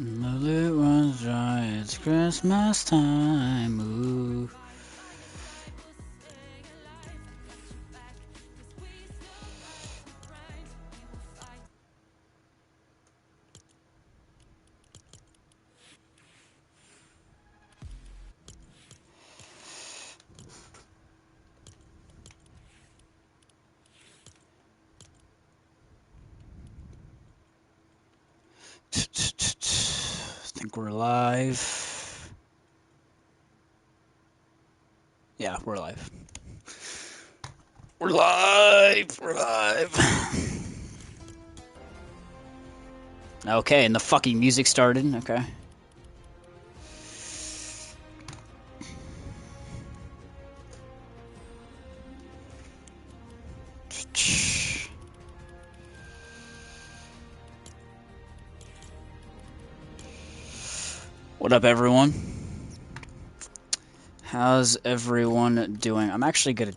The lid runs dry, it's Christmas time. Ooh. I think we're live. Yeah, we're live. We're live. We're live. Okay, and the fucking music started. Okay. What up, everyone? How's everyone doing? I'm actually gonna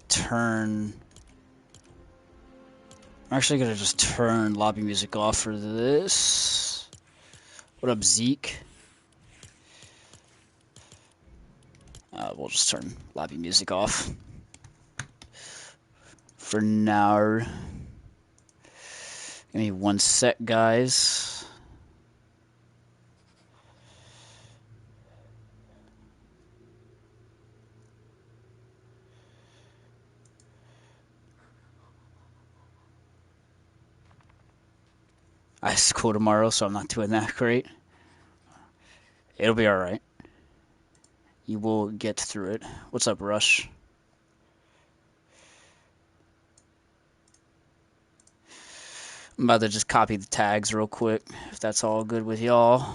just turn lobby music off for this. What up, Zeke? We'll just turn lobby music off for now. Give me 1 sec, guys. I have school tomorrow, so I'm not doing that great. It'll be alright. You will get through it. What's up, Rush? I'm about to just copy the tags real quick, if that's all good with y'all.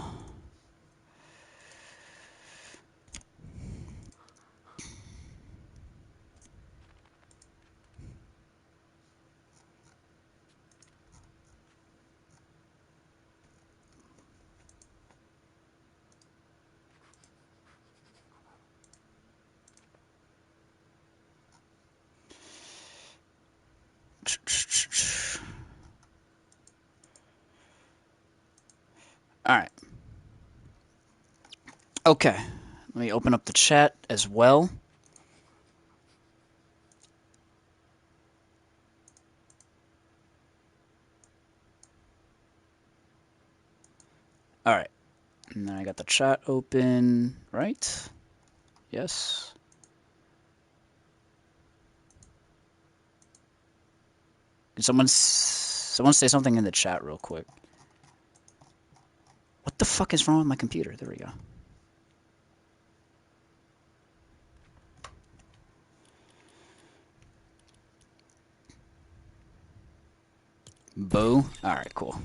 Alright. Okay. Let me open up the chat as well. Alright. And then I got the chat open, right? Yes. Can someone say something in the chat real quick? What the fuck is wrong with my computer? There we go. Boo? Alright, cool.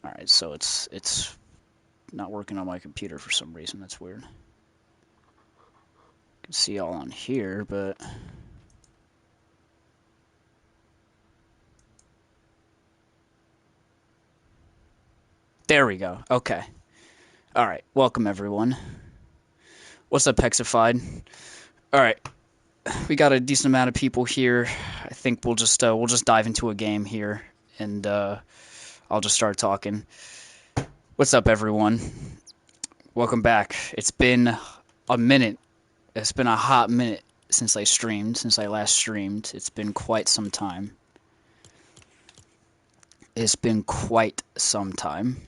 Alright, so it's not working on my computer for some reason. That's weird. Can see y'all on here, but there we go. Okay. Alright, welcome everyone. What's up, Hexified? Alright. We got a decent amount of people here. I think we'll just dive into a game here, and I'll just start talking. What's up, everyone? Welcome back. It's been a minute. It's been a hot minute since I last streamed. It's been quite some time. It's been quite some time.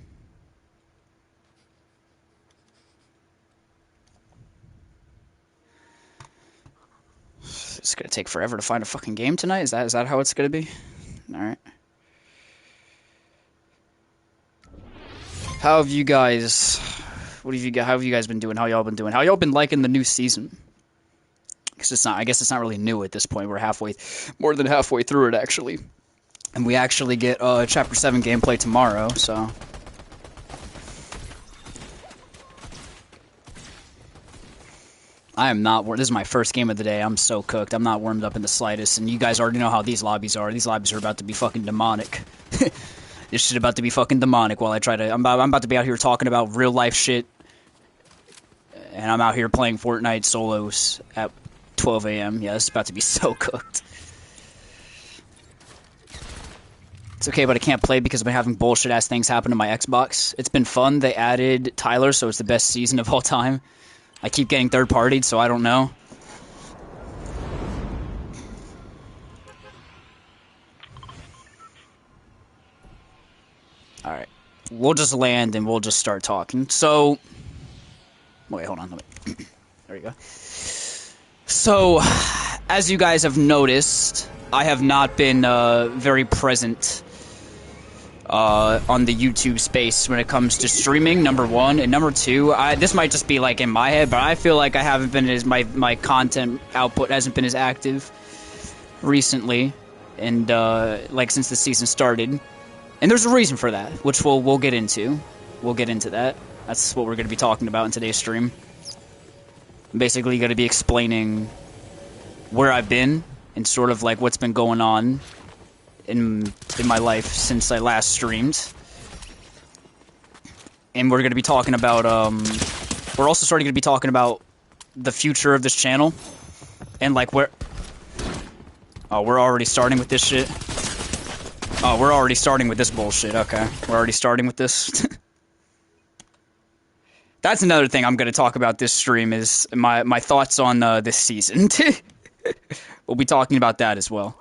It's gonna take forever to find a fucking game tonight? Is that how it's gonna be? Alright. How have you guys how have you guys been doing? How y'all been doing? How y'all been liking the new season? Because I guess it's not really new at this point. We're more than halfway through it, actually. And we actually get Chapter 7 gameplay tomorrow, so... I am not... This is my first game of the day. I'm so cooked. I'm not warmed up in the slightest. And you guys already know how these lobbies are. These lobbies are about to be fucking demonic. This shit about to be fucking demonic while I try to... I'm about to be out here talking about real life shit. And I'm out here playing Fortnite solos at 12 a.m. Yeah, this is about to be so cooked. It's okay, but I can't play because I've been having bullshit ass things happen to my Xbox. It's been fun. They added Tyler, so it's the best season of all time. I keep getting third partied, so I don't know. Alright. We'll just land and we'll just start talking. So... Wait, hold on. There you go. So, as you guys have noticed, I have not been very present on the YouTube space when it comes to streaming, number one. And number two, this might just be like in my head, but I feel like I haven't been as my content output hasn't been as active recently, and like since the season started. And there's a reason for that, which we'll get into. We'll get into that. That's what we're going to be talking about in today's stream. I'm basically going to be explaining where I've been and sort of like what's been going on in my life since I last streamed. And we're going to be talking about we're also starting to be talking about the future of this channel and like where... Oh, we're already starting with this shit. Oh, we're already starting with this bullshit. Okay, we're already starting with this. That's another thing I'm going to talk about this stream is my thoughts on this season. We'll be talking about that as well.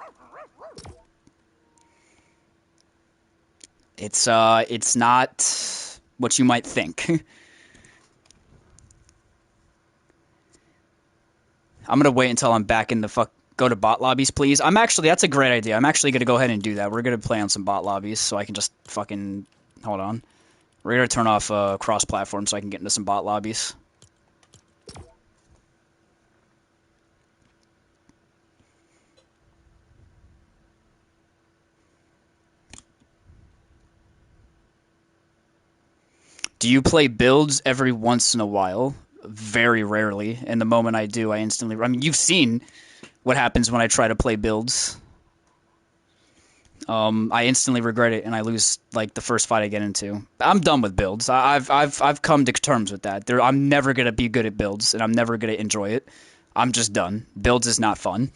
It's not what you might think. I'm going to wait until I'm back in the go to bot lobbies, please. That's a great idea. I'm actually going to go ahead and do that. We're going to play on some bot lobbies so I can just fucking... Hold on. We're going to turn off cross-platform so I can get into some bot lobbies. Do you play builds every once in a while? Very rarely. And the moment I do, I instantly... I mean, you've seen what happens when I try to play builds. I instantly regret it and I lose like the first fight I get into. I'm done with builds. I've come to terms with that. I'm never gonna be good at builds and I'm never gonna enjoy it. I'm just done. Builds is not fun.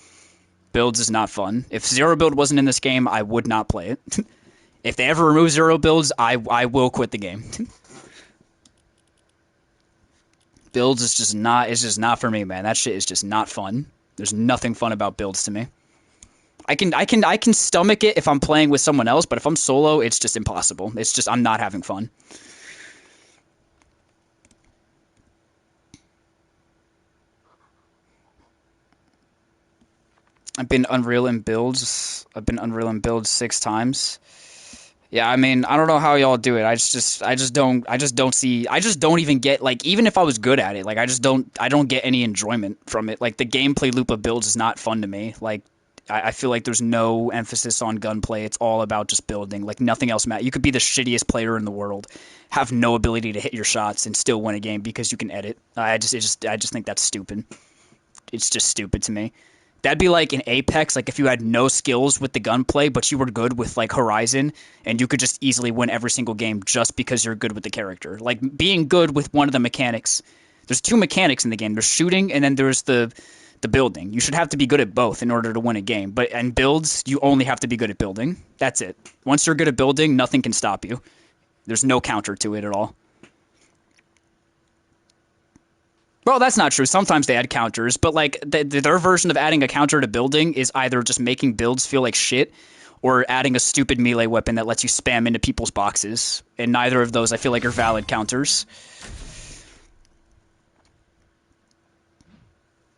Builds is not fun. If zero build wasn't in this game, I would not play it. If they ever remove zero builds, I will quit the game. Builds is just not. It's just not for me, man. That shit is just not fun. There's nothing fun about builds to me. I can stomach it if I'm playing with someone else, but if I'm solo, it's just impossible. It's just I'm not having fun. I've been Unreal in builds. I've been Unreal in builds 6 times. Yeah, I mean, I don't know how y'all do it. I just don't even get, like, even if I was good at it, like, I don't get any enjoyment from it. Like, the gameplay loop of builds is not fun to me. Like, I feel like there's no emphasis on gunplay. It's all about just building. Like, nothing else matters. You could be the shittiest player in the world, have no ability to hit your shots, and still win a game because you can edit. I just think that's stupid. It's just stupid to me. That'd be like in Apex, like if you had no skills with the gunplay, but you were good with like Horizon, and you could just easily win every single game just because you're good with the character. Like being good with one of the mechanics. There's 2 mechanics in the game. There's shooting, and then there's the building. You should have to be good at both in order to win a game. But in builds, you only have to be good at building. That's it. Once you're good at building, nothing can stop you. There's no counter to it at all. Well, that's not true. Sometimes they add counters, but like their version of adding a counter to building is either just making builds feel like shit or adding a stupid melee weapon that lets you spam into people's boxes. And neither of those I feel like are valid counters.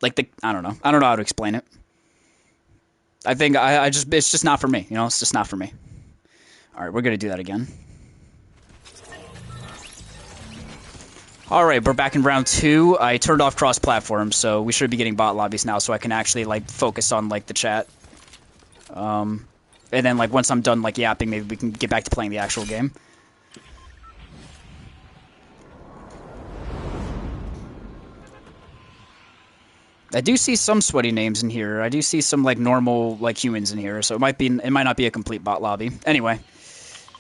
Like I don't know. I don't know how to explain it. I think it's just not for me. You know, it's just not for me. All right, we're going to do that again. All right, we're back in round 2. I turned off cross-platform, so we should be getting bot lobbies now, so I can actually like focus on like the chat. And then like once I'm done like yapping, maybe we can get back to playing the actual game. I do see some sweaty names in here. I do see some like normal like humans in here, so it might not be a complete bot lobby. Anyway,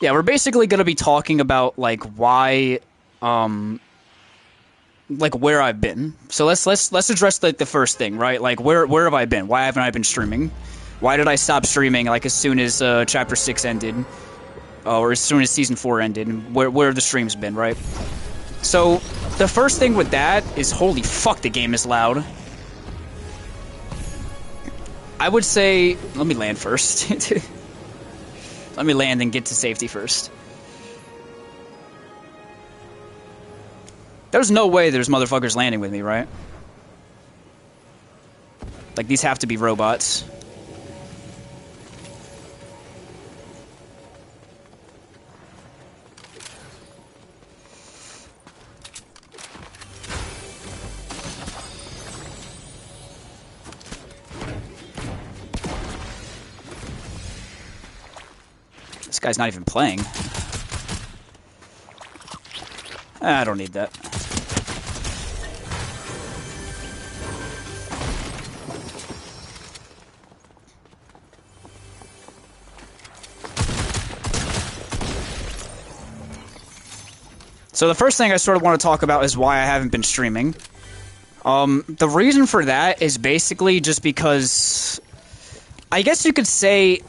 yeah, we're basically going to be talking about like why like where I've been. So let's address like the first thing, right? Like where have I been? Why haven't I been streaming? Why did I stop streaming like as soon as Chapter 6 ended? Or as soon as Season 4 ended? And where have the streams been, right? So, the first thing with that is, holy fuck, the game is loud. I would say, let me land first. Let me land and get to safety first. There's no way there's motherfuckers landing with me, right? Like, these have to be robots. This guy's not even playing. I don't need that. So the first thing I sort of want to talk about is why I haven't been streaming. The reason for that is basically just because I guess you could say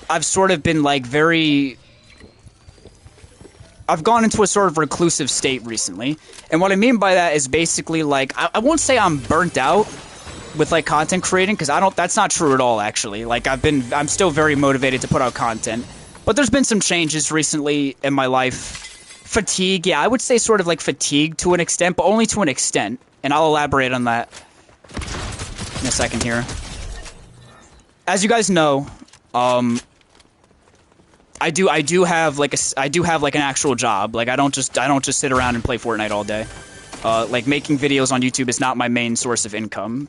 I've sort of been like I've gone into a sort of reclusive state recently. And what I mean by that is basically like I won't say I'm burnt out with like content creating, because that's not true at all actually. Like I'm still very motivated to put out content. But there's been some changes recently in my life. Fatigue, yeah, I would say sort of like fatigue to an extent, but only to an extent. And I'll elaborate on that in a second here. As you guys know, I do have like an actual job. Like I don't just sit around and play Fortnite all day. Like making videos on YouTube is not my main source of income.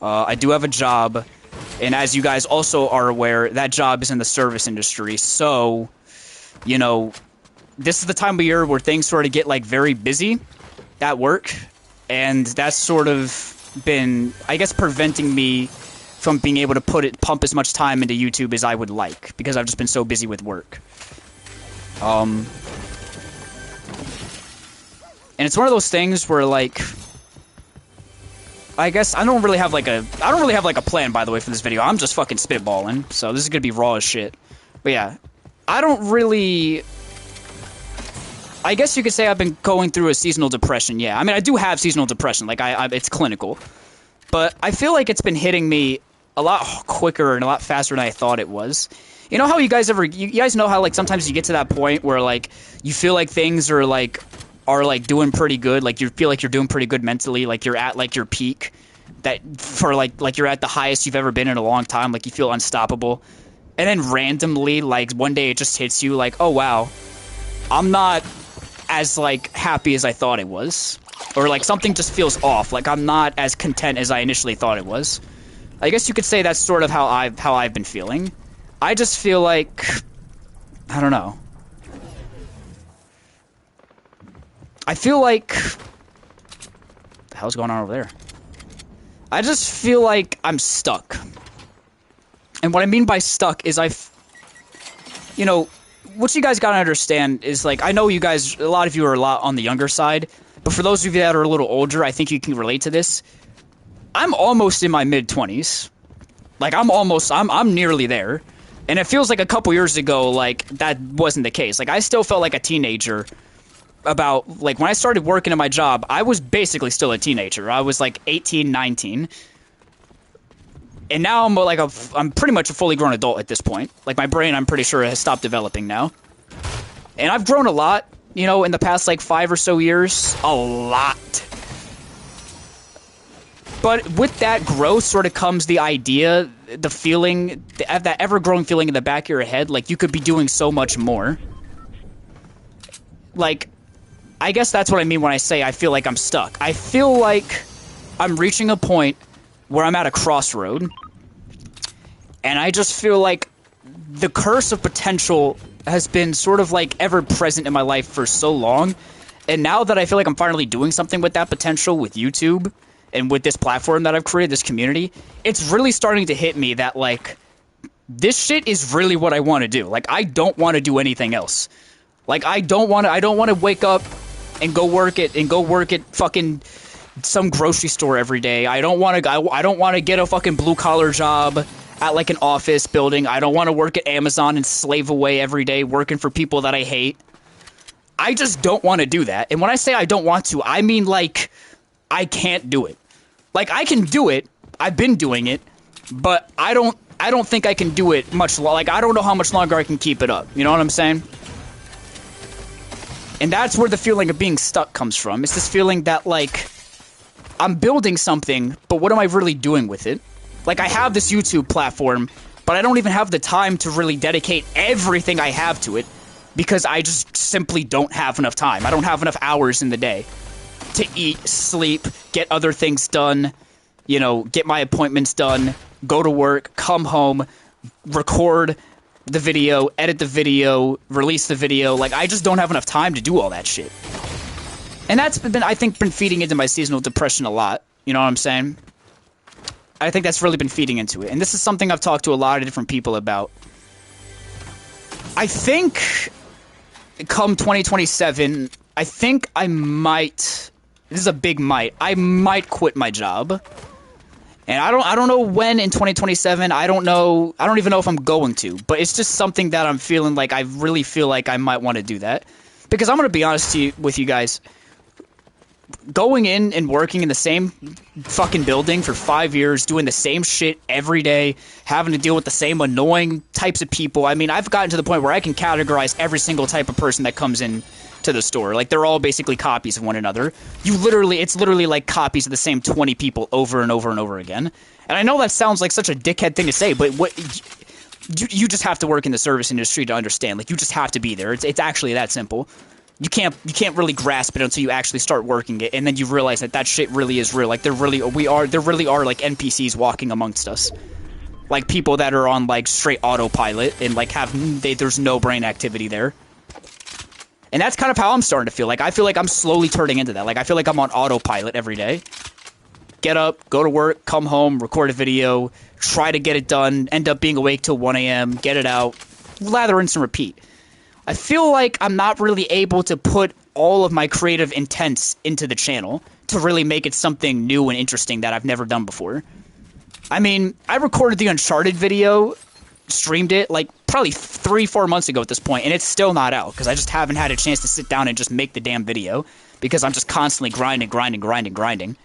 I do have a job, and as you guys also are aware, that job is in the service industry. So, you know, this is the time of year where things sort of get like very busy at work, and that's sort of been, I guess, preventing me from being able to pump as much time into YouTube as I would like, because I've just been so busy with work. And it's one of those things where like, I guess I don't really have like a plan, by the way, for this video. I'm just fucking spitballing, so this is gonna be raw as shit. But yeah, I guess you could say I've been going through a seasonal depression. Yeah, I mean I do have seasonal depression. Like it's clinical. But I feel like it's been hitting me a lot quicker and a lot faster than I thought it was. You know how you guys know how like sometimes you get to that point where like you feel like things are doing pretty good, like you feel like you're doing pretty good mentally, like you're at like your peak, that for like you're at the highest you've ever been in a long time, like you feel unstoppable. And then randomly, like one day it just hits you like, oh wow, I'm not as like happy as I thought it was. Or like something just feels off, like I'm not as content as I initially thought it was. I guess you could say that's sort of how I've been feeling. I just feel like, I don't know. I feel like, what the hell's going on over there? I just feel like I'm stuck. And what I mean by stuck is you know, what you guys gotta understand is like, I know you guys, a lot of you are a lot on the younger side. But for those of you that are a little older, I think you can relate to this. I'm almost in my mid-20s. Like, I'm nearly there. And it feels like a couple years ago, like, that wasn't the case. Like, I still felt like a teenager about, like, when I started working at my job, I was basically still a teenager. I was, like, 18, 19. And now I'm pretty much a fully grown adult at this point. Like, my brain, I'm pretty sure, has stopped developing now. And I've grown a lot. You know, in the past, like, 5 or so years, a lot. But with that growth sort of comes the idea, the feeling, that ever-growing feeling in the back of your head, like, you could be doing so much more. Like, I guess that's what I mean when I say I feel like I'm stuck. I feel like I'm reaching a point where I'm at a crossroad, and I just feel like the curse of potential has been sort of like ever present in my life for so long, and now that I feel like I'm finally doing something with that potential with YouTube and with this platform that I've created, this community, it's really starting to hit me that like this shit is really what I want to do. Like I don't want to do anything else. Like I don't want to wake up and go work at fucking some grocery store every day. I don't want to get a fucking blue collar job at like an office building. I don't want to work at Amazon and slave away every day working for people that I hate. I just don't want to do that. And when I say I don't want to, I mean like I can't do it. Like I can do it. I've been doing it, but I don't think I can do it much like I don't know how much longer I can keep it up. You know what I'm saying? And that's where the feeling of being stuck comes from. It's this feeling that like I'm building something, but what am I really doing with it? Like I have this YouTube platform, but I don't even have the time to really dedicate everything I have to it because I just simply don't have enough time. I don't have enough hours in the day to eat, sleep, get other things done, you know, get my appointments done, go to work, come home, record the video, edit the video, release the video. Like, I just don't have enough time to do all that shit. And that's been, I think, been feeding into my seasonal depression a lot. You know what I'm saying? I think that's really been feeding into it. And this is something I've talked to a lot of different people about. I think come 2027, I think I might, this is a big might, I might quit my job. And I don't know when in 2027, I don't even know if I'm going to, but it's just something that I'm feeling like I really feel like I might want to do that. Because I'm going to be honest with you guys, going in and working in the same fucking building for 5 years, doing the same shit every day, having to deal with the same annoying types of people. I mean, I've gotten to the point where I can categorize every single type of person that comes in to the store. Like, they're all basically copies of one another. It's literally like copies of the same 20 people over and over and over again. And I know that sounds like such a dickhead thing to say, but you just have to work in the service industry to understand. Like, you just have to be there. It's actually that simple. You can't really grasp it until you actually start working it, and then you realize that shit really is real. Like, there really are like NPCs walking amongst us, like people that are on like straight autopilot and like there's no brain activity there. And that's kind of how I'm starting to feel. Like, I feel like I'm slowly turning into that. Like, I feel like I'm on autopilot every day. Get up, go to work, come home, record a video, try to get it done, end up being awake till 1 a.m., get it out, lather, rinse, and repeat. I feel like I'm not really able to put all of my creative intents into the channel to really make it something new and interesting that I've never done before. I mean, I recorded the Uncharted video, streamed it, like, probably 3-4 months ago at this point, and it's still not out, because I just haven't had a chance to sit down and just make the damn video, because I'm just constantly grinding.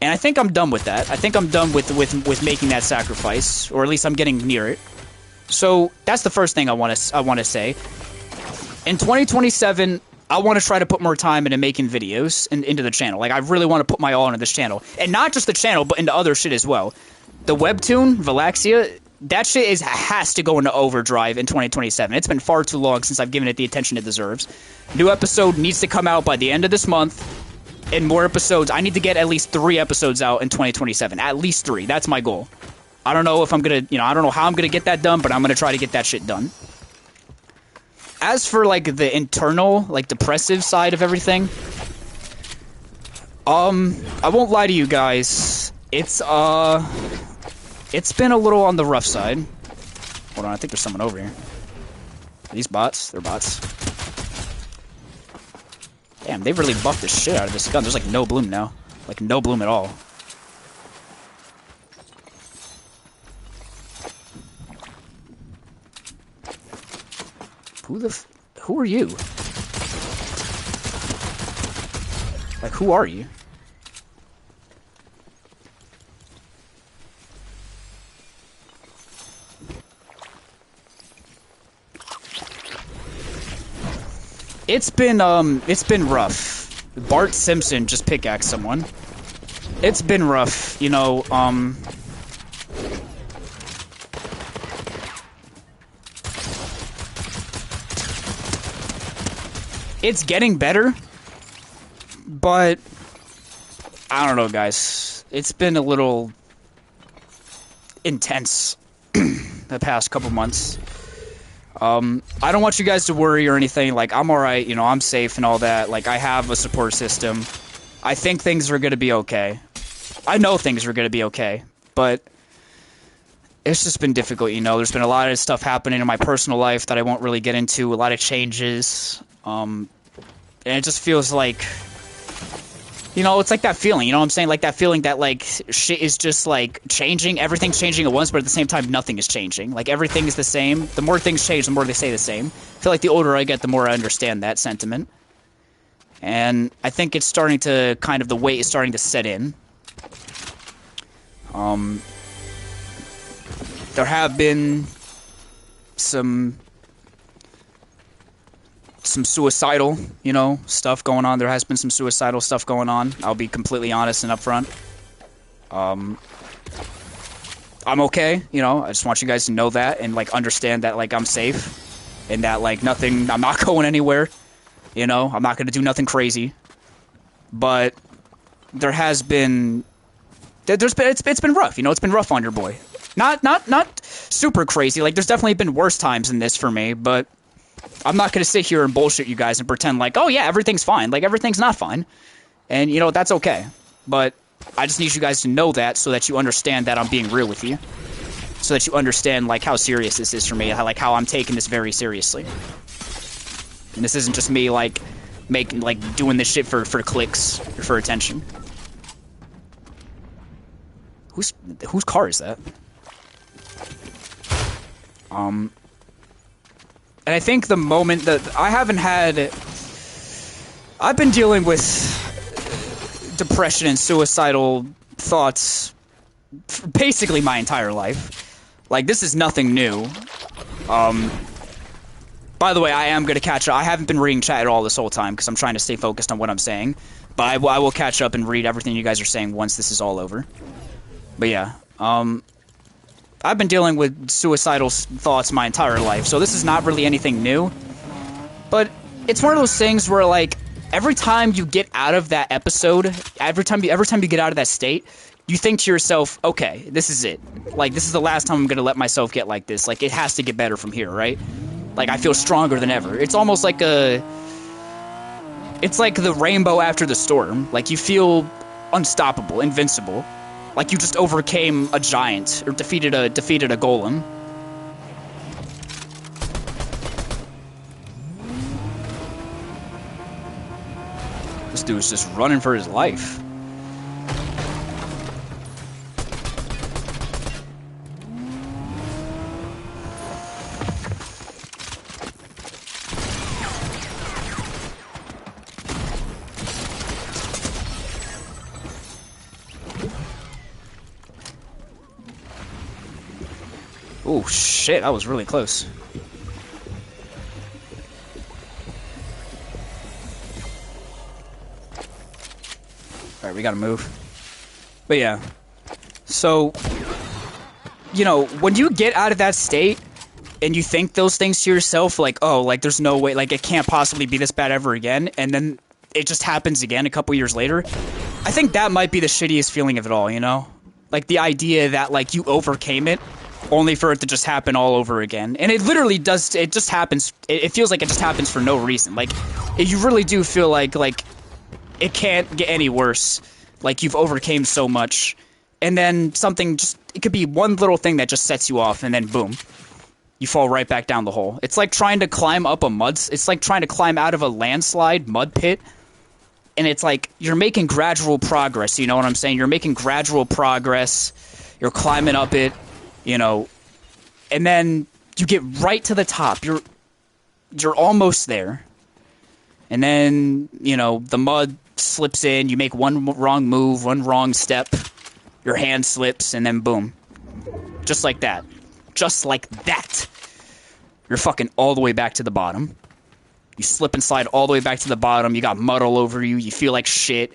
And I think I'm done with that. I think I'm done with making that sacrifice, or at least I'm getting near it. So that's the first thing I want to say. In 2027, I want to try to put more time into making videos into the channel. Like, I really want to put my all into this channel, and not just the channel, but into other shit as well. The webtoon Valaxia, that shit has to go into overdrive in 2027. It's been far too long since I've given it the attention it deserves. New episode needs to come out by the end of this month, and more episodes. I need to get at least 3 episodes out in 2027. At least 3. That's my goal. I don't know if I'm gonna, I don't know how I'm gonna get that done, but I'm gonna try to get that shit done. As for, like, the internal, like, depressive side of everything, I won't lie to you guys. It's been a little on the rough side. Hold on, I think there's someone over here. Are these bots? They're bots. Damn, they really buffed the shit out of this gun. There's, like, no bloom now. Like, no bloom at all. Who are you? Like, who are you? It's been rough. Bart Simpson just pickaxed someone. It's been rough, It's getting better, but I don't know, guys. It's been a little intense the past couple months. I don't want you guys to worry or anything. Like, I'm alright, I'm safe and all that. Like, I have a support system. I think things are gonna be okay. I know things are gonna be okay, but it's just been difficult, There's been a lot of stuff happening in my personal life that I won't really get into, a lot of changes. And it just feels like You know, it's like that feeling, you know what I'm saying? Like that feeling that, like, shit is just, like, changing. Everything's changing at once, but at the same time, nothing is changing. Like, everything is the same. The more things change, the more they stay the same. I feel like the older I get, the more I understand that sentiment. And I think it's starting to, kind of, the weight is starting to set in. There have been some suicidal, you know, stuff going on. There has been some suicidal stuff going on. I'll be completely honest and upfront. I'm okay, you know. I just want you guys to know that and, like, understand that, like, I'm safe and that, like, nothing, I'm not going anywhere, you know. I'm not going to do nothing crazy. But there has been, it's been rough, you know. It's been rough on your boy. Not super crazy. Like, there's definitely been worse times than this for me, but I'm not going to sit here and bullshit you guys and pretend like, oh yeah, everything's fine. Like, everything's not fine. And, you know, that's okay. But I just need you guys to know that so that you understand that I'm being real with you. So that you understand, like, how serious this is for me. How I'm taking this very seriously. And this isn't just me, like, doing this shit for clicks or for attention. Whose car is that? And I think the moment that I've been dealing with depression and suicidal thoughts basically my entire life. Like, this is nothing new. By the way, I am going to catch up. I haven't been reading chat at all this whole time because I'm trying to stay focused on what I'm saying. But I will catch up and read everything you guys are saying once this is all over. But yeah, I've been dealing with suicidal thoughts my entire life, so this is not really anything new. But it's one of those things where, like, every time you get out of that episode, every time you get out of that state, you think to yourself, okay, this is it. Like, this is the last time I'm gonna let myself get like this. Like, it has to get better from here, right? Like, I feel stronger than ever. It's almost like it's like the rainbow after the storm. Like, you feel unstoppable, invincible. Like you just overcame a giant or defeated a golem. This dude's just running for his life. Oh shit, that was really close. Alright, we gotta move. But yeah. So, you know, when you get out of that state and you think those things to yourself, like, oh, like, there's no way, like, it can't possibly be this bad ever again, and then it just happens again a couple years later, I think that might be the shittiest feeling of it all, you know? Like, the idea that, like, you overcame it, only for it to just happen all over again. And it literally does, it just happens, it feels like it just happens for no reason. Like, you really do feel like it can't get any worse. Like, you've overcame so much. And then something just, it could be one little thing that just sets you off, and then boom. You fall right back down the hole. It's like trying to climb up it's like trying to climb out of a landslide mud pit. And it's like, you're making gradual progress, you know what I'm saying? You're making gradual progress. You're climbing up it. You know, and then you get right to the top. You're almost there. And then, you know, the mud slips in. You make one wrong move, one wrong step. Your hand slips, and then boom. Just like that. Just like that. You're fucking all the way back to the bottom. You slip and slide all the way back to the bottom. You got mud all over you. You feel like shit.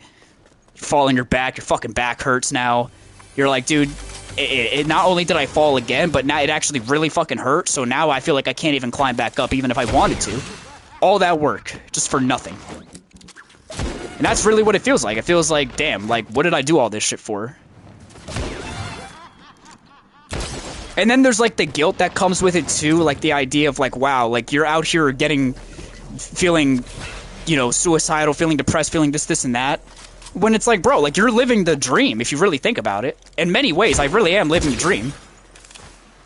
You fall on your back. Your fucking back hurts now. You're like, dude... It not only did I fall again, but now it actually really fucking hurt, so now I feel like I can't even climb back up, even if I wanted to. All that work, just for nothing. And that's really what it feels like. It feels like, damn, like, what did I do all this shit for? And then there's, like, the guilt that comes with it, too. Like, the idea of, like, wow, like, you're out here feeling, you know, suicidal, feeling depressed, feeling this, and that. When it's like, bro, like, you're living the dream, if you really think about it. In many ways, I really am living the dream.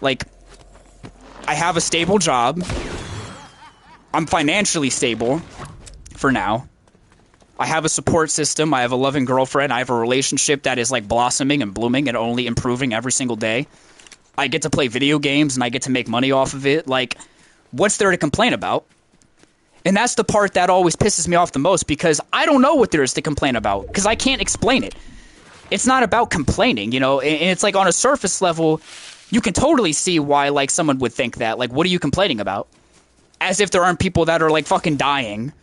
Like, I have a stable job. I'm financially stable. For now. I have a support system. I have a loving girlfriend. I have a relationship that is like blossoming and blooming and only improving every single day. I get to play video games and I get to make money off of it. Like, what's there to complain about? And that's the part that always pisses me off the most, because I don't know what there is to complain about, because I can't explain it. It's not about complaining, you know, and it's like on a surface level, you can totally see why, like, someone would think that. Like, what are you complaining about? As if there aren't people that are, like, fucking dying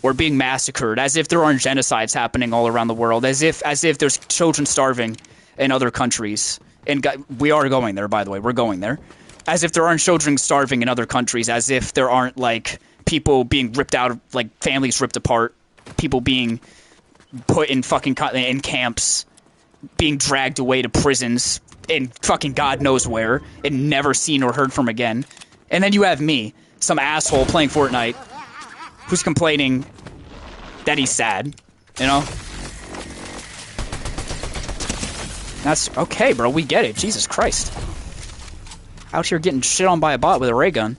or being massacred, as if there aren't genocides happening all around the world, as if there's children starving in other countries. And we are going there, by the way. We're going there. As if there aren't children starving in other countries, as if there aren't, like, people being ripped out, like, families ripped apart, people being put in fucking in camps, being dragged away to prisons in fucking God knows where, and never seen or heard from again. And then you have me, some asshole playing Fortnite, who's complaining that he's sad, you know? That's okay, bro, we get it. Jesus Christ. Out here getting shit on by a bot with a ray gun.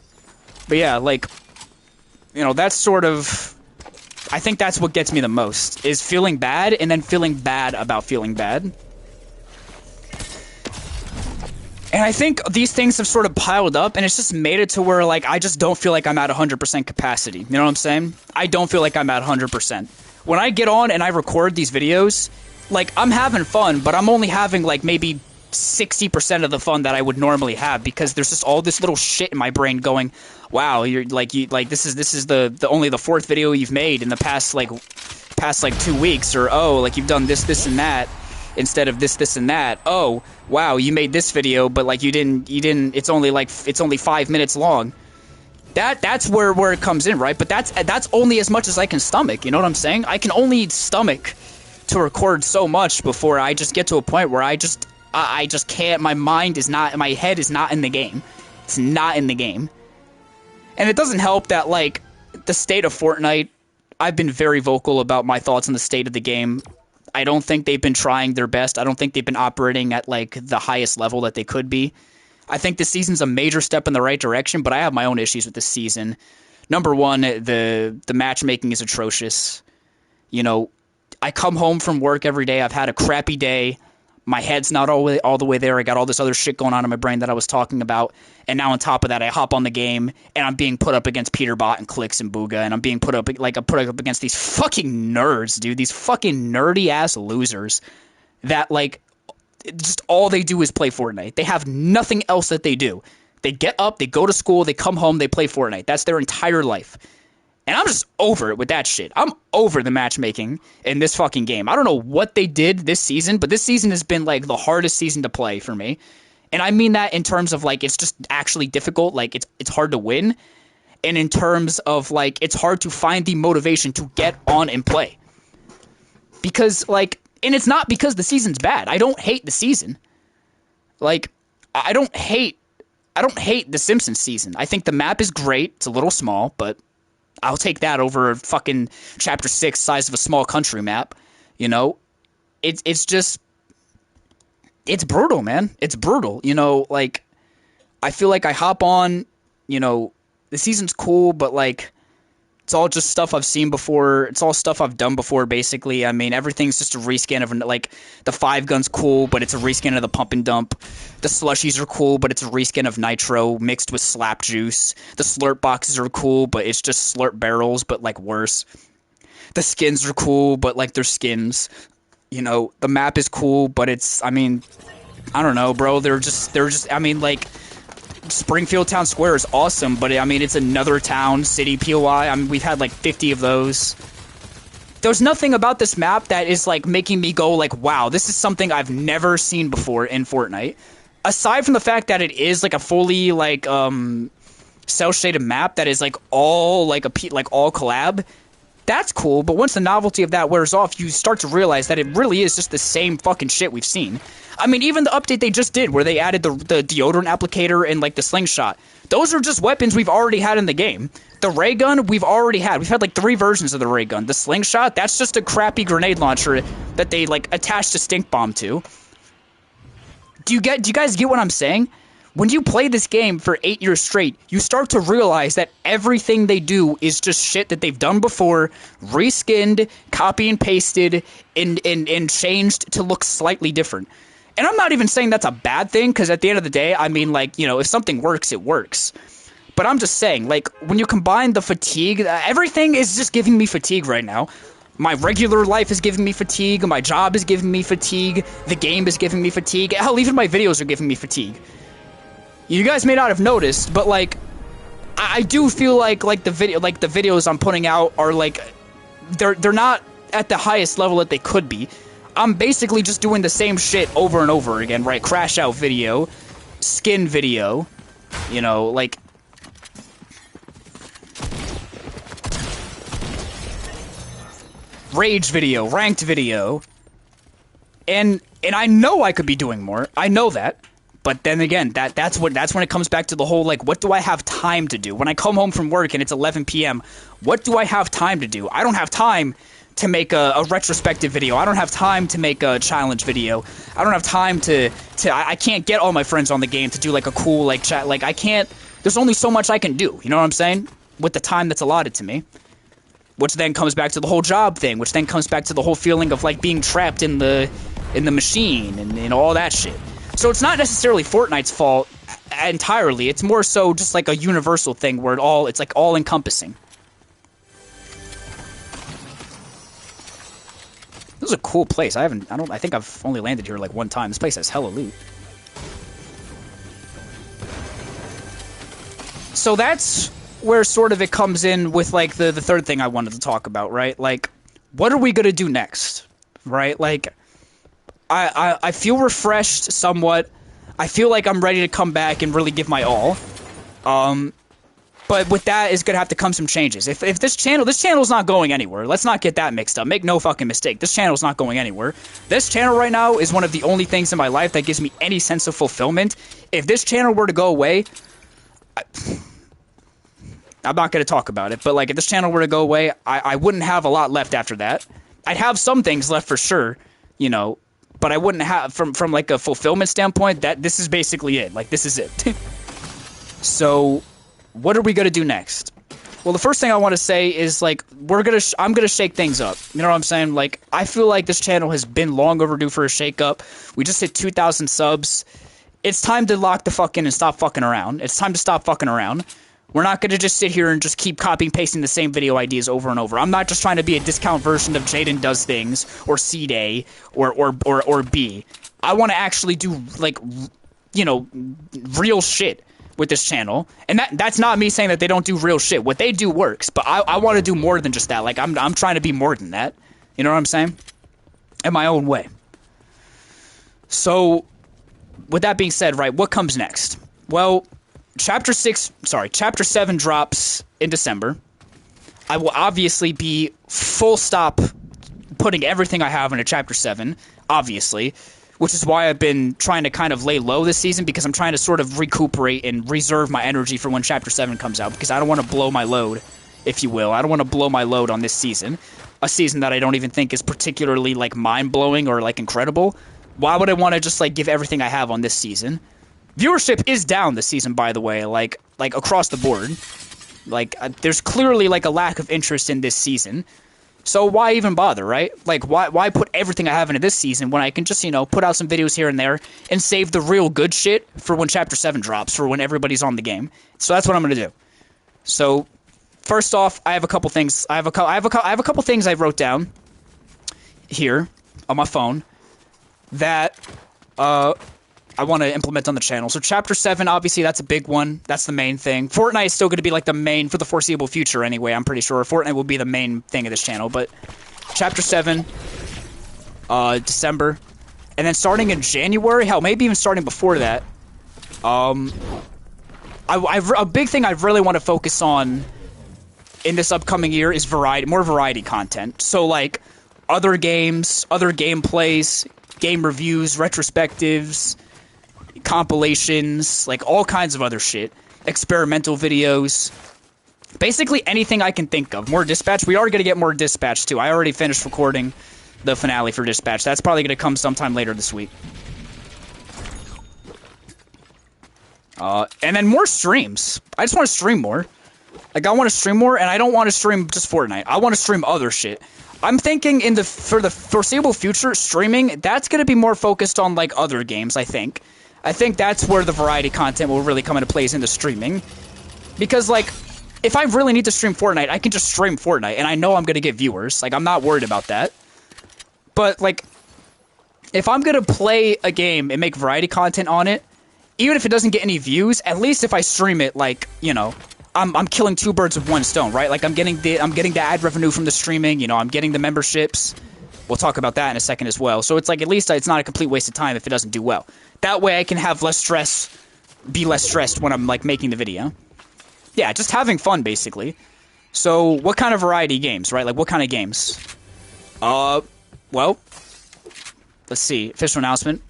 But yeah, like, you know, that's sort of, I think that's what gets me the most, is feeling bad and then feeling bad about feeling bad. And I think these things have sort of piled up, and it's just made it to where, like, I just don't feel like I'm at 100% capacity. You know what I'm saying? I don't feel like I'm at 100%. When I get on and I record these videos, like, I'm having fun, but I'm only having, like, maybe 60% of the fun that I would normally have, because there's just all this little shit in my brain going, wow, you're like, this is the only the fourth video you've made in the past 2 weeks, or oh, like, you've done this and that instead of this and that. Oh, wow, you made this video, but like you didn't it's only 5 minutes long. That's where it comes in, right? But that's only as much as I can stomach, you know what I'm saying? I can only stomach to record so much before I just get to a point where I just can't. My head is not in the game. It's not in the game. And it doesn't help that, like, the state of Fortnite, I've been very vocal about my thoughts on the state of the game. I don't think they've been trying their best. I don't think they've been operating at, like, the highest level that they could be. I think this season's a major step in the right direction, but I have my own issues with this season. Number one, the matchmaking is atrocious. You know, I come home from work every day. I've had a crappy day. My head's not all the way there. I got all this other shit going on in my brain that I was talking about. And now on top of that, I hop on the game, and I'm being put up against Peterbot and Clix and Booga, and I'm being put up against these fucking nerds, dude. These fucking nerdy-ass losers that, like, just all they do is play Fortnite. They have nothing else that they do. They get up, they go to school, they come home, they play Fortnite. That's their entire life. And I'm just over it with that shit. I'm over the matchmaking in this fucking game. I don't know what they did this season, but this season has been, like, the hardest season to play for me. And I mean that in terms of, like, it's just actually difficult. Like, it's hard to win. And in terms of, like, it's hard to find the motivation to get on and play. Because, like, and it's not because the season's bad. I don't hate the season. Like, I don't hate the Simpsons season. I think the map is great. It's a little small, but I'll take that over fucking Chapter 6 size of a small country map, you know? It's just, it's brutal, man. It's brutal, you know? Like, I feel like I hop on, you know, the season's cool, but, like, it's all just stuff I've seen before. It's all stuff I've done before, basically. I mean, everything's just a reskin of, like, the 5-gun's cool, but it's a reskin of the pump and dump. The slushies are cool, but it's a reskin of nitro mixed with slap juice. The slurp boxes are cool, but it's just slurp barrels, but, like, worse. The skins are cool, but, like, they're skins. You know, the map is cool, but it's, I mean, I don't know, bro. They're just, I mean, like, Springfield Town Square is awesome, but I mean, it's another town, city, POI. I mean, we've had like 50 of those. There's nothing about this map that is like making me go like, wow, this is something I've never seen before in Fortnite. Aside from the fact that it is like a fully like cell shaded map that is like all like all collab. That's cool, but once the novelty of that wears off, you start to realize that it really is just the same fucking shit we've seen. I mean, even the update they just did, where they added the deodorant applicator and, like, the slingshot. Those are just weapons we've already had in the game. The ray gun, we've already had. We've had, like, 3 versions of the ray gun. The slingshot, that's just a crappy grenade launcher that they, like, attached a stink bomb to. Do you guys get what I'm saying? when you play this game for 8 years straight, you start to realize that everything they do is just shit that they've done before, reskinned, copy and pasted, and changed to look slightly different. And I'm not even saying that's a bad thing, because at the end of the day, I mean, like, you know, if something works, it works. But I'm just saying, like, when you combine the fatigue, everything is just giving me fatigue right now. My regular life is giving me fatigue, my job is giving me fatigue, the game is giving me fatigue, hell, even my videos are giving me fatigue. You guys may not have noticed, but, like, I do feel like the videos I'm putting out are, like, they're not at the highest level that they could be. I'm basically just doing the same shit over and over again, right? Crash out video, skin video, you know, like, rage video, ranked video, and I know I could be doing more. I know that, but then again, that's when it comes back to the whole, like, what do I have time to do? When I come home from work and it's 11 p.m., what do I have time to do? I don't have time to make a retrospective video. I don't have time to make a challenge video. I don't have time I can't get all my friends on the game to do, like, a cool, like, chat. Like, I can't, there's only so much I can do, you know what I'm saying? With the time that's allotted to me. Which then comes back to the whole job thing, which then comes back to the whole feeling of, like, being trapped in the machine and all that shit. So it's not necessarily Fortnite's fault entirely. It's more so just like a universal thing where it's like all encompassing. This is a cool place. I think I've only landed here like one time. This place has hella loot. So that's where sort of it comes in with, like, the third thing I wanted to talk about, right? Like, what are we gonna do next, right? Like, I feel refreshed somewhat. I feel like I'm ready to come back and really give my all. But with that is gonna have to come some changes. If this channel's not going anywhere. Let's not get that mixed up. Make no fucking mistake. This channel's not going anywhere. This channel right now is one of the only things in my life that gives me any sense of fulfillment. If this channel were to go away, I'm not going to talk about it, but, like, if this channel were to go away, I wouldn't have a lot left after that. I'd have some things left for sure, you know, but I wouldn't have, from like, a fulfillment standpoint, this is basically it. Like, this is it. So, what are we going to do next? Well, the first thing I want to say is, like, I'm going to shake things up. You know what I'm saying? Like, I feel like this channel has been long overdue for a shake-up. We just hit 2,000 subs. It's time to lock the fuck in and stop fucking around. It's time to stop fucking around. We're not going to just sit here and just keep copying and pasting the same video ideas over and over. I'm not just trying to be a discount version of Jaden Does Things, or C-Day, or B. I want to actually do, like, you know, real shit with this channel. And that's not me saying that they don't do real shit. What they do works, but I want to do more than just that. Like, I'm trying to be more than that. You know what I'm saying? In my own way. So, with that being said, right, what comes next? Well, Chapter 7 drops in December. I will obviously be full stop putting everything I have into Chapter 7, obviously, which is why I've been trying to kind of lay low this season, because I'm trying to sort of recuperate and reserve my energy for when Chapter 7 comes out, because I don't want to blow my load, if you will. I don't want to blow my load on this season, a season that I don't even think is particularly, like, mind-blowing or, like, incredible. Why would I want to just, like, give everything I have on this season? Viewership is down this season, by the way, like across the board. Like, there's clearly, like, a lack of interest in this season. So why even bother, right? Like, why put everything I have into this season when I can just, you know, put out some videos here and there and save the real good shit for when Chapter 7 drops, for when everybody's on the game. So that's what I'm gonna do. So, first off, I have a couple things. I have a couple things I wrote down here on my phone that I want to implement on the channel. So Chapter 7, obviously, that's a big one. That's the main thing. Fortnite is still going to be, like, the main, for the foreseeable future anyway, I'm pretty sure. Fortnite will be the main thing of this channel. But Chapter 7, December. And then starting in January, hell, maybe even starting before that, a big thing I really want to focus on in this upcoming year is more variety content. So, like, other games, other gameplays, game reviews, retrospectives, compilations, like all kinds of other shit, experimental videos, basically anything I can think of. More Dispatch. We are going to get more Dispatch too. I already finished recording the finale for Dispatch. That's probably going to come sometime later this week. And then more streams. I just want to stream more. Like, I want to stream more, and I don't want to stream just Fortnite. I want to stream other shit. I'm thinking for the foreseeable future, streaming, that's going to be more focused on, like, other games, I think. I think that's where the variety content will really come into play, is into streaming. Because, like, if I really need to stream Fortnite, I can just stream Fortnite, and I know I'm going to get viewers. Like, I'm not worried about that. But, like, if I'm going to play a game and make variety content on it, even if it doesn't get any views, at least if I stream it, like, you know, I'm killing two birds with one stone, right? Like, I'm getting the ad revenue from the streaming, you know, I'm getting the memberships. We'll talk about that in a second as well. So it's like, at least it's not a complete waste of time if it doesn't do well. That way I can have less stress, be less stressed when I'm, like, making the video. Yeah, just having fun, basically. So, what kind of variety games, right? Like, what kind of games? Well, let's see. Official announcement.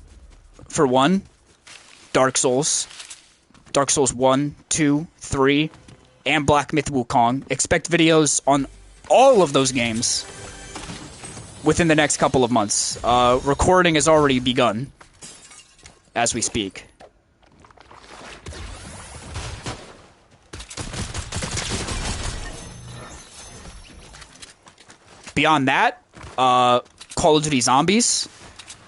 For one, Dark Souls. Dark Souls 1, 2, 3, and Black Myth Wukong. Expect videos on all of those games within the next couple of months. Recording has already begun as we speak. Beyond that, Call of Duty Zombies.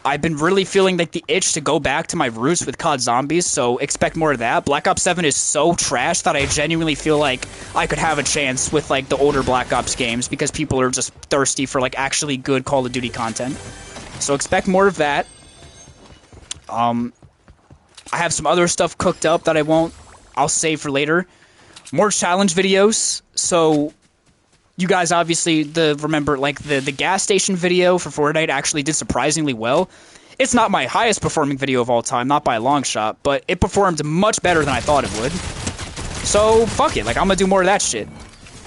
I've been really feeling like the itch to go back to my roots with COD Zombies, so expect more of that. Black Ops 7 is so trash that I genuinely feel like I could have a chance with, like, the older Black Ops games, because people are just thirsty for, like, actually good Call of Duty content. So expect more of that. I have some other stuff cooked up that I'll save for later. More challenge videos, so you guys obviously remember, like, the gas station video for Fortnite actually did surprisingly well. It's not my highest performing video of all time, not by a long shot, but it performed much better than I thought it would. So, fuck it, like, I'm gonna do more of that shit.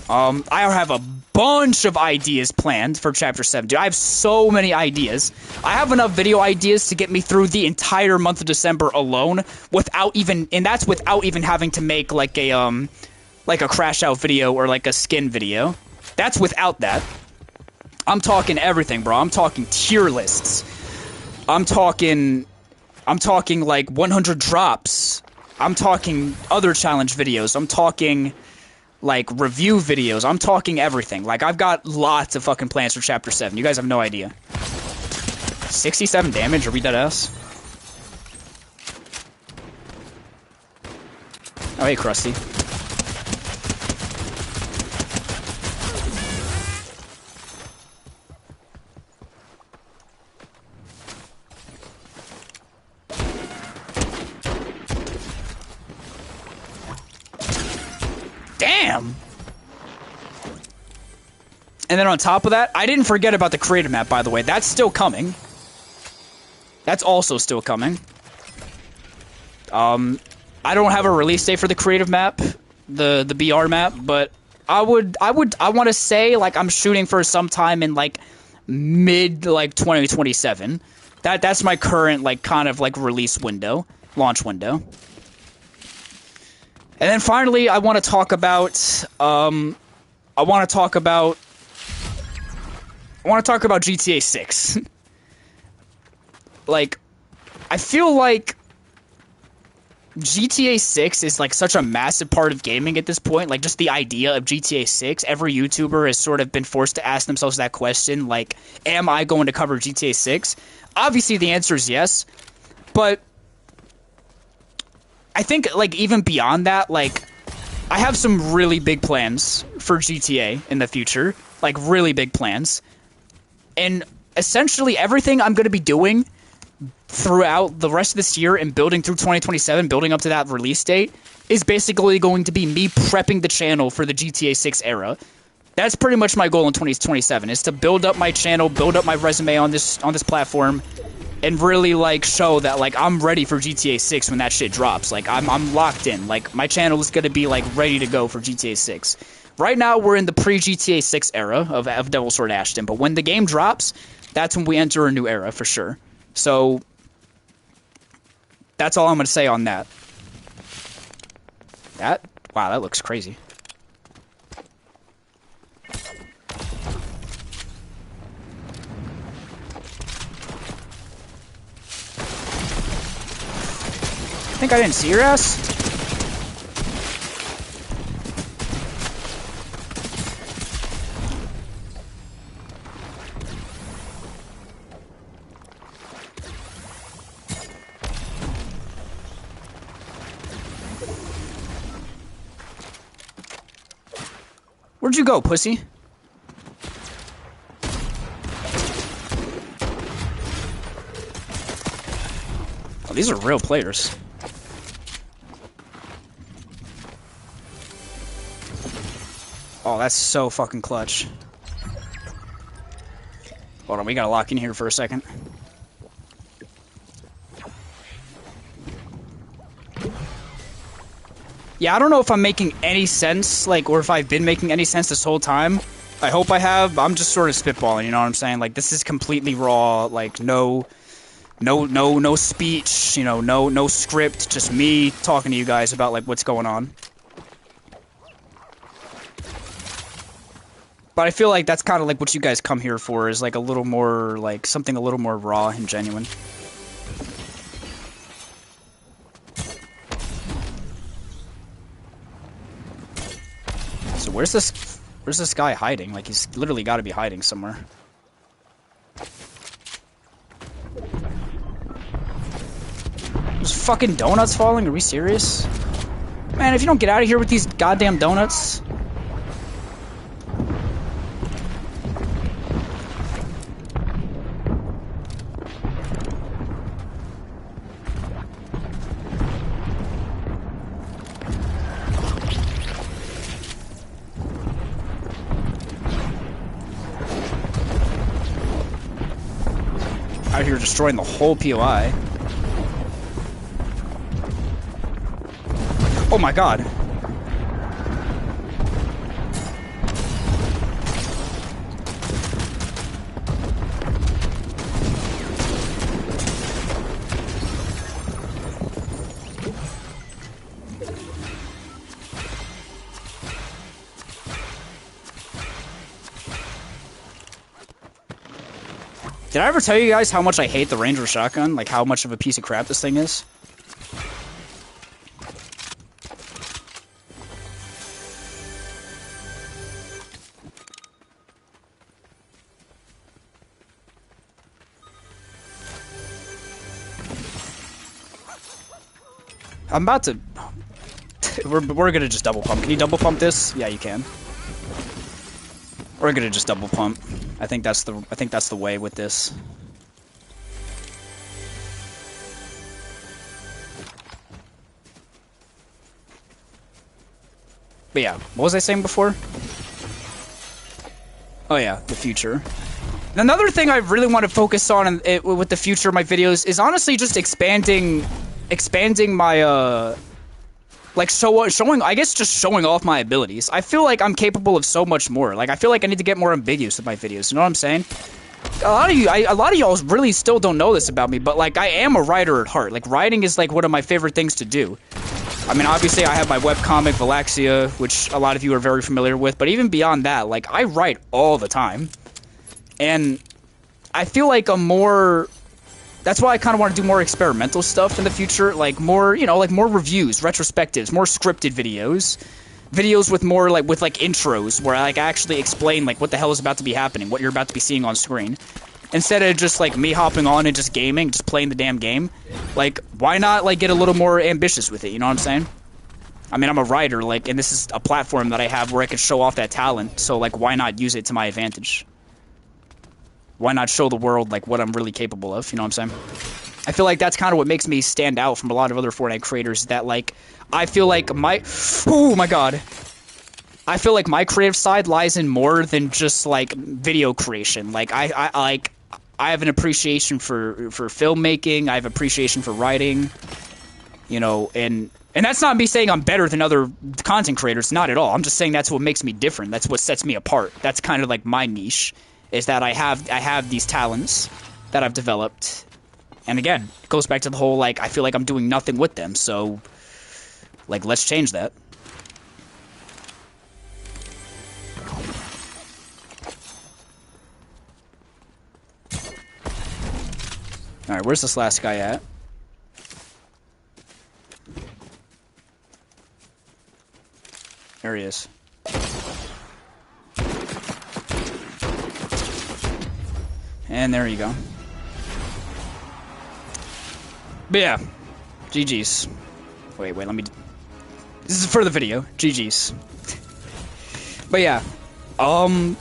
I have a bunch of ideas planned for Chapter 7, dude. I have so many ideas. I have enough video ideas to get me through the entire month of December alone, and that's without even having to make, like a crash out video or, like, a skin video. That's without that. I'm talking everything, bro. I'm talking tier lists. I'm talking like 100 drops. I'm talking other challenge videos. I'm talking, like, review videos. I'm talking everything. Like, I've got lots of fucking plans for Chapter 7. You guys have no idea. 67 damage? Are we dead ass? Oh, hey, Krusty. Damn! And then on top of that, I didn't forget about the creative map, by the way. That's still coming. That's also still coming. I don't have a release date for the creative map, the BR map, but I want to say, like, I'm shooting for sometime in, like, mid, like, 2027. That's my current, like, kind of, like, release window, launch window. And then finally, I want to talk about GTA 6. Like, I feel like GTA 6 is, like, such a massive part of gaming at this point. Like, just the idea of GTA 6, every YouTuber has sort of been forced to ask themselves that question, like, am I going to cover GTA 6? Obviously, the answer is yes, but I think, like, even beyond that, like, I have some really big plans for GTA in the future. Like, really big plans. And essentially everything I'm going to be doing throughout the rest of this year and building through 2027, building up to that release date, is basically going to be me prepping the channel for the GTA 6 era. That's pretty much my goal in 2027, is to build up my channel, build up my resume on this platform, and really, like, show that, like, I'm ready for GTA 6 when that shit drops. Like, I'm locked in. Like, my channel is gonna be, like, ready to go for GTA 6. Right now, we're in the pre-GTA 6 era of Devil's Sword Ashton, but when the game drops, that's when we enter a new era, for sure. So, that's all I'm gonna say on that. Wow, that looks crazy. Think I didn't see your ass? Where'd you go, pussy? Oh, these are real players. Oh, that's so fucking clutch. Hold on, we gotta lock in here for a second. Yeah, I don't know if I'm making any sense, like, or if I've been making any sense this whole time. I hope I have. I'm just sort of spitballing, you know what I'm saying? Like, this is completely raw, like, no speech, you know, no script, just me talking to you guys about, like, what's going on. But I feel like that's kind of like what you guys come here for, is like a little more, like, something a little more raw and genuine. So where's this guy hiding? Like, he's literally got to be hiding somewhere. There's fucking donuts falling? Are we serious? Man, if you don't get out of here with these goddamn donuts... Out here destroying the whole POI. Oh my god. Did I ever tell you guys how much I hate the Ranger shotgun? Like, how much of a piece of crap this thing is? I'm about to... We're gonna just double pump. Can you double pump this? Yeah, you can. We're gonna just double pump. I think that's the way with this. But yeah, what was I saying before? Oh yeah, the future. Another thing I really want to focus on with the future of my videos is honestly just expanding my like showing, I guess, just showing off my abilities. I feel like I'm capable of so much more. Like, I feel like I need to get more ambiguous with my videos. You know what I'm saying? A lot of y'all really still don't know this about me, but like, I am a writer at heart. Like, writing is like one of my favorite things to do. I mean, obviously, I have my webcomic Valaxia, which a lot of you are very familiar with. But even beyond that, like, I write all the time, and I feel like I'm more. That's why I kind of want to do more experimental stuff in the future, like more, you know, like more reviews, retrospectives, more scripted videos with more like intros where I like actually explain like what the hell is about to be happening, what you're about to be seeing on screen, instead of just like me hopping on and just gaming, just playing the damn game. Like, why not like get a little more ambitious with it? You know what I'm saying? I mean, I'm a writer, like, and this is a platform that I have where I can show off that talent. So like, why not use it to my advantage? Why not show the world, like, what I'm really capable of, you know what I'm saying? I feel like that's kind of what makes me stand out from a lot of other Fortnite creators, that, like, I feel like oh my god. I feel like my creative side lies in more than just, like, video creation. Like, I have an appreciation for filmmaking, I have appreciation for writing, you know, and that's not me saying I'm better than other content creators, not at all. I'm just saying that's what makes me different, that's what sets me apart. That's kind of, like, my niche. Is that I have these talents that I've developed, and again, it goes back to the whole, like, I feel like I'm doing nothing with them, so, like, let's change that. Alright, where's this last guy at? There he is. And there you go. But yeah, GG's. Wait, let me... This is for the video. GG's. But yeah, um,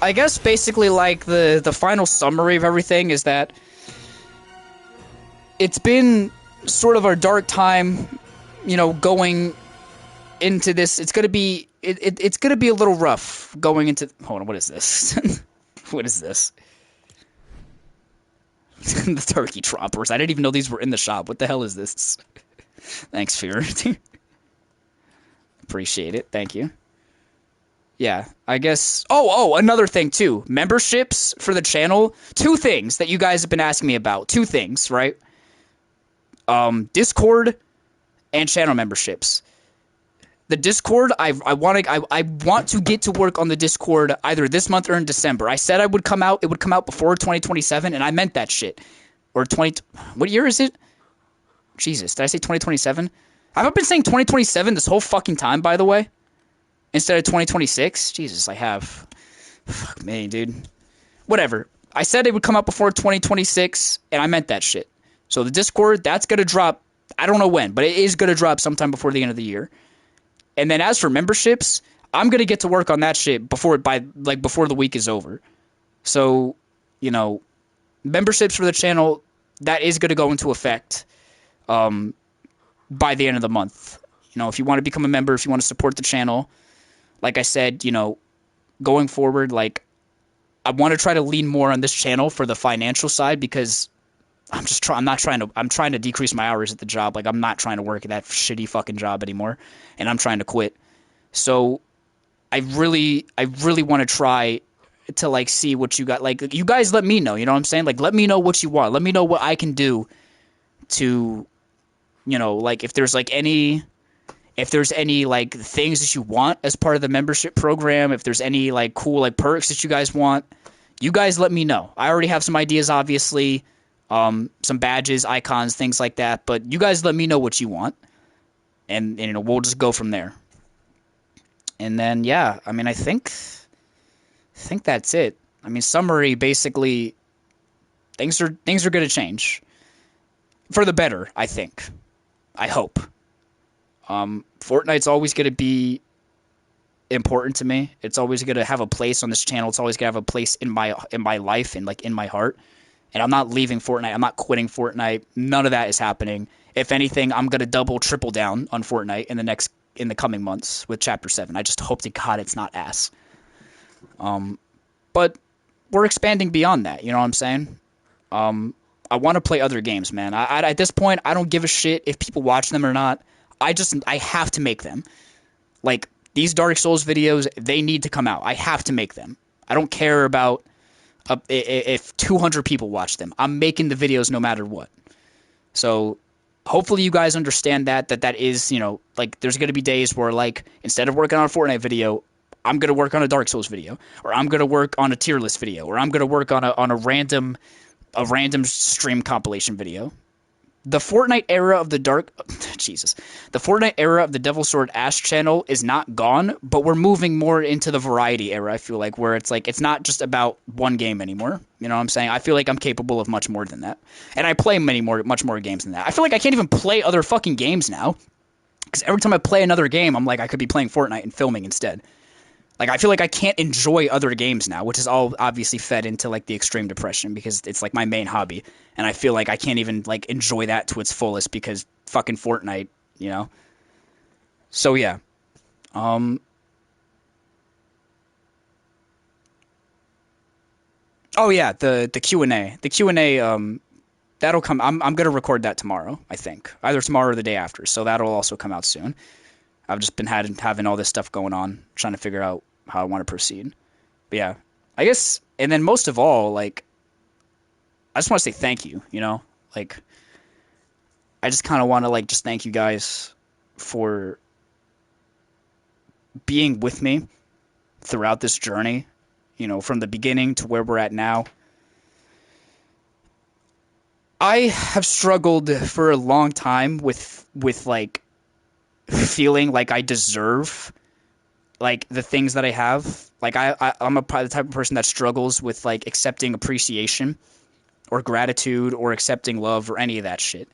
I guess basically like the final summary of everything is that it's been sort of a dark time, you know, going into this. It's gonna be it's gonna be a little rough going into. Hold on, what is this? What is this? The turkey trompers. I didn't even know these were in the shop. What the hell is this? Thanks, Fear. Appreciate it. Thank you. Yeah, I guess. Oh, another thing too. Memberships for the channel. Two things that you guys have been asking me about. Two things, right? Discord and channel memberships. The Discord, I want to get to work on the Discord either this month or in December. I said it would come out before 2027, and I meant that shit. Or 20, what year is it? Jesus, did I say 2027? Have I been saying 2027 this whole fucking time, by the way? Instead of 2026? Jesus, I have. Fuck me, dude. Whatever. I said it would come out before 2026, and I meant that shit. So the Discord, that's gonna drop, I don't know when, but it is gonna drop sometime before the end of the year. And then as for memberships, I'm going to get to work on that shit before the week is over. So, you know, memberships for the channel, that is going to go into effect by the end of the month. You know, if you want to become a member, if you want to support the channel, like I said, you know, going forward, like, I want to try to lean more on this channel for the financial side because I'm trying to decrease my hours at the job. Like, I'm not trying to work at that shitty fucking job anymore, and I'm trying to quit. So I really want to try to, like, see what you got. Like, you guys let me know, you know what I'm saying? Like, let me know what you want. Let me know what I can do to, you know, like, if there's any, like, things that you want as part of the membership program, if there's any, like, cool, like, perks that you guys want, you guys let me know. I already have some ideas, obviously. Some badges, icons, things like that. But you guys let me know what you want, and you know, we'll just go from there. And then, yeah, I mean, I think that's it. I mean, summary, basically, things are going to change for the better. I think, I hope. Fortnite's always going to be important to me. It's always going to have a place on this channel. It's always going to have a place in my life and, like, in my heart. And I'm not leaving Fortnite. I'm not quitting Fortnite. None of that is happening. If anything, I'm gonna double, triple down on Fortnite in the coming months with Chapter 7. I just hope to God it's not ass. But we're expanding beyond that. You know what I'm saying? I want to play other games, man. I at this point, I don't give a shit if people watch them or not. I have to make them. Like, these Dark Souls videos, they need to come out. I have to make them. I don't care about if 200 people watch them. I'm making the videos no matter what. So hopefully you guys understand that is, you know, like, there's going to be days where, like, instead of working on a Fortnite video, I'm going to work on a Dark Souls video, or I'm going to work on a tier list video, or I'm going to work on a random stream compilation video. The Fortnite era of the the Fortnite era of the Devil Sword Ash channel is not gone, but we're moving more into the variety era, I feel like, where it's like, it's not just about one game anymore. You know what I'm saying? I feel like I'm capable of much more than that. And I play much more games than that. I feel like I can't even play other fucking games now, because every time I play another game, I'm like, I could be playing Fortnite and filming instead. Like, I feel like I can't enjoy other games now, which is all obviously fed into, like, the extreme depression, because it's, like, my main hobby. And I feel like I can't even, like, enjoy that to its fullest because fucking Fortnite, you know? So, yeah. Oh, yeah, the Q&A. The Q&A, that'll come. I'm going to record that tomorrow, I think. Either tomorrow or the day after. So that'll also come out soon. I've just been having all this stuff going on, trying to figure out how I want to proceed. But yeah, I guess, and then most of all, like, I just want to say thank you, you know? Like, I just kind of want to, like, just thank you guys for being with me throughout this journey, you know, from the beginning to where we're at now. I have struggled for a long time with like, feeling like I deserve, like, the things that I have. Like, I'm the type of person that struggles with, like, accepting appreciation or gratitude or accepting love or any of that shit.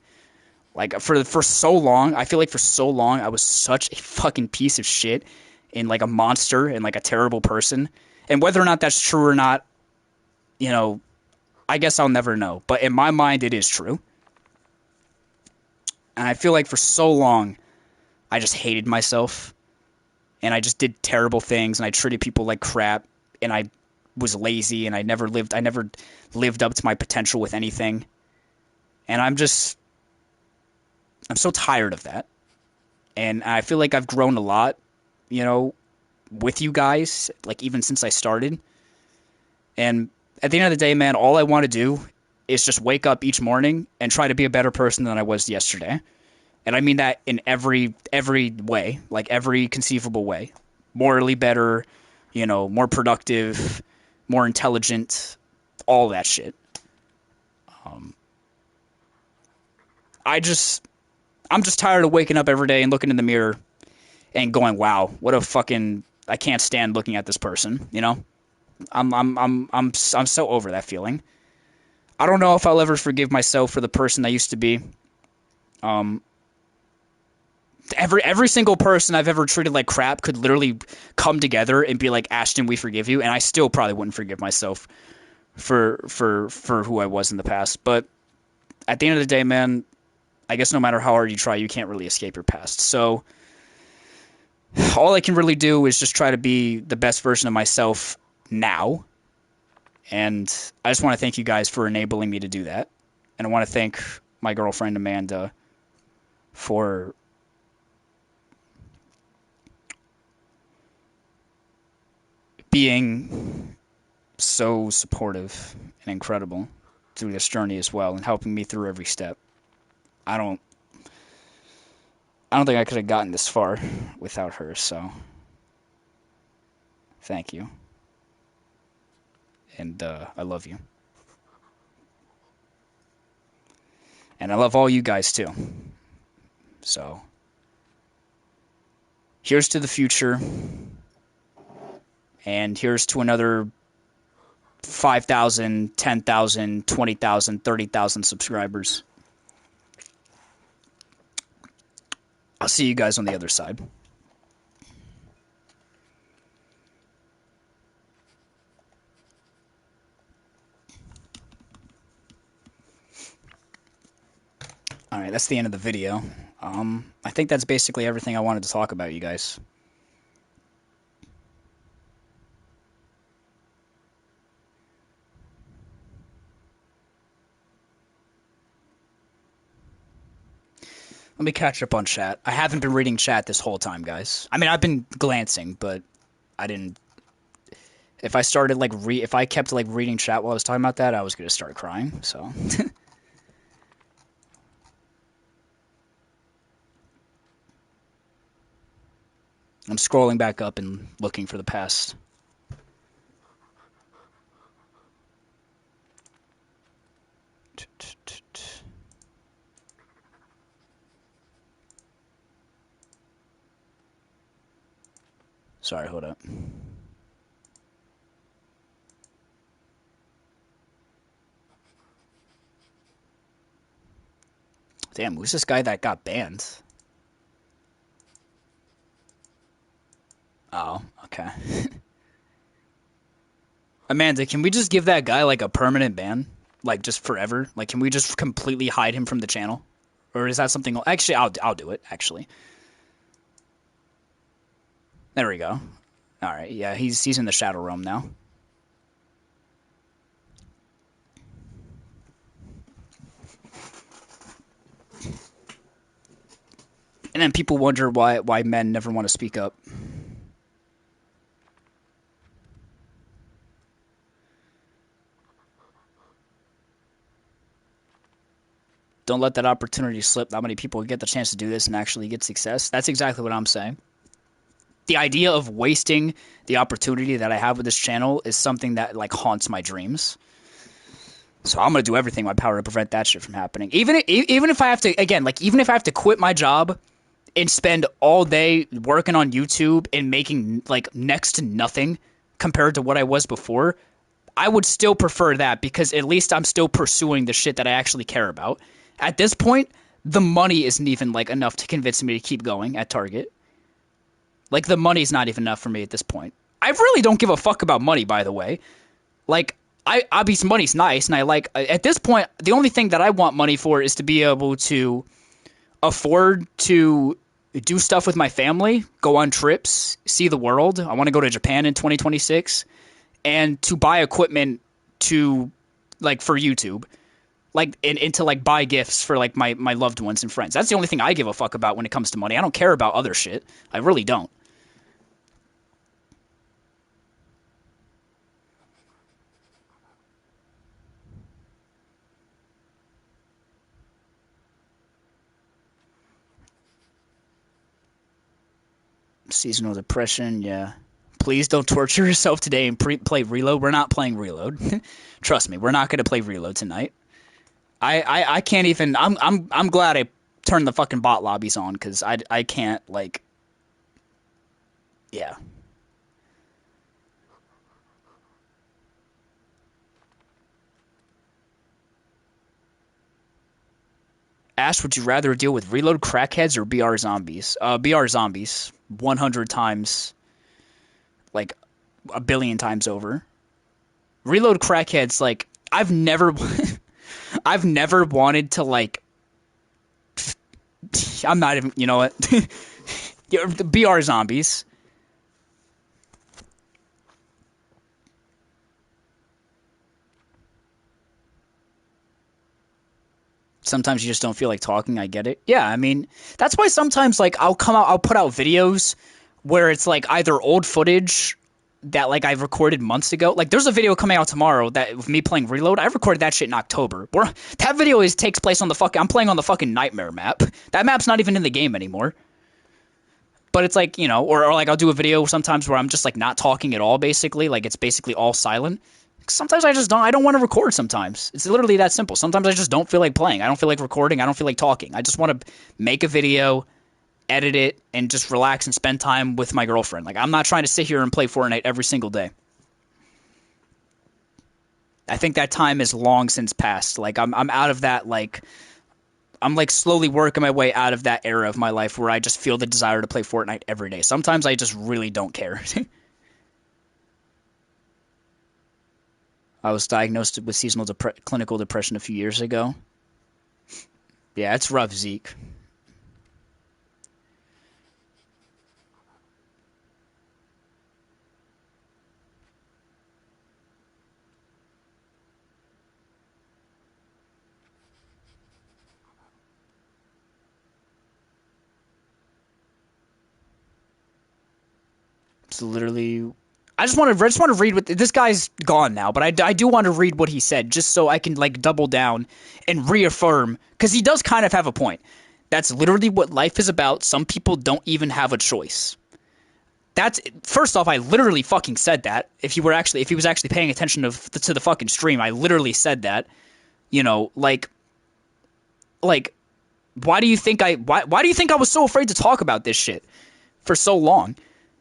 Like, for so long, I feel like for so long I was such a fucking piece of shit and like a monster and like a terrible person. And whether or not that's true or not, you know, I guess I'll never know. But in my mind, it is true. And I feel like for so long, I just hated myself. And I just did terrible things. And I treated people like crap. And I was lazy. And I never lived up to my potential with anything. And I'm so tired of that. And I feel like I've grown a lot, you know, with you guys, like even since I started. And at the end of the day, man, all I want to do is just wake up each morning and try to be a better person than I was yesterday. And I mean that in every way, like every conceivable way. Morally better, you know, more productive, more intelligent, all that shit. I'm just tired of waking up every day and looking in the mirror and going, "Wow, what a fucking I can't stand looking at this person," you know? I'm so over that feeling. I don't know if I'll ever forgive myself for the person I used to be. Every single person I've ever treated like crap could literally come together and be like, "Ashton, we forgive you," and I still probably wouldn't forgive myself for who I was in the past. But at the end of the day, man, I guess no matter how hard you try, you can't really escape your past. So all I can really do is just try to be the best version of myself now. And I just want to thank you guys for enabling me to do that. And I want to thank my girlfriend, Amanda, for being so supportive and incredible through this journey as well and helping me through every step. I don't think I could have gotten this far without her, so thank you. And I love you. And I love all you guys too. So here's to the future. And here's to another 5,000, 10,000, 20,000, 30,000 subscribers. I'll see you guys on the other side. Alright, that's the end of the video. I think that's basically everything I wanted to talk about, you guys. Let me catch up on chat. I haven't been reading chat this whole time, guys. I mean, I've been glancing, but I didn't. If I started like if I kept like reading chat while I was talking about that, I was gonna start crying. So. I'm scrolling back up and looking for the past. Sorry, hold up. Damn, who's this guy that got banned? Oh, okay. Amanda, can we just give that guy like a permanent ban? Like just forever? Like can we just completely hide him from the channel? Or is that something actually I'll do it actually. There we go. All right. Yeah, he's in the Shadow Realm now. And then people wonder why men never want to speak up. Don't let that opportunity slip. Not many people get the chance to do this and actually get success. That's exactly what I'm saying. The idea of wasting the opportunity that I have with this channel is something that like haunts my dreams. So I'm gonna do everything in my power to prevent that shit from happening. Even if I have to, again, like even if I have to quit my job and spend all day working on YouTube and making like next to nothing compared to what I was before, I would still prefer that because at least I'm still pursuing the shit that I actually care about. At this point, the money isn't even like enough to convince me to keep going at Target. Like, the money's not even enough for me at this point. I really don't give a fuck about money, by the way. Like, obviously money's nice, and I like, at this point, the only thing that I want money for is to be able to afford to do stuff with my family, go on trips, see the world. I want to go to Japan in 2026, and to buy equipment to, like, for YouTube. Like, and to, like, buy gifts for, like, my loved ones and friends. That's the only thing I give a fuck about when it comes to money. I don't care about other shit. I really don't. Seasonal depression, yeah. Please don't torture yourself today and play Reload. We're not playing Reload. Trust me, we're not going to play Reload tonight. I can't even. I'm glad I turned the fucking bot lobbies on because I can't, like, yeah. Ash, would you rather deal with Reload crackheads or BR zombies? BR zombies, 100 times, like, a billion times over. Reload crackheads, like, I've never wanted to, like, I'm not even, you know what? The BR zombies. Sometimes you just don't feel like talking. I get it. Yeah, I mean, that's why sometimes, like, I'll put out videos where it's like either old footage that, like, I've recorded months ago. Like, there's a video coming out tomorrow that with me playing Reload. I recorded that shit in October. That video takes place on the fucking. I'm playing on the fucking Nightmare map. That map's not even in the game anymore. But it's like, you know, or like I'll do a video sometimes where I'm just, like, not talking at all. Basically, like, it's basically all silent. Sometimes I don't want to record sometimes. It's literally that simple. Sometimes I just don't feel like playing. I don't feel like recording. I don't feel like talking. I just want to make a video, edit it, and just relax and spend time with my girlfriend. Like, I'm not trying to sit here and play Fortnite every single day. I think that time is long since passed. Like, I'm out of that, like, I'm, like, slowly working my way out of that era of my life where I just feel the desire to play Fortnite every day. Sometimes I just really don't care. I was diagnosed with seasonal clinical depression a few years ago. Yeah, it's rough, Zeke. It's literally. I just want to read what this guy's gone now, but I do want to read what he said just so I can, like, double down and reaffirm because he does kind of have a point. That's literally what life is about. Some people don't even have a choice. That's first off, I literally fucking said that. If he was actually paying attention to the fucking stream, I literally said that. You know, like why do you think I was so afraid to talk about this shit for so long?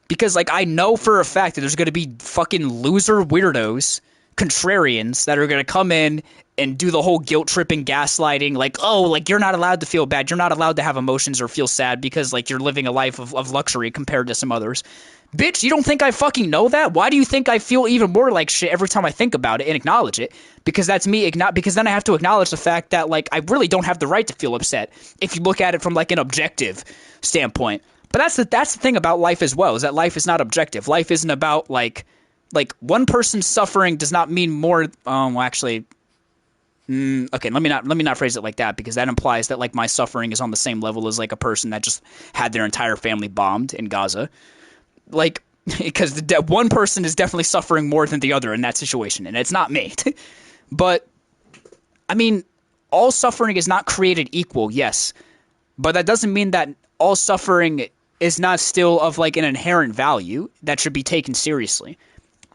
Because, like, I know for a fact that there's going to be fucking loser weirdos, contrarians that are going to come in and do the whole guilt tripping, gaslighting, like, oh, like, you're not allowed to feel bad, you're not allowed to have emotions or feel sad because, like, you're living a life of luxury compared to some others. Bitch, you don't think I fucking know that? Why do you think I feel even more like shit every time I think about it and acknowledge it? Because that's me, because then I have to acknowledge the fact that, like, I really don't have the right to feel upset if you look at it from, like, an objective standpoint. But that's the thing about life as well, is that life is not objective. Life isn't about, like one person's suffering does not mean more. Well, actually, okay. Let me not phrase it like that because that implies that, like, my suffering is on the same level as, like, a person that just had their entire family bombed in Gaza. Like, because one person is definitely suffering more than the other in that situation, and it's not me. But I mean, all suffering is not created equal, yes, but that doesn't mean that all suffering is not still of, like, an inherent value that should be taken seriously.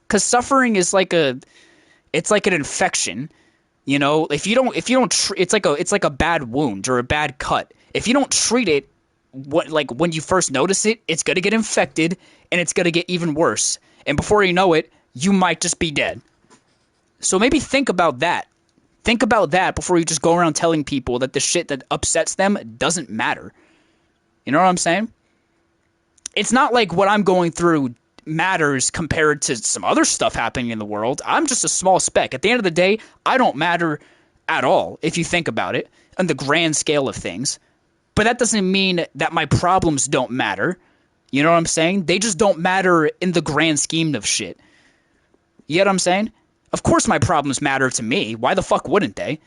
Because suffering is it's like an infection. You know, it's like a bad wound or a bad cut. If you don't treat it, when you first notice it, it's gonna get infected and it's gonna get even worse. And before you know it, you might just be dead. So maybe think about that. Think about that before you just go around telling people that the shit that upsets them doesn't matter. You know what I'm saying? It's not like what I'm going through matters compared to some other stuff happening in the world. I'm just a small speck. At the end of the day, I don't matter at all if you think about it on the grand scale of things. But that doesn't mean that my problems don't matter. You know what I'm saying? They just don't matter in the grand scheme of shit. You get what I'm saying? Of course my problems matter to me. Why the fuck wouldn't they?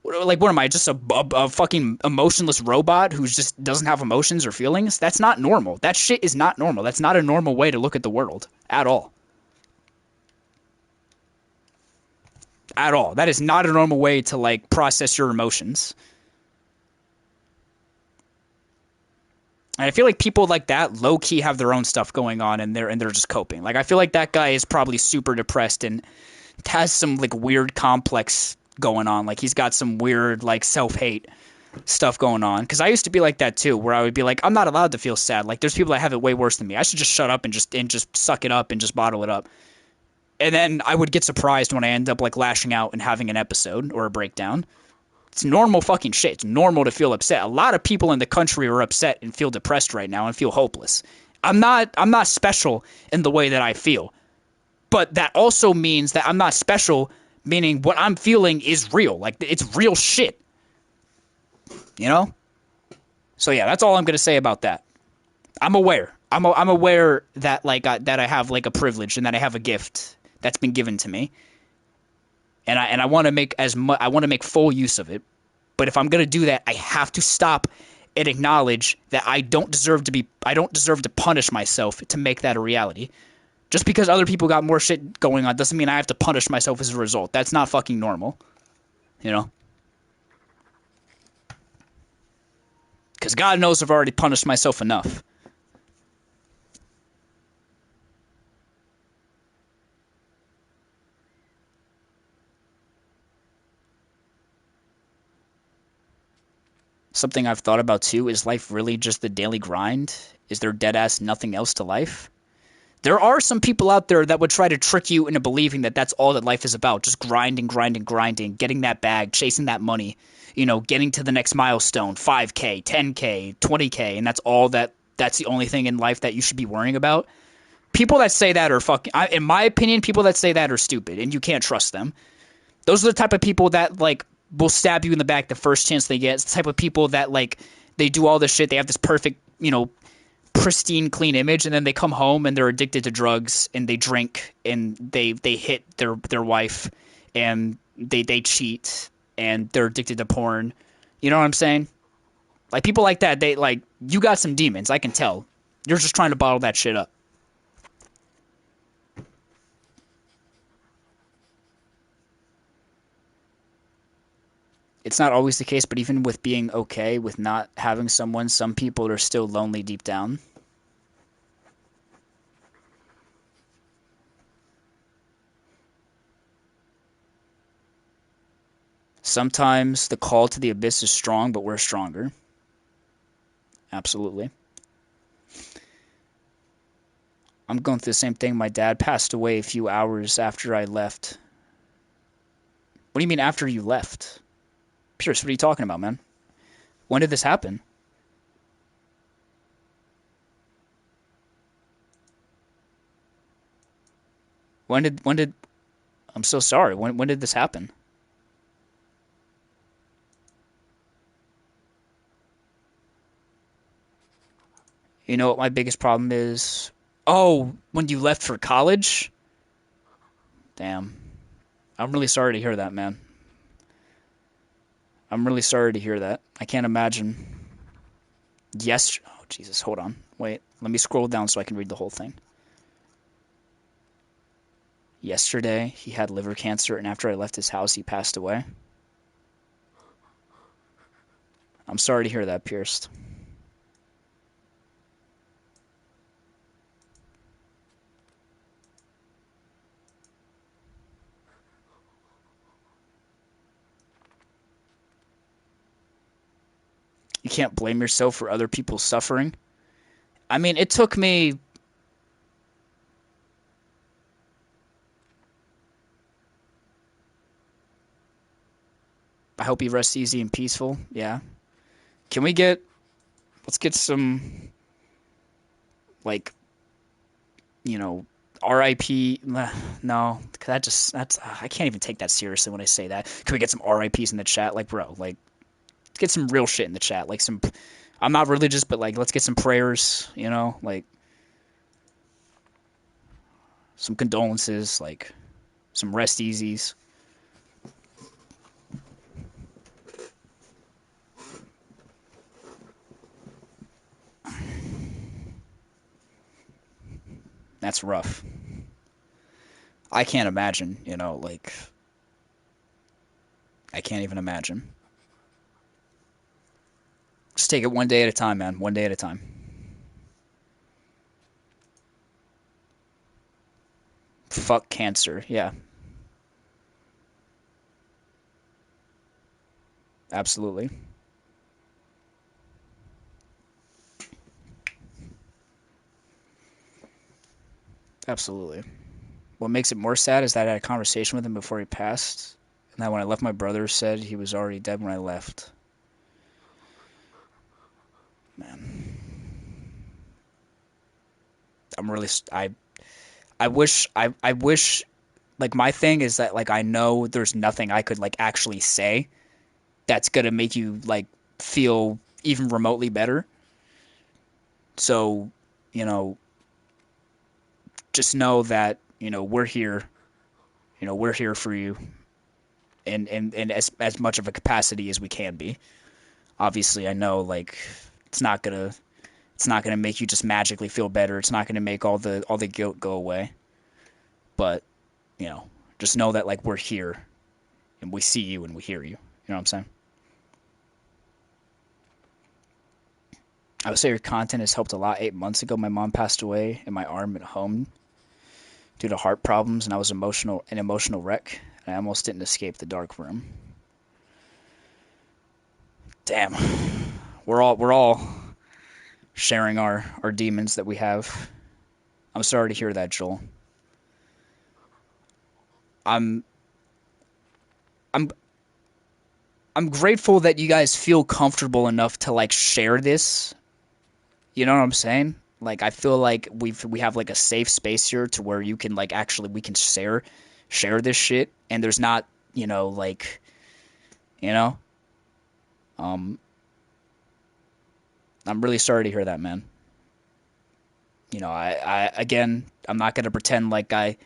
Like, what am I, just a fucking emotionless robot who just doesn't have emotions or feelings? That's not normal. That shit is not normal. That's not a normal way to look at the world at all. At all. That is not a normal way to, like, process your emotions. And I feel like people like that low key have their own stuff going on, and they're just coping. Like, I feel like that guy is probably super depressed and has some like weird complex going on. Like, he's got some weird like self-hate stuff going on. Because I used to be like that too, where I would be like, I'm not allowed to feel sad. Like, there's people that have it way worse than me. I should just shut up and just suck it up and just bottle it up. And then I would get surprised when I end up like lashing out and having an episode or a breakdown. It's normal fucking shit. It's normal to feel upset. A lot of people in the country are upset and feel depressed right now and feel hopeless. I'm not special in the way that I feel. But that also means that I'm not special, meaning what I'm feeling is real. Like, it's real shit. You know? So yeah, that's all I'm going to say about that. I'm aware. I'm aware that like that I have like a privilege and that I have a gift that's been given to me. And I want to make I want to make full use of it. But if I'm going to do that, I have to stop and acknowledge that I don't deserve to punish myself to make that a reality. Just because other people got more shit going on doesn't mean I have to punish myself as a result. That's not fucking normal. You know? Because God knows I've already punished myself enough. Something I've thought about too, is life really just the daily grind? Is there dead ass nothing else to life? There are some people out there that would try to trick you into believing that that's all that life is about. Just grinding, grinding, grinding, getting that bag, chasing that money, getting to the next milestone, 5K, 10K, 20K, and that's the only thing in life that you should be worrying about. People that say that are fucking, in my opinion, people that say that are stupid, and you can't trust them. Those are the type of people that, like, will stab you in the back the first chance they get. It's the type of people that, like, they do all this shit. They have this perfect, pristine, clean image, and then they come home and they're addicted to drugs and they drink and they hit their wife and they cheat and they're addicted to porn. You know what I'm saying? Like, people like that, they like, you got some demons. I can tell. You're just trying to bottle that shit up. It's not always the case, but even with being okay with not having someone, some people are still lonely deep down. Sometimes the call to the abyss is strong, but we're stronger. Absolutely. I'm going through the same thing. My dad passed away a few hours after I left. What do you mean after you left? Pierce, what are you talking about, man? When did this happen? When did I'm so sorry. When did this happen? You know what my biggest problem is? Oh, when you left for college? Damn. I'm really sorry to hear that, man. I'm really sorry to hear that. I can't imagine. Yes. Oh, Jesus. Hold on. Wait. Let me scroll down so I can read the whole thing. Yesterday, he had liver cancer, and after I left his house, he passed away. I'm sorry to hear that, Pierce. You can't blame yourself for other people's suffering. I mean, it took me. I hope he rests easy and peaceful. Yeah. Can we get. Let's get some. like, you know, RIP. No, that's I can't even take that seriously when I say that. Can we get some RIPs in the chat? Like, bro, like, let's get some real shit in the chat. Like some, I'm not religious, but like, let's get some prayers. You know, like some condolences, like some rest easies. That's rough. I can't imagine. You know, like I can't even imagine. Just take it one day at a time, man. One day at a time. Fuck cancer. Yeah, absolutely. Absolutely. What makes it more sad is that I had a conversation with him before he passed, and that when I left, my brother said he was already dead when I left. Man, I'm really I wish like my thing is that like I know there's nothing I could like actually say that's gonna make you like feel even remotely better. So, you know, just know that, we're here. We're here for you and as much of a capacity as we can be. Obviously, I know like it's not gonna it's not gonna make you just magically feel better. It's not gonna make all the guilt go away. But, you know, just know that like we're here and we see you and we hear you. You know what I'm saying? I would say your content has helped a lot. 8 months ago, my mom passed away and my arm at home due to heart problems, and I was an emotional wreck. And I almost didn't escape the dark room. Damn, we're all sharing our demons that we have. I'm sorry to hear that, Joel. I'm I'm I'm grateful that you guys feel comfortable enough to like share this. You know what I'm saying? Like I feel like we have like a safe space here to where you can like actually we can share this shit and there's not, like, you know, um I'm really sorry to hear that, man. I again, I'm not going to pretend like I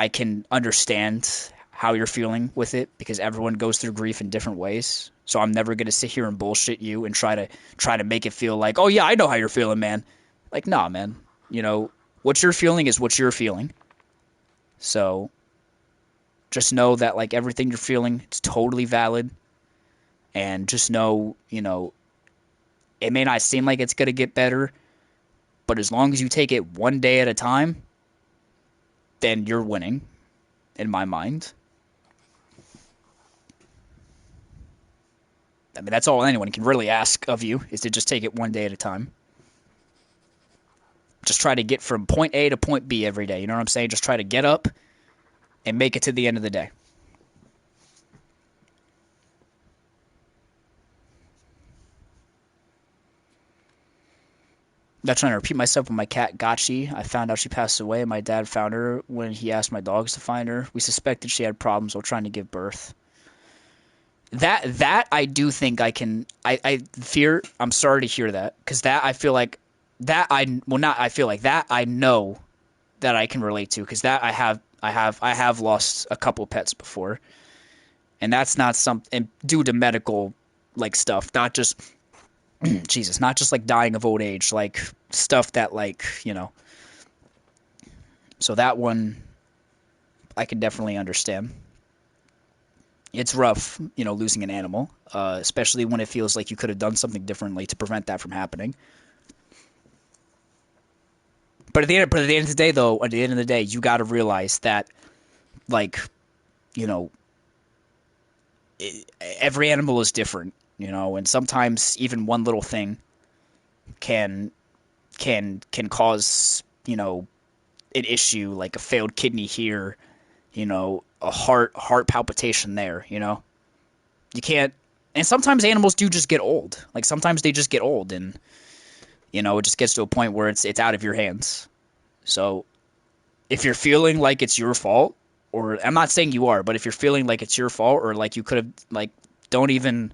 can understand how you're feeling with it because everyone goes through grief in different ways. So I'm never gonna sit here and bullshit you and try to make it feel like, oh yeah, I know how you're feeling, man. Like, nah, man. You know, what you're feeling is what you're feeling. So just know that like everything you're feeling, it's totally valid. And just know, it may not seem like it's gonna get better, but as long as you take it one day at a time, then you're winning, in my mind. I mean, that's all anyone can really ask of you is to just take it one day at a time. Just try to get from point A to point B every day. You know what I'm saying? Just try to get up and make it to the end of the day. Not trying to repeat myself, but my cat Gotchi, I found out she passed away. My dad found her when he asked my dogs to find her. We suspected she had problems while trying to give birth. That I do think I can. I fear. I'm sorry to hear that because that I feel like that I well not I feel like that I know that I can relate to because that I have lost a couple pets before, and that's not something due to medical like stuff, not just Jesus, not just like dying of old age, like stuff that like So that one I can definitely understand. It's rough, losing an animal, especially when it feels like you could have done something differently to prevent that from happening. But at the end of the day, though, at the end of the day, you got to realize that, like, you know, every animal is different, and sometimes even one little thing can can cause an issue like a failed kidney here, a heart palpitation there. You can't. And sometimes animals do just get old. Like sometimes they just get old, and You know, it just gets to a point where it's out of your hands. So if you're feeling like it's your fault, or I'm not saying you are, but if you're feeling like it's your fault or like you could have like don't even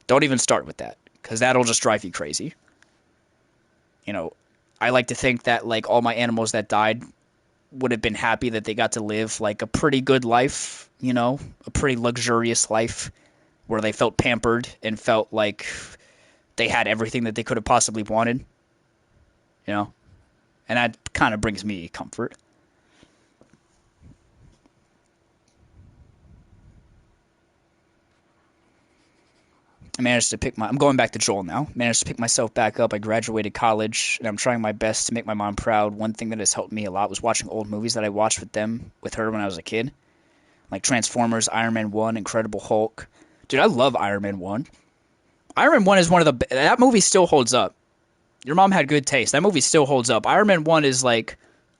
don't even start with that because that'll just drive you crazy. You know, I like to think that like all my animals that died would have been happy that they got to live like a pretty good life, you know, a pretty luxurious life where they felt pampered and felt like they had everything that they could have possibly wanted, you know. And that kind of brings me comfort. I managed to pick my. I'm going back to Joel now. Managed to pick myself back up. I graduated college, and I'm trying my best to make my mom proud. One thing that has helped me a lot was watching old movies that I watched with her when I was a kid, like Transformers, Iron Man 1, Incredible Hulk. Dude, I love Iron Man 1. Iron Man 1 is one of the. That movie still holds up. Your mom had good taste. That movie still holds up. Iron Man 1 is like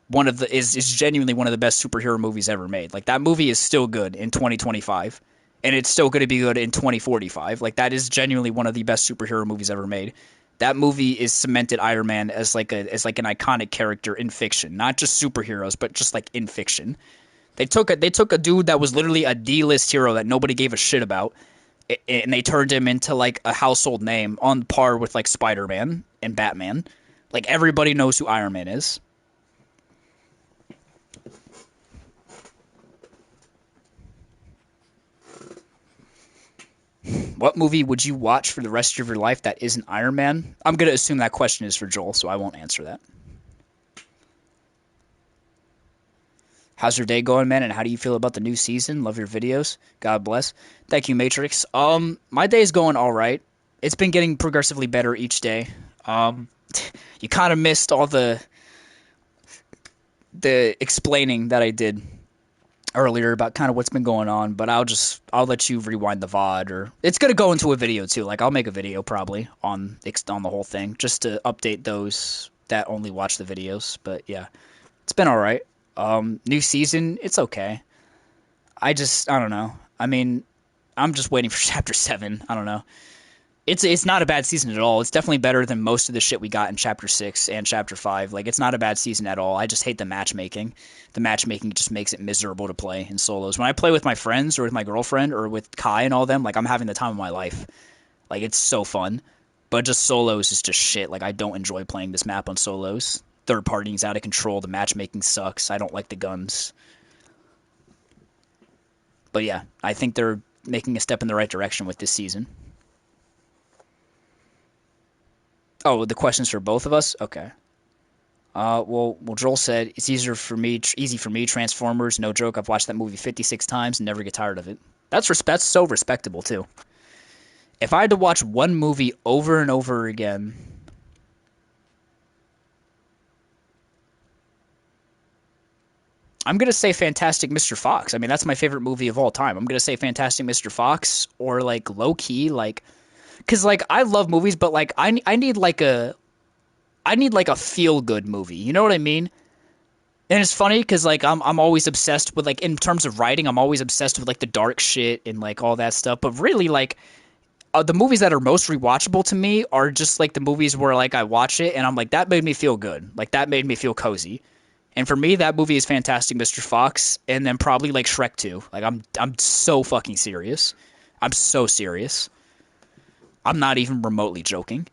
one of the is genuinely one of the best superhero movies ever made. Like that movie is still good in 2025 and it's still going to be good in 2045. Like that is genuinely one of the best superhero movies ever made. That movie is cemented Iron Man as like an iconic character in fiction, not just superheroes, but just like in fiction. They took a dude that was literally a D-list hero that nobody gave a shit about, and they turned him into like a household name on par with like Spider-Man and Batman. Like everybody knows who Iron Man is. What movie would you watch for the rest of your life that isn't Iron Man? I'm gonna assume that question is for Joel, so I won't answer that. How's your day going, man? And how do you feel about the new season? Love your videos. God bless. Thank you, Matrix. My day's going all right. It's been getting progressively better each day. Um, you kind of missed all the explaining that I did earlier about kind of what's been going on, but I'll let you rewind the VOD or it's gonna go into a video too. Like I'll make a video probably on the whole thing just to update those that only watch the videos. But yeah, it's been all right. New season, it's okay. I don't know. I mean, I'm just waiting for chapter 7. I don't know. It's not a bad season at all. It's definitely better than most of the shit we got in chapter 6 and chapter 5. Like it's not a bad season at all. I just hate the matchmaking. The matchmaking just makes it miserable to play in solos. When I play with my friends or with my girlfriend or with Kai and all them, like I'm having the time of my life. Like it's so fun. But just solos is just shit. Like I don't enjoy playing this map on solos. Third partying's out of control. The matchmaking sucks. I don't like the guns. But yeah, I think they're making a step in the right direction with this season. Oh, the questions for both of us? Okay. Well, Joel said it's easy for me. Transformers, no joke. I've watched that movie 56 times and never get tired of it. That's so respectable too. If I had to watch one movie over and over again, I'm gonna say Fantastic Mr. Fox. I mean, that's my favorite movie of all time. I'm gonna say Fantastic Mr. Fox or like low key, like, cause like I love movies, but like I need like a feel good movie. You know what I mean? And it's funny because like I'm always obsessed with like in terms of writing, I'm always obsessed with like the dark shit and like all that stuff. But really, like the movies that are most rewatchable to me are just like the movies where like I watch it and I'm like that made me feel good, like that made me feel cozy. And for me, that movie is Fantastic Mr. Fox, and then probably like Shrek 2. Like I'm so fucking serious. I'm so serious. I'm not even remotely joking.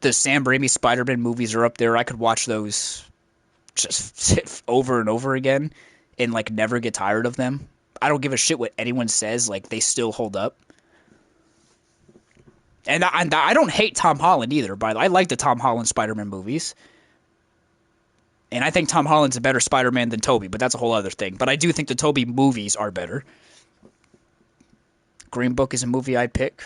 The Sam Raimi Spider-Man movies are up there. I could watch those just over and over again and like never get tired of them. I don't give a shit what anyone says. Like they still hold up. And I don't hate Tom Holland either. But I like the Tom Holland Spider-Man movies, and I think Tom Holland's a better Spider-Man than Tobey. But that's a whole other thing. But I do think the Tobey movies are better. Green Book is a movie I'd pick.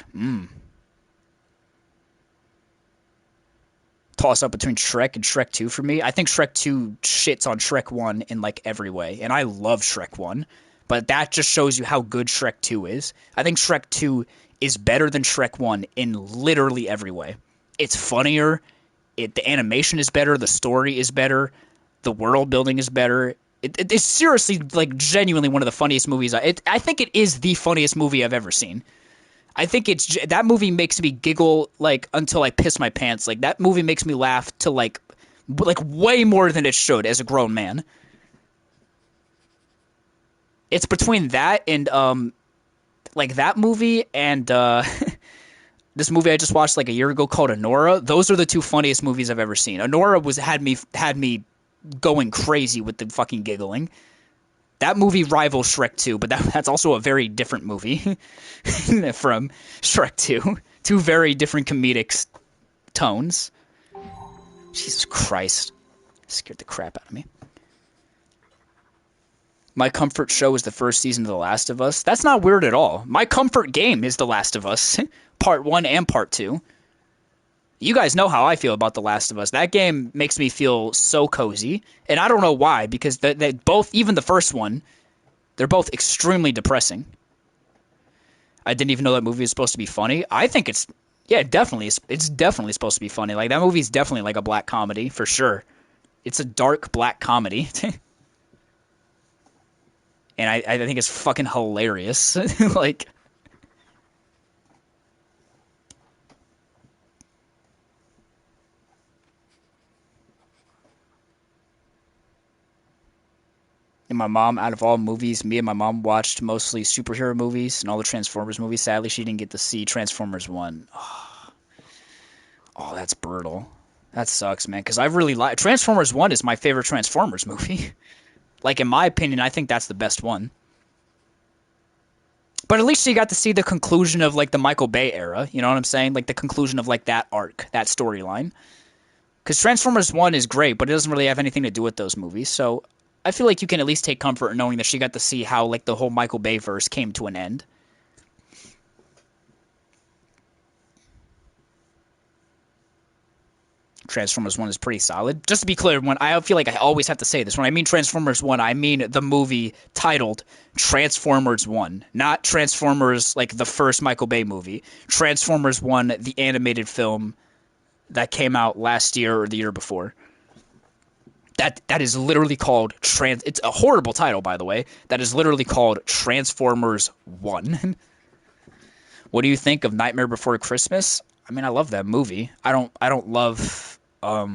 Toss up between Shrek and Shrek 2 for me. I think Shrek 2 shits on Shrek 1 in like every way, and I love Shrek 1, but that just shows you how good Shrek 2 is. I think Shrek 2 is better than Shrek 1 in literally every way. It's funnier, the animation is better, the story is better, the world building is better. It's seriously, like, genuinely one of the funniest movies. I think it is the funniest movie I've ever seen. I think that movie makes me giggle like until I piss my pants. Like that movie makes me laugh to like way more than it should as a grown man. It's between that and like that movie and this movie I just watched like a year ago called Anora. Those are the two funniest movies I've ever seen. Anora was had me going crazy with the fucking giggling. That movie rivals Shrek 2, but that's also a very different movie from Shrek 2. Two very different comedic tones. Jesus Christ. Scared the crap out of me. My comfort show is the first season of The Last of Us. That's not weird at all. My comfort game is The Last of Us, Part 1 and Part 2. You guys know how I feel about The Last of Us. That game makes me feel so cozy, and I don't know why, because they both, even the first one, they're both extremely depressing. I didn't even know that movie was supposed to be funny. I think it's definitely supposed to be funny. Like that movie's definitely like a black comedy for sure. It's a dark black comedy. And I think it's fucking hilarious. Like, and my mom, out of all movies, me and my mom watched mostly superhero movies and all the Transformers movies. Sadly, she didn't get to see Transformers 1. Oh, that's brutal. That sucks, man, because I really like Transformers 1 is my favorite Transformers movie. Like, in my opinion, I think that's the best one. But at least you got to see the conclusion of, like, the Michael Bay era. You know what I'm saying? Like, the conclusion of, like, that arc, that storyline. Because Transformers 1 is great, but it doesn't really have anything to do with those movies. So I feel like you can at least take comfort in knowing that she got to see how, like, the whole Michael Bay verse came to an end. Transformers 1 is pretty solid. Just to be clear, when I feel like I always have to say this, when I mean Transformers 1, I mean the movie titled Transformers 1, not Transformers like the first Michael Bay movie. Transformers 1, the animated film that came out last year or the year before. That is literally called it's a horrible title, by the way. That is literally called Transformers 1. What do you think of Nightmare Before Christmas? I mean, I love that movie. I don't love I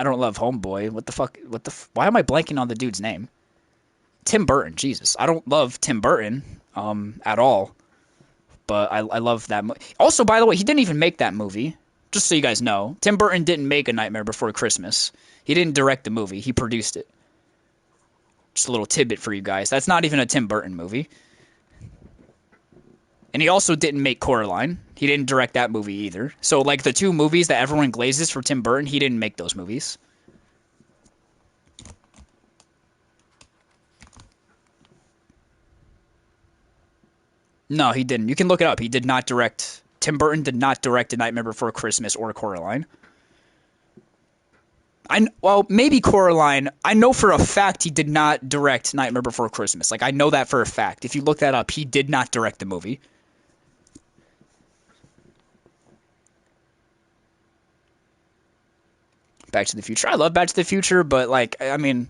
don't love Homeboy. What the fuck? Why am I blanking on the dude's name? Tim Burton. Jesus. I don't love Tim Burton at all. But I love that movie. Also, by the way, he didn't even make that movie. Just so you guys know, Tim Burton didn't make A Nightmare Before Christmas. He didn't direct the movie. He produced it. Just a little tidbit for you guys. That's not even a Tim Burton movie. And he also didn't make Coraline. He didn't direct that movie either. So, like, the two movies that everyone glazes for Tim Burton, he didn't make those movies. No, he didn't. You can look it up. He did not direct... Tim Burton did not direct A Nightmare Before Christmas or Coraline. Well, maybe Coraline. I know for a fact he did not direct Nightmare Before Christmas. Like, I know that for a fact. If you look that up, he did not direct the movie. Back to the Future. I love Back to the Future, but, like, I mean,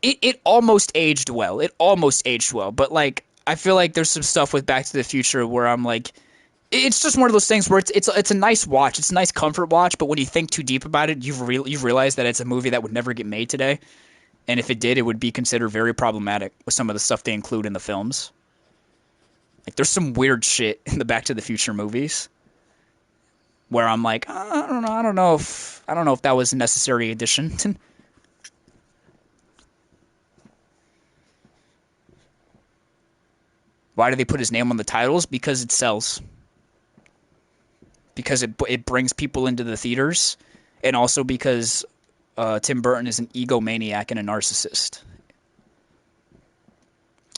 it almost aged well. It almost aged well. But, like, I feel like there's some stuff with Back to the Future where I'm like, it's just one of those things where it's a nice watch. It's a nice comfort watch, but when you think too deep about it, you've realized that it's a movie that would never get made today. And if it did, it would be considered very problematic with some of the stuff they include in the films. Like, there's some weird shit in the Back to the Future movies where I'm like, I don't know if that was a necessary addition. Why do they put his name on the titles? Because it sells. Because it brings people into the theaters, and also because Tim Burton is an egomaniac and a narcissist.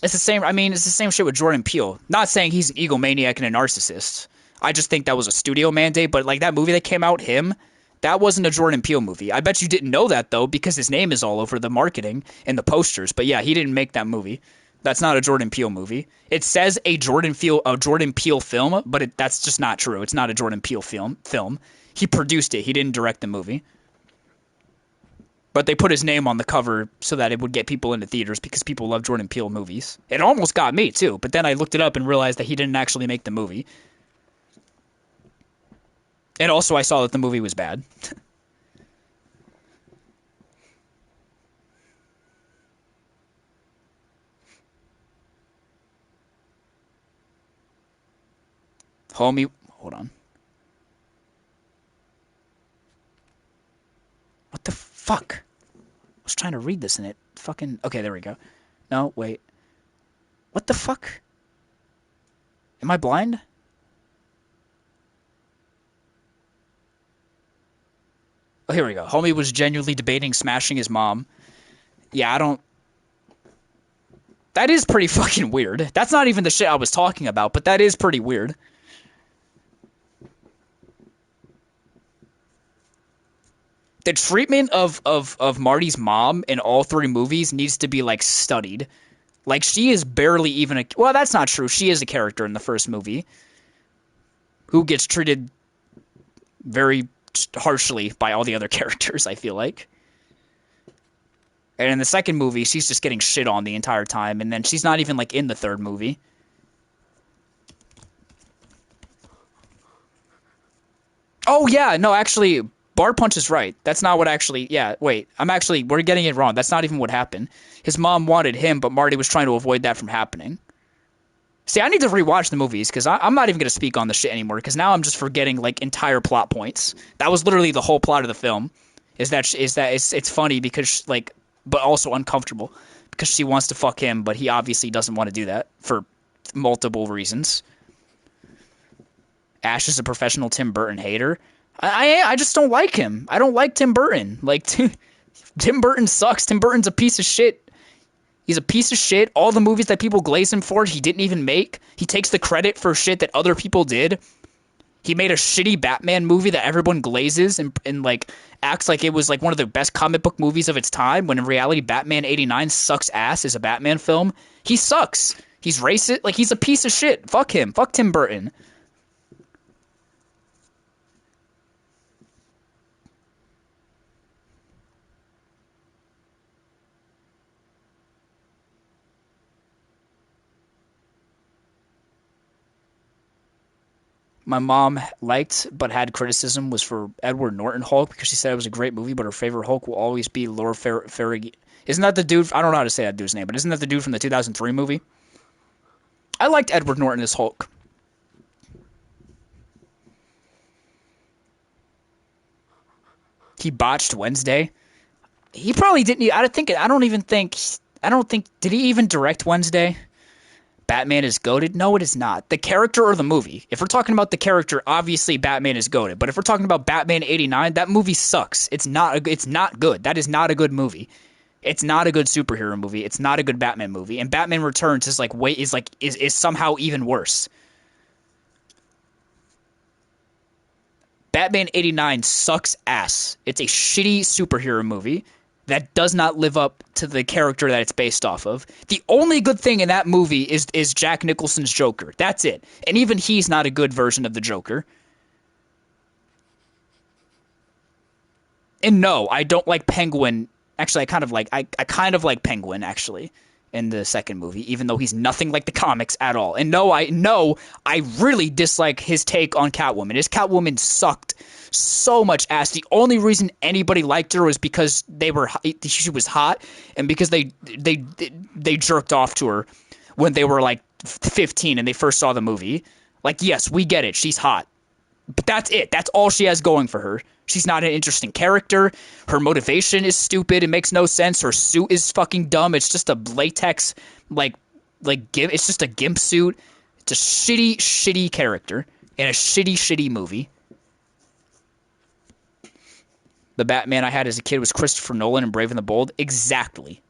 It's the same. I mean, it's the same shit with Jordan Peele. Not saying he's an egomaniac and a narcissist. I just think that was a studio mandate. But like that movie that came out, that wasn't a Jordan Peele movie. I bet you didn't know that though, because his name is all over the marketing and the posters. But yeah, he didn't make that movie. That's not a Jordan Peele movie. It says a Jordan Peele film, but that's just not true. It's not a Jordan Peele film. He produced it. He didn't direct the movie. But they put his name on the cover so that it would get people into theaters because people love Jordan Peele movies. It almost got me too, but then I looked it up and realized that he didn't actually make the movie. And also I saw that the movie was bad. Homie, hold on. What the fuck? I was trying to read this and it fucking... Okay, there we go. No, wait. What the fuck? Am I blind? Oh, here we go. Homie was genuinely debating smashing his mom. Yeah, I don't... That is pretty fucking weird. That's not even the shit I was talking about, but that is pretty weird. The treatment of Marty's mom in all three movies needs to be, like, studied. Like, she is barely even a... Well, that's not true. She is a character in the first movie who gets treated very harshly by all the other characters, I feel like. And in the second movie, she's just getting shit on the entire time, and then she's not even, like, in the third movie. Oh, yeah, no, actually, Bart Punch is right. That's not what actually... Yeah, wait, we're getting it wrong. That's not even what happened. His mom wanted him, but Marty was trying to avoid that from happening. See, I need to rewatch the movies, because I'm not even going to speak on this shit anymore, because now I'm just forgetting, like, entire plot points. That was literally the whole plot of the film, is that it's funny because, like, but also uncomfortable, because she wants to fuck him, but he obviously doesn't want to do that, for multiple reasons. Ash is a professional Tim Burton hater. I just don't like him. I don't like Tim Burton. Like, Tim Burton sucks. Tim Burton's a piece of shit. He's a piece of shit. All the movies that people glaze him for, he didn't even make. He takes the credit for shit that other people did. He made a shitty Batman movie that everyone glazes and like acts like it was like one of the best comic book movies of its time, when in reality Batman 89 sucks ass as a Batman film. He sucks. He's racist. Like, he's a piece of shit. Fuck him. Fuck Tim Burton. My mom liked but had criticism was for Edward Norton Hulk, because she said it was a great movie, but her favorite Hulk will always be Laura Ferrigno. Isn't that the dude? I don't know how to say that dude's name, but isn't that the dude from the 2003 movie? I liked Edward Norton as Hulk. He botched Wednesday. He probably didn't. I don't even think. I don't think. Did he even direct Wednesday? Batman is goated? No, it is not. The character or the movie? If we're talking about the character, obviously Batman is goated. But if we're talking about Batman 89, that movie sucks. It's not good. That is not a good movie. It's not a good superhero movie. It's not a good Batman movie. And Batman Returns is somehow even worse. Batman 89 sucks ass. It's a shitty superhero movie that does not live up to the character that it's based off of. The only good thing in that movie is Jack Nicholson's Joker. That's it. And even he's not a good version of the Joker. And no, I don't like Penguin. Actually, I kind of like Penguin, actually, in the second movie, even though he's nothing like the comics at all. And no, I really dislike his take on Catwoman. His Catwoman sucked so much ass. The only reason anybody liked her was because she was hot, and because they jerked off to her when they were like 15 and they first saw the movie. Like, yes, we get it. She's hot. But that's it. That's all she has going for her. She's not an interesting character. Her motivation is stupid. It makes no sense. Her suit is fucking dumb. It's just a latex, it's just a gimp suit. It's a shitty, shitty character in a shitty, shitty movie. The Batman I had as a kid was Christopher Nolan in Brave and the Bold. Exactly.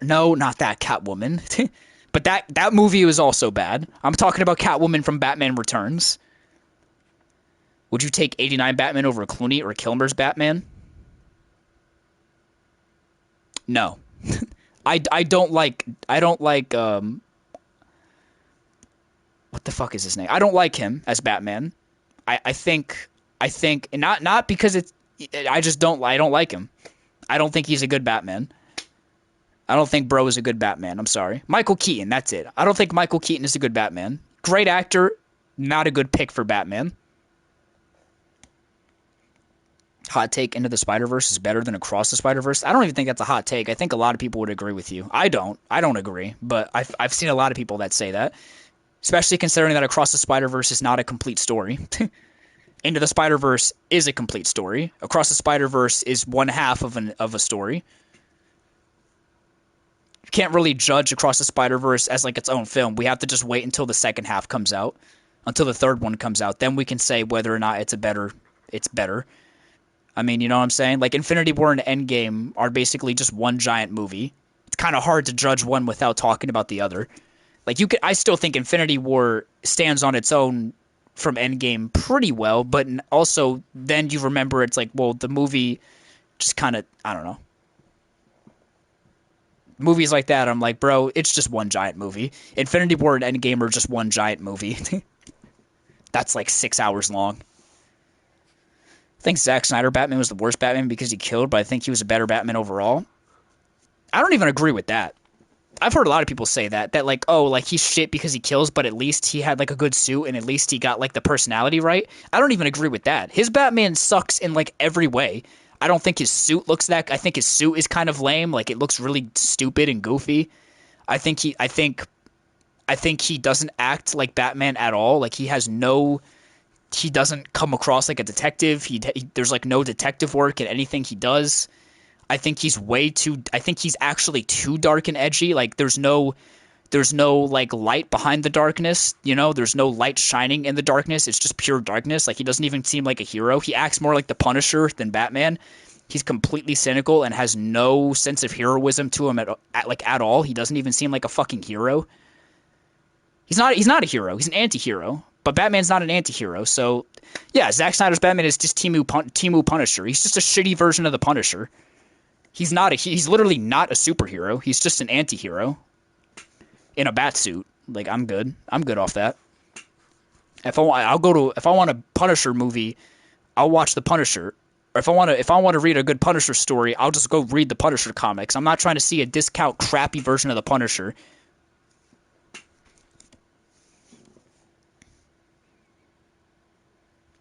No, not that Catwoman. But that movie was also bad. I'm talking about Catwoman from Batman Returns. Would you take 89 Batman over Clooney or Kilmer's Batman? No. I don't like what the fuck is his name? I don't like him as Batman. I think I think not because it's I don't like him. I don't think he's a good Batman. I don't think Bro is a good Batman. I'm sorry. Michael Keaton, that's it. I don't think Michael Keaton is a good Batman. Great actor, not a good pick for Batman. Hot take, Into the Spider-Verse is better than Across the Spider-Verse. I don't even think that's a hot take. I think a lot of people would agree with you. I don't agree, but I've seen a lot of people that say that, especially considering that Across the Spider-Verse is not a complete story. Into the Spider-Verse is a complete story. Across the Spider-Verse is one half of a story. You can't really judge Across the Spider-Verse as like its own film. We have to just wait until the second half comes out, until the third one comes out. Then we can say whether or not it's better. I mean, you know what I'm saying? Like Infinity War and Endgame are basically just one giant movie. It's kind of hard to judge one without talking about the other. Like I still think Infinity War stands on its own from Endgame pretty well, but also then you remember it's like, well, the movie just kind of, I don't know. Movies like that, I'm like, bro, it's just one giant movie. Infinity War and Endgame are just one giant movie. That's like 6 hours long. I think Zack Snyder Batman was the worst Batman because he killed, but I think he was a better Batman overall. I don't even agree with that. I've heard a lot of people say that like, oh, like he's shit because he kills, but at least he had like a good suit and at least he got like the personality right. I don't even agree with that. His Batman sucks in like every way. I don't think his suit looks that. I think his suit is kind of lame. Like it looks really stupid and goofy. I think he doesn't act like Batman at all. Like he doesn't come across like a detective. There's like no detective work in anything he does. I think he's actually too dark and edgy. Like there's no like light behind the darkness, you know? There's no light shining in the darkness. It's just pure darkness. Like he doesn't even seem like a hero. He acts more like the Punisher than Batman. He's completely cynical and has no sense of heroism to him at all. He doesn't even seem like a fucking hero. He's not a hero. He's an anti-hero. But Batman's not an anti-hero. So, yeah, Zack Snyder's Batman is just Temu Punisher. He's just a shitty version of the Punisher. He's literally not a superhero. He's just an anti-hero in a bat suit. Like I'm good off that. If I want a Punisher movie, I'll watch the Punisher. Or if I want to read a good Punisher story, I'll just go read the Punisher comics. I'm not trying to see a discount crappy version of the Punisher.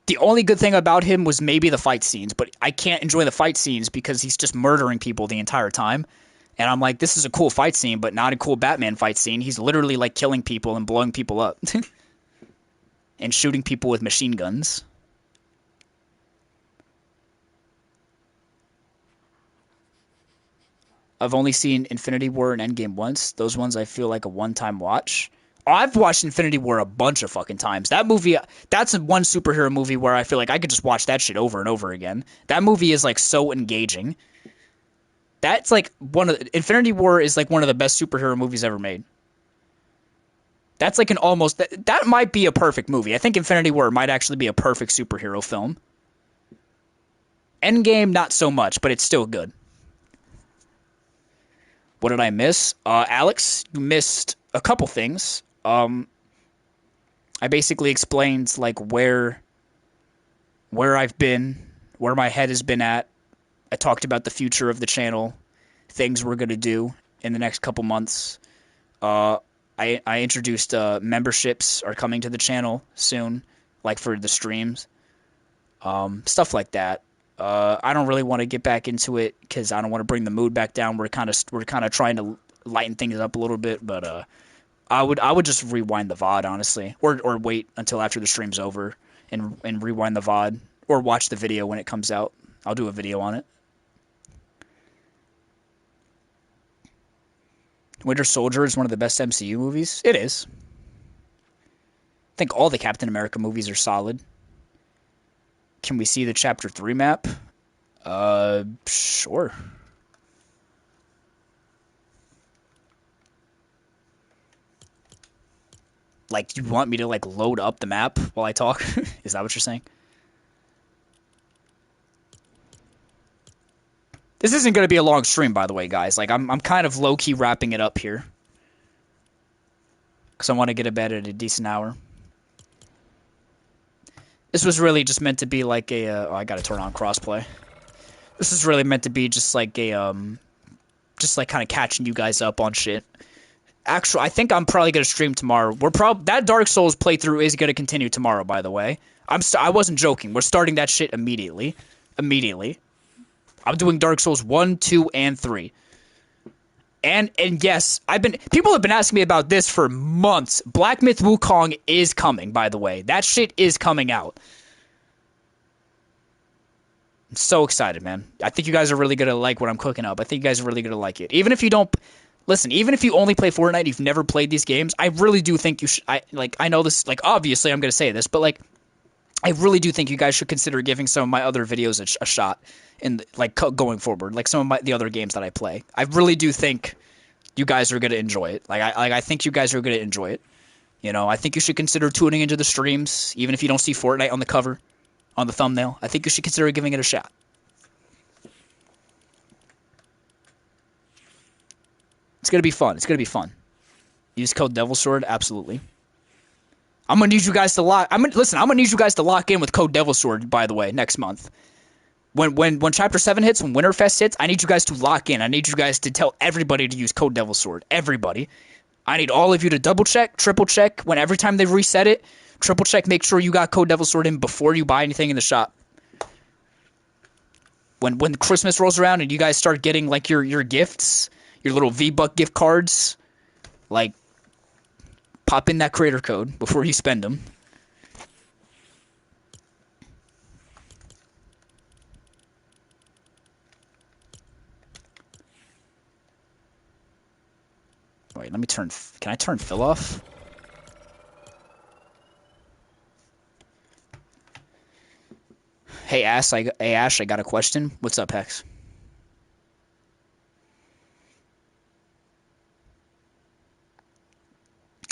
The only good thing about him was maybe the fight scenes, but I can't enjoy the fight scenes because he's just murdering people the entire time. And I'm like, this is a cool fight scene, but not a cool Batman fight scene. He's literally like killing people and blowing people up and shooting people with machine guns. I've only seen Infinity War and Endgame once. Those ones I feel like a one-time watch. I've watched Infinity War a bunch of fucking times. That movie, that's one superhero movie where I feel like I could just watch that shit over and over again. That movie is like so engaging. That's like Infinity War is like one of the best superhero movies ever made. That's like that might be a perfect movie. I think Infinity War might actually be a perfect superhero film. Endgame, not so much, but it's still good. What did I miss? Alex, you missed a couple things. I basically explained like where I've been, where my head has been at. I talked about the future of the channel, things we're gonna do in the next couple months. I introduced memberships are coming to the channel soon, like for the streams, stuff like that. I don't really want to get back into it because I don't want to bring the mood back down. We're kind of trying to lighten things up a little bit, but I would just rewind the VOD honestly, or wait until after the stream's over and rewind the VOD, or watch the video when it comes out. I'll do a video on it. Winter Soldier is one of the best MCU movies. It is. I think all the Captain America movies are solid. Can we see the Chapter 3 map? Sure. Like, you want me to, like, load up the map while I talk? Is that what you're saying? This isn't going to be a long stream, by the way, guys. Like, I'm kind of low-key wrapping it up here. Because I want to get to bed at a decent hour. This was really just meant to be like a. Oh, I gotta turn on crossplay. This is really meant to be just like a just like kind of catching you guys up on shit. Actually, I think I'm probably gonna stream tomorrow. That Dark Souls playthrough is gonna continue tomorrow. By the way, I wasn't joking. We're starting that shit immediately. Immediately. I'm doing Dark Souls 1, 2, and 3. And yes, people have been asking me about this for months. Black Myth Wukong is coming, by the way. That shit is coming out. I'm so excited, man. I think you guys are really gonna like what I'm cooking up. I think you guys are really gonna like it. Even if you don't listen, even if you only play Fortnite, you've never played these games, I really do think you should I know this, like, obviously I'm gonna say this, but like I really do think you guys should consider giving some of my other videos a shot in like going forward, like some of the other games that I play. I really do think you guys are gonna enjoy it. I think you guys are gonna enjoy it. You know, I think you should consider tuning into the streams, even if you don't see Fortnite on the cover, on the thumbnail. I think you should consider giving it a shot. It's gonna be fun. It's gonna be fun. Use code DevilSword, absolutely. I'm gonna need you guys to lock. I'm gonna need you guys to lock in with code DevilSword. By the way, next month, when Chapter 7 hits, when Winterfest hits, I need you guys to lock in. I need you guys to tell everybody to use code DevilSword. Everybody. I need all of you to double check, triple check. When every time they reset it, triple check. Make sure you got code DevilSword in before you buy anything in the shop. When Christmas rolls around and you guys start getting like your gifts, your little V-Buck gift cards, like, pop in that creator code before you spend them. Wait, let me turn. Can I turn Phil off? Hey Ash, I got a question. What's up, Hex?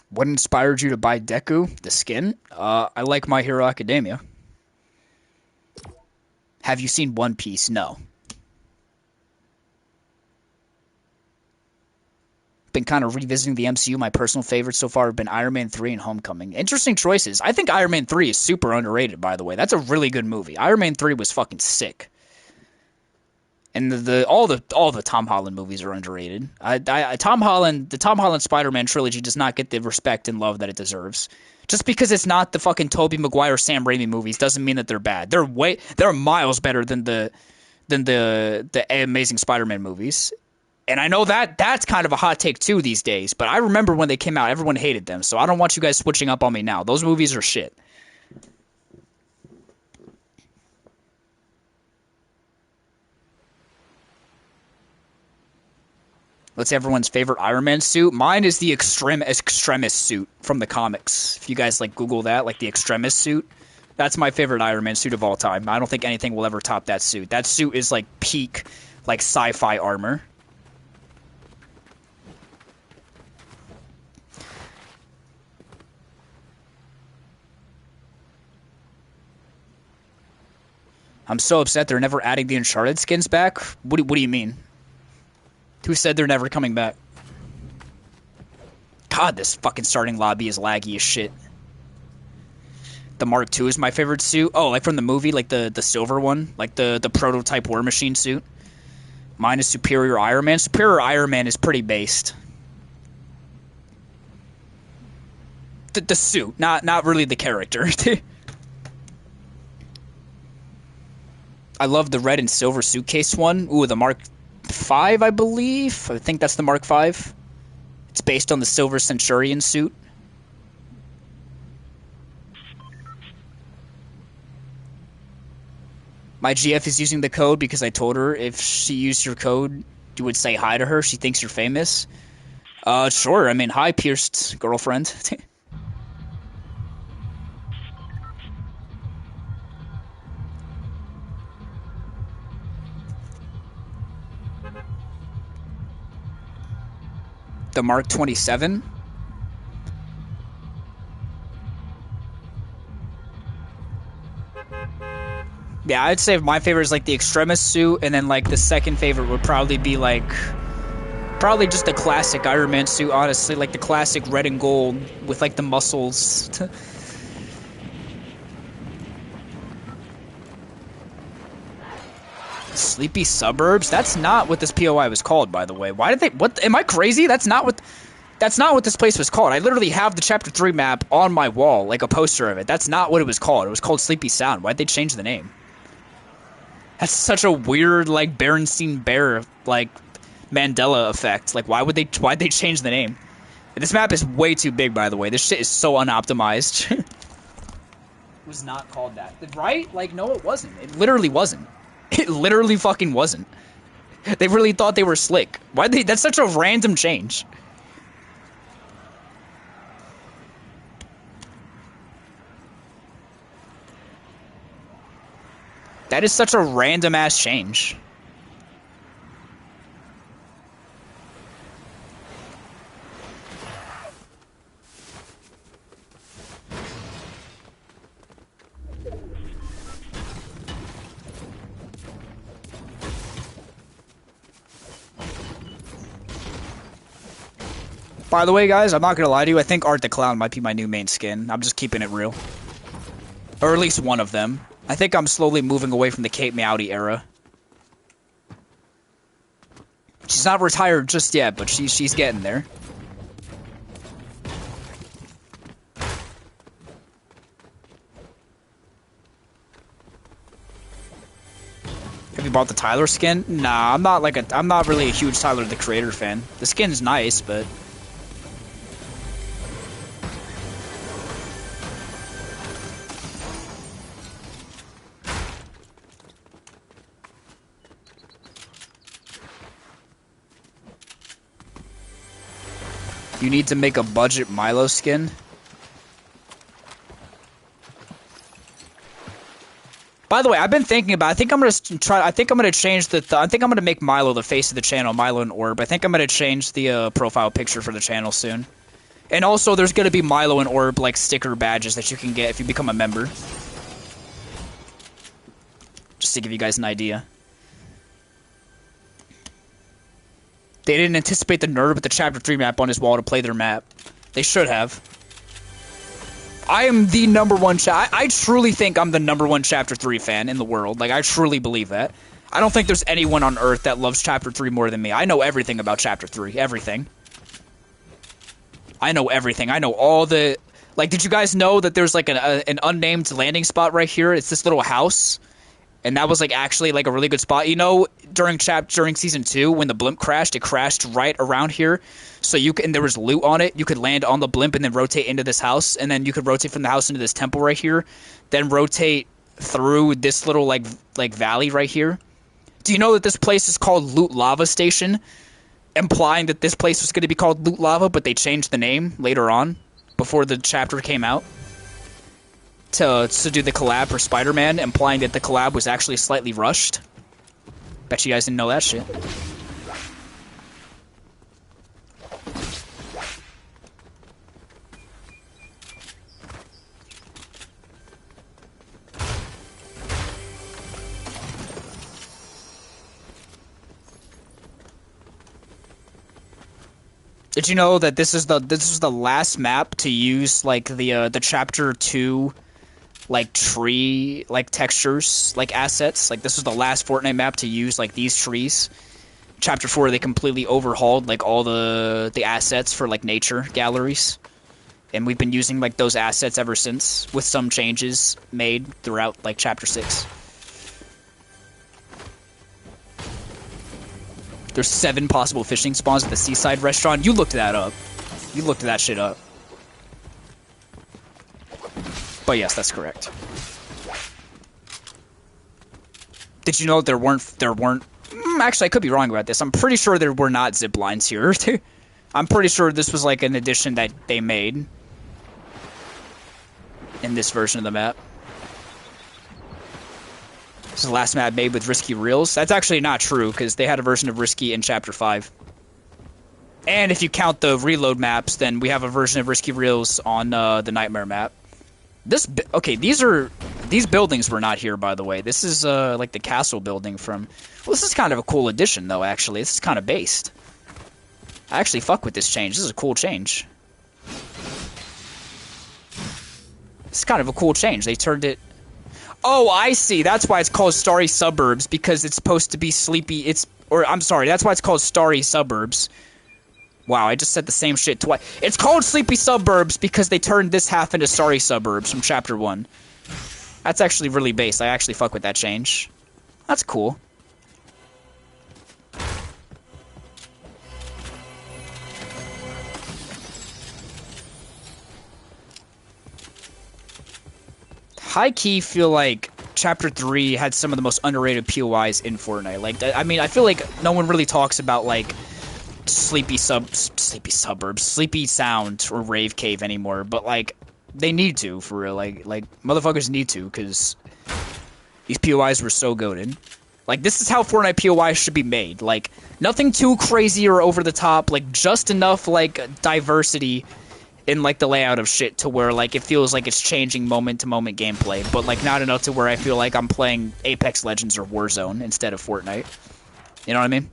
What inspired you to buy Deku, the skin? I like My Hero Academia. Have you seen One Piece? No. Been kind of revisiting the MCU. My personal favorites so far have been Iron Man 3 and Homecoming. Interesting choices. I think Iron Man 3 is super underrated, by the way. That's a really good movie. Iron Man 3 was fucking sick. And all the Tom Holland movies are underrated. The Tom Holland Spider-Man trilogy does not get the respect and love that it deserves. Just because it's not the fucking Tobey Maguire, Sam Raimi movies doesn't mean that they're bad. They're miles better than the Amazing Spider-Man movies. And I know that's kind of a hot take too these days, but I remember when they came out, everyone hated them. So I don't want you guys switching up on me now. Those movies are shit. What's everyone's favorite Iron Man suit? Mine is the Extremis suit from the comics. If you guys like Google that, like the Extremis suit, that's my favorite Iron Man suit of all time. I don't think anything will ever top that suit. That suit is like peak, like sci-fi armor. I'm so upset they're never adding the Uncharted skins back. What do you mean? Who said they're never coming back? God, this fucking starting lobby is laggy as shit. The Mark II is my favorite suit. Oh, like from the movie, like the silver one, like the prototype War Machine suit. Mine is Superior Iron Man. Superior Iron Man is pretty based. The suit, not really the character. I love the red and silver suitcase one. Ooh, the Mark V, I believe. I think that's the Mark V. It's based on the Silver Centurion suit. My GF is using the code because I told her if she used your code, you would say hi to her. She thinks you're famous. Sure. I mean, hi, pierced girlfriend. The Mark 27. Yeah, I'd say my favorite is like the Extremis suit, and then like the second favorite would probably be like probably just the classic Iron Man suit, honestly, like the classic red and gold with like the muscles. Sleepy Suburbs? That's not what this POI was called, by the way. Why did they... What? Am I crazy? That's not what this place was called. I literally have the Chapter 3 map on my wall, like a poster of it. That's not what it was called. It was called Sleepy Sound. Why'd they change the name? That's such a weird, like, Berenstein Bear, like, Mandela effect. Like, why'd they change the name? This map is way too big, by the way. This shit is so unoptimized. It was not called that. Right? Like, no, it wasn't. It literally wasn't. It literally fucking wasn't. They really thought they were slick. Why'd they... That's such a random change. That is such a random-ass change. By the way, guys, I'm not gonna lie to you. I think Art the Clown might be my new main skin. I'm just keeping it real. Or at least one of them. I think I'm slowly moving away from the Kate Meowdy era. She's not retired just yet, but she's getting there. Have you bought the Tyler skin? Nah, I'm not really a huge Tyler the Creator fan. The skin's nice, but you need to make a budget Milo skin. By the way, I've been thinking about. I think I'm gonna change the. I think I'm gonna make Milo the face of the channel, Milo and Orb. I think I'm gonna change the profile picture for the channel soon. And also, there's gonna be Milo and Orb like sticker badges that you can get if you become a member. Just to give you guys an idea. They didn't anticipate the nerd with the Chapter 3 map on his wall to play their map. They should have. I am the #1 I truly think I'm the #1 Chapter 3 fan in the world. Like, I truly believe that. I don't think there's anyone on Earth that loves Chapter 3 more than me. I know everything about Chapter 3. Everything. I know everything. I know all the... Like, did you guys know that there's, like, an unnamed landing spot right here? It's this little house. And that was, like, actually, like, a really good spot. You know, during Season 2, when the blimp crashed, it crashed right around here. So and there was loot on it. You could land on the blimp and then rotate into this house. And then you could rotate from the house into this temple right here. Then rotate through this little, like valley right here. Do you know that this place is called Loot Lava Station? Implying that this place was going to be called Loot Lava, but they changed the name later on, before the chapter came out. To do the collab for Spider-Man, implying that the collab was actually slightly rushed. Bet you guys didn't know that shit. Did you know that this is the last map to use like the Chapter 2 like tree like textures like assets? Like, this was the last Fortnite map to use like these trees. Chapter 4 they completely overhauled like all the assets for like nature galleries. And we've been using like those assets ever since, with some changes made throughout like Chapter 6. There's 7 possible fishing spawns at the Seaside Restaurant. You looked that up. You looked that shit up. But yes, that's correct. Did you know there weren't actually, I could be wrong about this. I'm pretty sure there were not zip lines here. I'm pretty sure this was like an addition that they made in this version of the map. This is the last map made with Risky Reels. That's actually not true, because they had a version of Risky in Chapter 5. And if you count the reload maps, then we have a version of Risky Reels on the Nightmare map. Okay, these buildings were not here, by the way. This is like the castle building from... Well, this is kind of a cool addition, though, actually. This is kind of based. I actually fuck with this change. This is a cool change. It's kind of a cool change. They turned it... Oh, I see. That's why it's called Starry Suburbs, because it's supposed to be sleepy. I'm sorry, that's why it's called Starry Suburbs. Wow, I just said the same shit twice. It's called Sleepy Suburbs because they turned this half into Starry Suburbs from Chapter 1. That's actually really base. I actually fuck with that change. That's cool. High-key feel like Chapter 3 had some of the most underrated POIs in Fortnite. Like, I mean, I feel like no one really talks about, like, Sleepy Suburbs, Sleepy Sound, or Rave Cave anymore, but, like, they need to, for real. Like motherfuckers need to, because these POIs were so goated. Like, this is how Fortnite POIs should be made. Like, nothing too crazy or over the top, like, just enough, like, diversity in, like, the layout of shit to where, like, it feels like it's changing moment-to-moment gameplay, but, like, not enough to where I feel like I'm playing Apex Legends or Warzone instead of Fortnite. You know what I mean?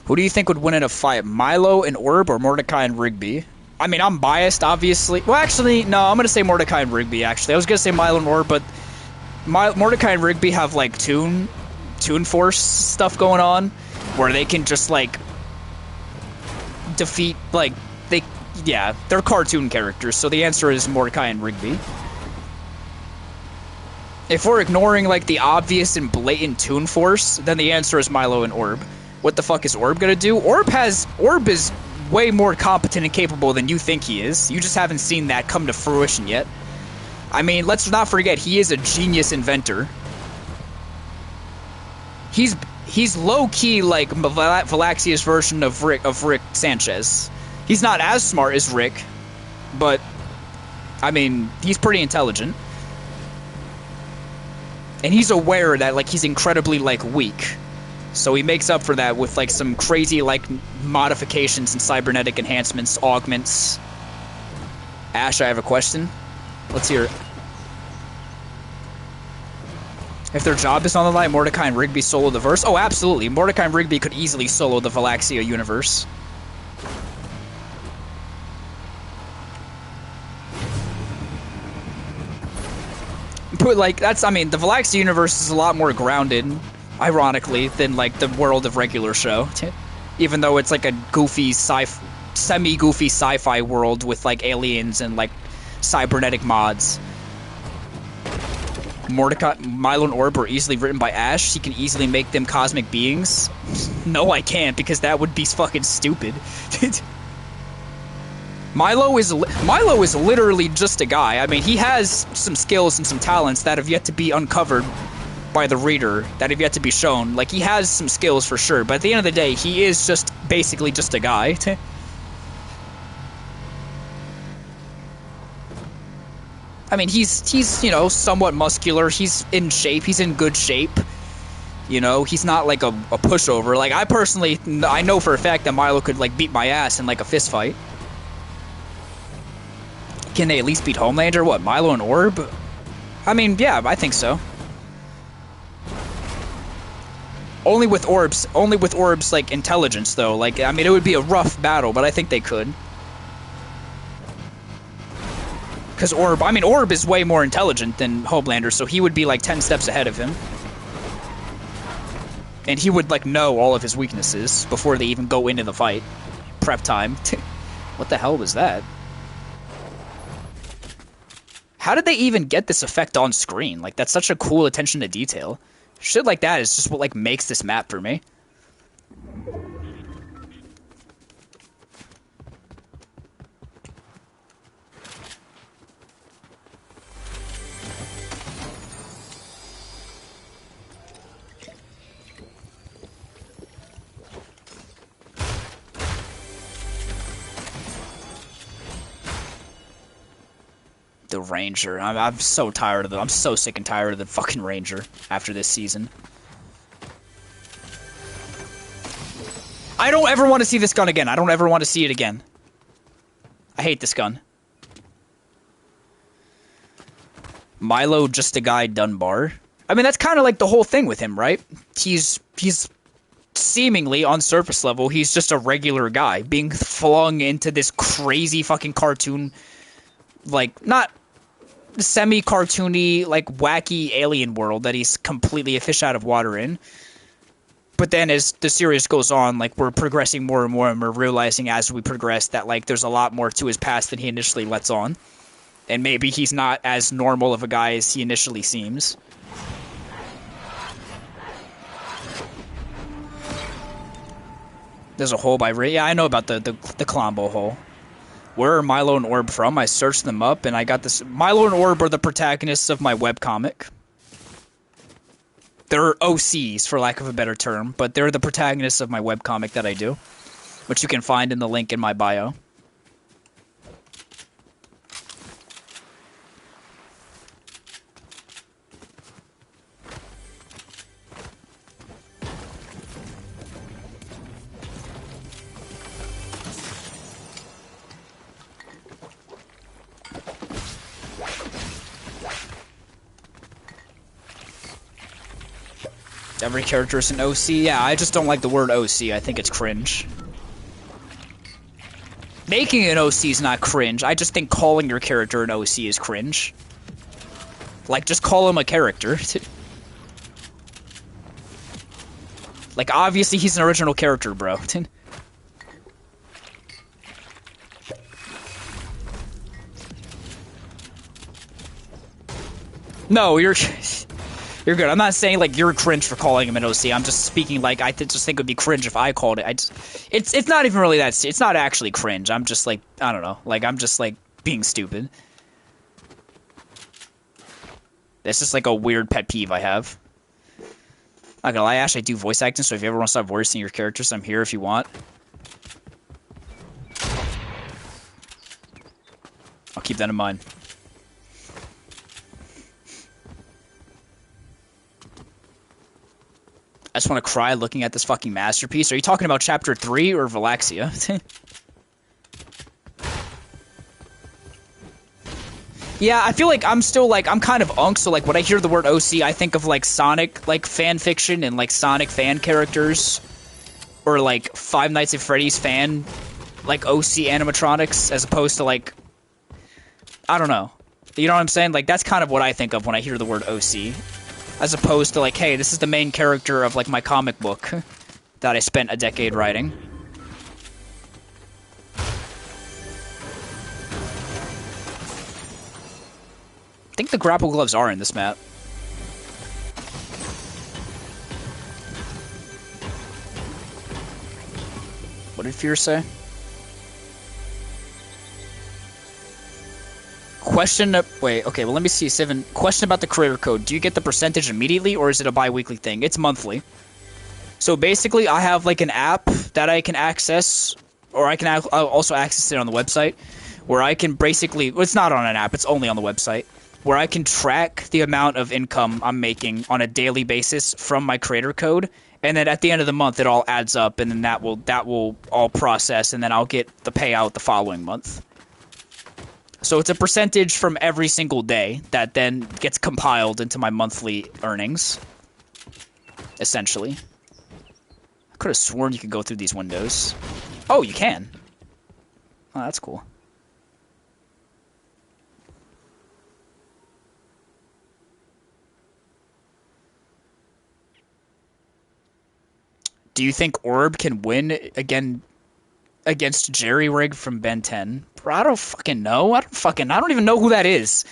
Who do you think would win in a fight, Milo and Orb or Mordecai and Rigby? I mean, I'm biased, obviously. Well, actually, no, I'm going to say Mordecai and Rigby, actually. I was going to say Milo and Orb, but Mordecai and Rigby have, like, Toon Force stuff going on, where they can just, like, defeat, like, yeah, they're cartoon characters, so the answer is Mordecai and Rigby. If we're ignoring, like, the obvious and blatant Toon Force, then the answer is Milo and Orb. What the fuck is Orb gonna do? Orb is way more competent and capable than you think he is. You just haven't seen that come to fruition yet. I mean, let's not forget, he is a genius inventor. He's low-key like Valaxia's version of Rick Sanchez. He's not as smart as Rick, but I mean, he's pretty intelligent. And he's aware that, like, he's incredibly, like, weak. So he makes up for that with, like, some crazy, like, modifications and cybernetic enhancements, augments. Ash, I have a question. Let's hear it. If their job is on the line, Mordecai and Rigby solo the verse? Oh, absolutely. Mordecai and Rigby could easily solo the Valaxia universe. But, like, that's, I mean, the Valaxia universe is a lot more grounded, ironically, than, like, the world of regular show. Even though it's, like, a goofy, semi-goofy sci-fi world with, like, aliens and, like, cybernetic mods. Mordecai, Milo, and Orb are easily written by Ash. He can easily make them cosmic beings. No, I can't, because that would be fucking stupid. Milo is literally just a guy. I mean, he has some skills and some talents that have yet to be uncovered by the reader, that have yet to be shown. Like, he has some skills for sure, but at the end of the day, he is just basically just a guy. I mean, he's, you know, somewhat muscular. He's in shape. He's in good shape. You know, he's not like a pushover. Like, I know for a fact that Milo could, like, beat my ass in, like, a fist fight. Can they at least beat Homelander? What, Milo and Orb? I mean, yeah, I think so. Only with Orb's, like, intelligence, though. Like, I mean, it would be a rough battle, but I think they could. Because Orb is way more intelligent than Homelander, so he would be, like, 10 steps ahead of him. And he would, like, know all of his weaknesses before they even go into the fight. Prep time. What the hell was that? How did they even get this effect on screen? Like, that's such a cool attention to detail. Shit like that is just what, like, makes this map for me. The Ranger. I'm so tired of them. I'm so sick and tired of the fucking Ranger after this season. I don't ever want to see this gun again. I don't ever want to see it again. I hate this gun. Milo, just a guy, Dunbar. I mean, that's kind of like the whole thing with him, right? He's seemingly on surface level, he's just a regular guy being flung into this crazy fucking cartoon, like not semi-cartoony, like wacky alien world that he's completely a fish out of water in. But then as the series goes on, like we're progressing more and more, and we're realizing as we progress that like there's a lot more to his past than he initially lets on, and maybe he's not as normal of a guy as he initially seems. There's a hole by Ray. Yeah, I know about the Colombo hole. Where are Milo and Orb from? I searched them up, and I got this. Milo and Orb are the protagonists of my webcomic. They're OCs, for lack of a better term, but they're the protagonists of my webcomic that I do, which you can find in the link in my bio. Every character is an OC? Yeah, I just don't like the word OC. I think it's cringe. Making an OC is not cringe. I just think calling your character an OC is cringe. Like, just call him a character. Like, obviously he's an original character, bro. No, you're good. I'm not saying like you're cringe for calling him an OC. I'm just speaking like I just think it would be cringe if I called it. It's not even really that. It's not actually cringe. I'm just like I don't know. Like I'm just like being stupid. It's just like a weird pet peeve I have. Not gonna lie, Ash, I do voice acting, so if you ever want to stop voicing your characters, I'm here if you want. I'll keep that in mind. I just want to cry looking at this fucking masterpiece. Are you talking about Chapter 3 or Valaxia? Yeah, I feel like I'm still, like, I'm kind of unk, so, like, when I hear the word OC, I think of, like, Sonic, like, fan fiction and, like, Sonic fan characters. Or, like, Five Nights at Freddy's fan, like, OC animatronics, as opposed to, like, I don't know. You know what I'm saying? Like, that's kind of what I think of when I hear the word OC. As opposed to, like, hey, this is the main character of, like, my comic book that I spent a decade writing. I think the grapple gloves are in this map. What did Fear say? Question. Wait, okay, well, let me see. 7. Question about the creator code. Do you get the percentage immediately, or is it a bi-weekly thing? It's monthly. So basically, I have, like, an app that I can access, or I can also access it on the website, where I can basically. Well, it's not on an app, it's only on the website. Where I can track the amount of income I'm making on a daily basis from my creator code, and then at the end of the month it all adds up, and then that will all process, and then I'll get the payout the following month. So it's a percentage from every single day that then gets compiled into my monthly earnings, essentially. I could have sworn you could go through these windows. Oh, you can. Oh, that's cool. Do you think Orb can win against Jerry Rig from Ben 10? Bro, I don't fucking know. I don't even know who that is.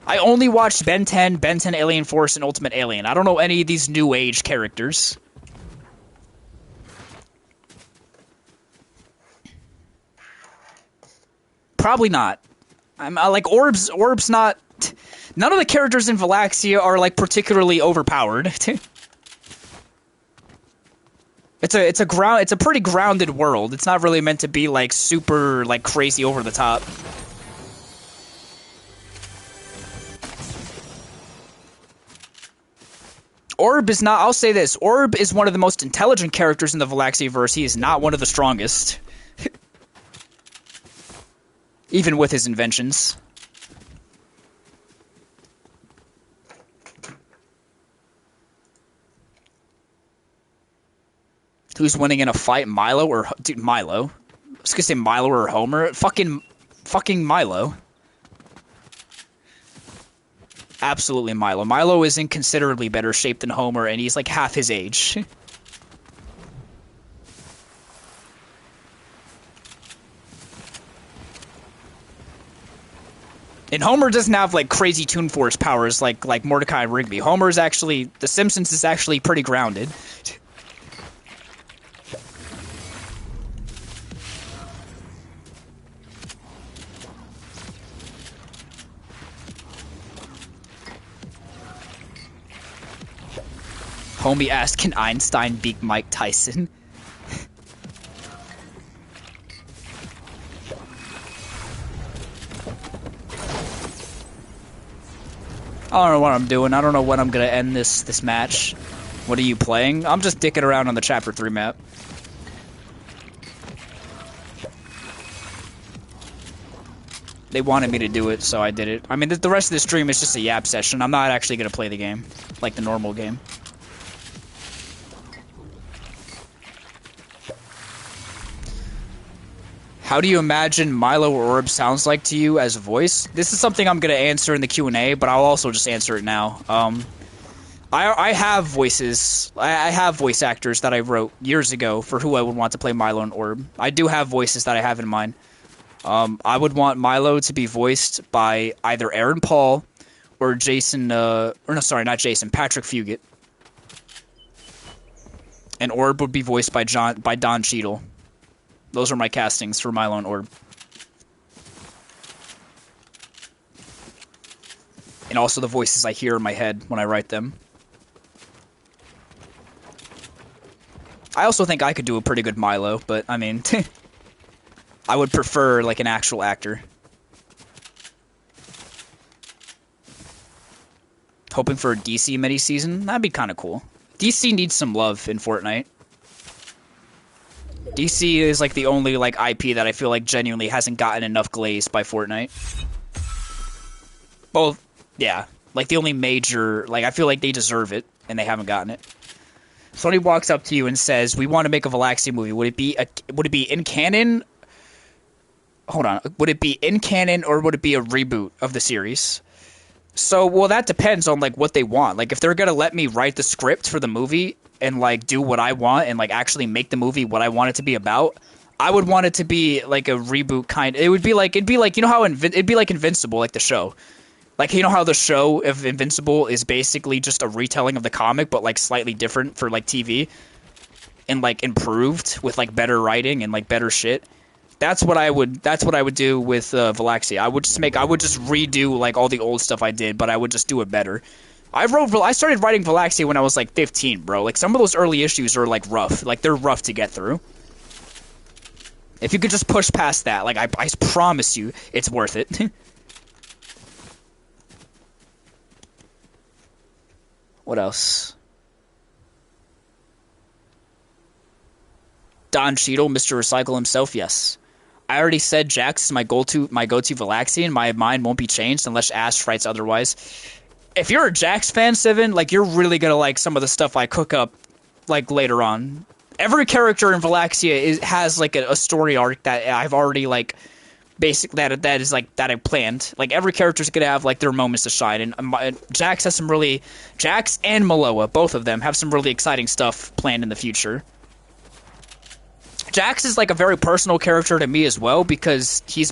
I only watched Ben 10, Ben 10 Alien Force, and Ultimate Alien. I don't know any of these new age characters. Probably not. I'm like Orb's not. None of the characters in Valaxia are like particularly overpowered. It's a pretty grounded world. It's not really meant to be like super like crazy over the top. Orb is not. I'll say this: Orb is one of the most intelligent characters in the Valaxiaverse. He is not one of the strongest, even with his inventions. Who's winning in a fight, Milo or dude Milo? I was gonna say Milo or Homer. Fucking Milo. Absolutely Milo. Milo is in considerably better shape than Homer, and he's like half his age. And Homer doesn't have like crazy Toon Force powers like Mordecai and Rigby. Homer's actually The Simpsons is actually pretty grounded. Homie asked, "Can Einstein beat Mike Tyson?" I don't know what I'm doing. I don't know when I'm gonna end this match. What are you playing? I'm just dicking around on the Chapter 3 map. They wanted me to do it, so I did it. I mean, the rest of the stream is just a yap session. I'm not actually gonna play the game, like the normal game. How do you imagine Milo Orb sounds like to you as a voice? This is something I'm going to answer in the Q&A, but I'll also just answer it now. I have voices. I have voice actors that I wrote years ago for who I would want to play Milo and Orb. I do have voices that I have in mind. I would want Milo to be voiced by either Aaron Paul or Jason, or no, sorry, not Jason, Patrick Fugit. And Orb would be voiced by Don Cheadle. Those are my castings for Milo and Orb. And also the voices I hear in my head when I write them. I also think I could do a pretty good Milo, but, I mean, I would prefer, like, an actual actor. Hoping for a DC mini-season? That'd be kind of cool. DC needs some love in Fortnite. DC is like the only like IP that I feel like genuinely hasn't gotten enough glaze by Fortnite. Well, yeah, like the only major, like I feel like they deserve it and they haven't gotten it. Sony walks up to you and says, "We want to make a Valaxia movie. Would it be in canon? Hold on. Would it be in canon or would it be a reboot of the series?" So, well, that depends on like what they want. Like if they're going to let me write the script for the movie and like do what I want and like actually make the movie what I want it to be about, I would want it to be like a reboot kind. It'd be like you know how it'd be like Invincible, like the show. Like you know how the show of Invincible is basically just a retelling of the comic but like slightly different for like TV and like improved with like better writing and like better shit. That's what I would do with Valaxia. I would just redo like all the old stuff I did, but I would just do it better. I started writing Valaxia when I was like 15, bro. Like some of those early issues are like rough. Like they're rough to get through. If you could just push past that, like I promise you, it's worth it. What else? Don Cheadle, Mr. Recycle himself, yes. I already said Jax is my go-to Valaxian. My mind won't be changed unless Ash writes otherwise. If you're a Jax fan, Sivan, like you're really gonna like some of the stuff I cook up like later on. Every character in Valaxia has like a story arc that I've already like that I planned. Like every character's gonna have like their moments to shine, and Jax has some really Jax and Maloa, both of them have some really exciting stuff planned in the future. Jax is like a very personal character to me as well because he's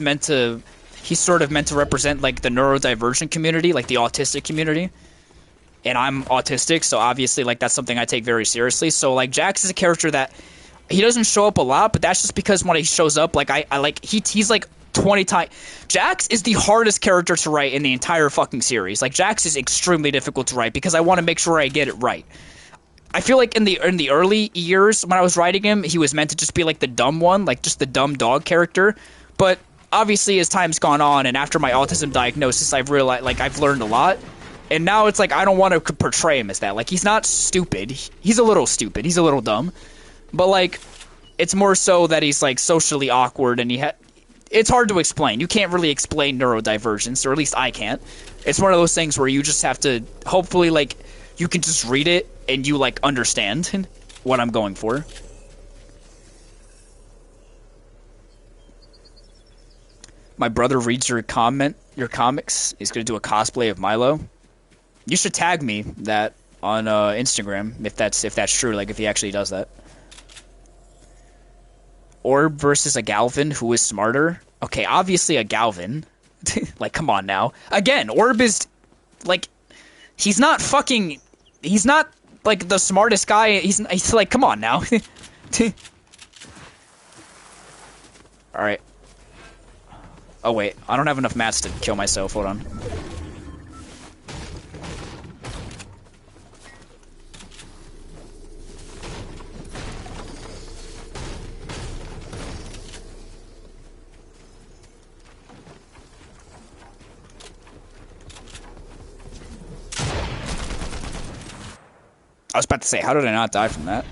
sort of meant to represent like the neurodivergent community, like the autistic community. And I'm autistic, so obviously like that's something I take very seriously. So like Jax is a character that he doesn't show up a lot, but that's just because when he shows up, like I like he's like 20 times. Jax is the hardest character to write in the entire fucking series. Like Jax is extremely difficult to write because I want to make sure I get it right. I feel like in the early years when I was writing him, he was meant to just be like the dumb one, like just the dumb dog character. But obviously, as time's gone on, and after my autism diagnosis, I've realized like I've learned a lot. And now it's like I don't want to portray him as that. Like he's not stupid. He's a little stupid. He's a little dumb. But like, it's more so that he's like socially awkward, and it's hard to explain. You can't really explain neurodivergence, or at least I can't. It's one of those things where you just have to hopefully like you can just read it and you like understand what I'm going for. My brother reads your comics. He's gonna do a cosplay of Milo. You should tag me that on Instagram if that's true. Like if he actually does that. Orb versus a Galvin who is smarter. Okay, obviously a Galvin. Like, come on now. Again, Orb is like he's not fucking. He's not like the smartest guy. He's like, come on now. All right. Oh wait, I don't have enough mats to kill myself. Hold on. I was about to say, how did I not die from that?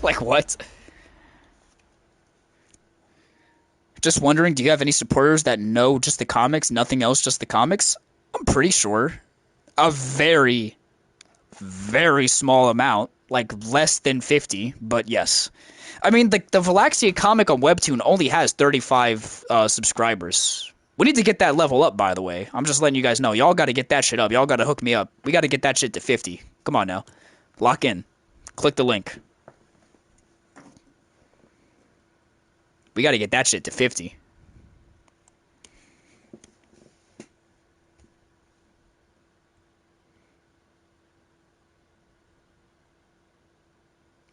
Like, what? Just wondering, do you have any supporters that know just the comics, nothing else, just the comics? I'm pretty sure. A very, very small amount. Like, less than 50, but yes. I mean, the Valaxia comic on Webtoon only has 35 subscribers. We need to get that level up, by the way. I'm just letting you guys know. Y'all got to get that shit up. Y'all got to hook me up. We got to get that shit to 50. Come on now. Lock in. Click the link. We got to get that shit to 50.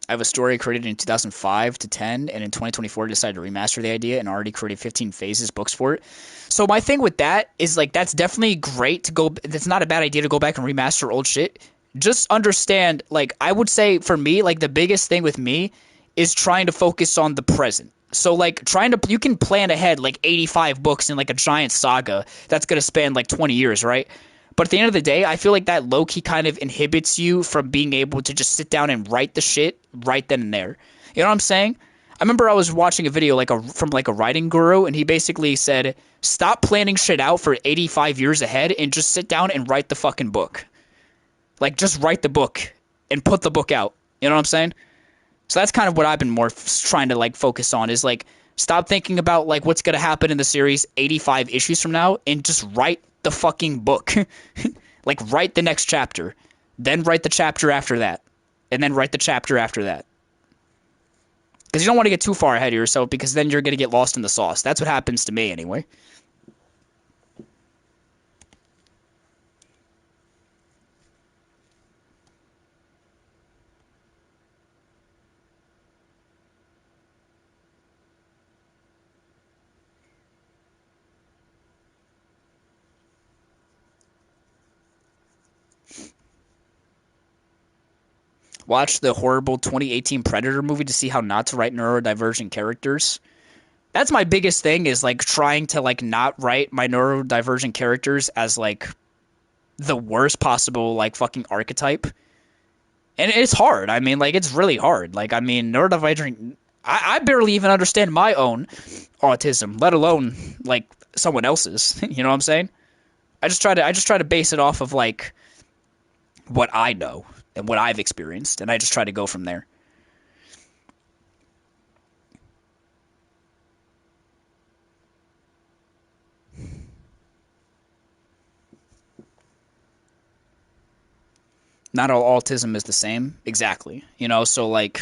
I have a story created in 2005 to 10, and in 2024 decided to remaster the idea and already created 15 phases books for it. So my thing with that is, like, that's definitely great to go. That's not a bad idea to go back and remaster old shit. Just understand, like, I would say for me, like, the biggest thing with me is trying to focus on the present. So, like, you can plan ahead, like, 85 books in, like, a giant saga that's going to span, like, 20 years, right? But at the end of the day, I feel like that low-key kind of inhibits you from being able to just sit down and write the shit right then and there. You know what I'm saying? I remember I was watching a video from a writing guru, and he basically said, stop planning shit out for 85 years ahead and just sit down and write the fucking book. Like, just write the book and put the book out. You know what I'm saying? So that's kind of what I've been more trying to, like, focus on is, like, stop thinking about, like, what's going to happen in the series 85 issues from now and just write the fucking book. Like, write the next chapter. Then write the chapter after that. And then write the chapter after that. Because you don't want to get too far ahead of yourself because then you're going to get lost in the sauce. That's what happens to me anyway. Watch the horrible 2018 Predator movie to see how not to write neurodivergent characters. That's my biggest thing is, like, trying to, like, not write my neurodivergent characters as, like, the worst possible, like, fucking archetype. And it's hard. I mean, like, it's really hard. Like, I mean, neurodivergent... I barely even understand my own autism, let alone, like, someone else's. You know what I'm saying? I just try to base it off of, like, what I know and what I've experienced, and I just try to go from there. Not all autism is the same. Exactly. You know, so, like,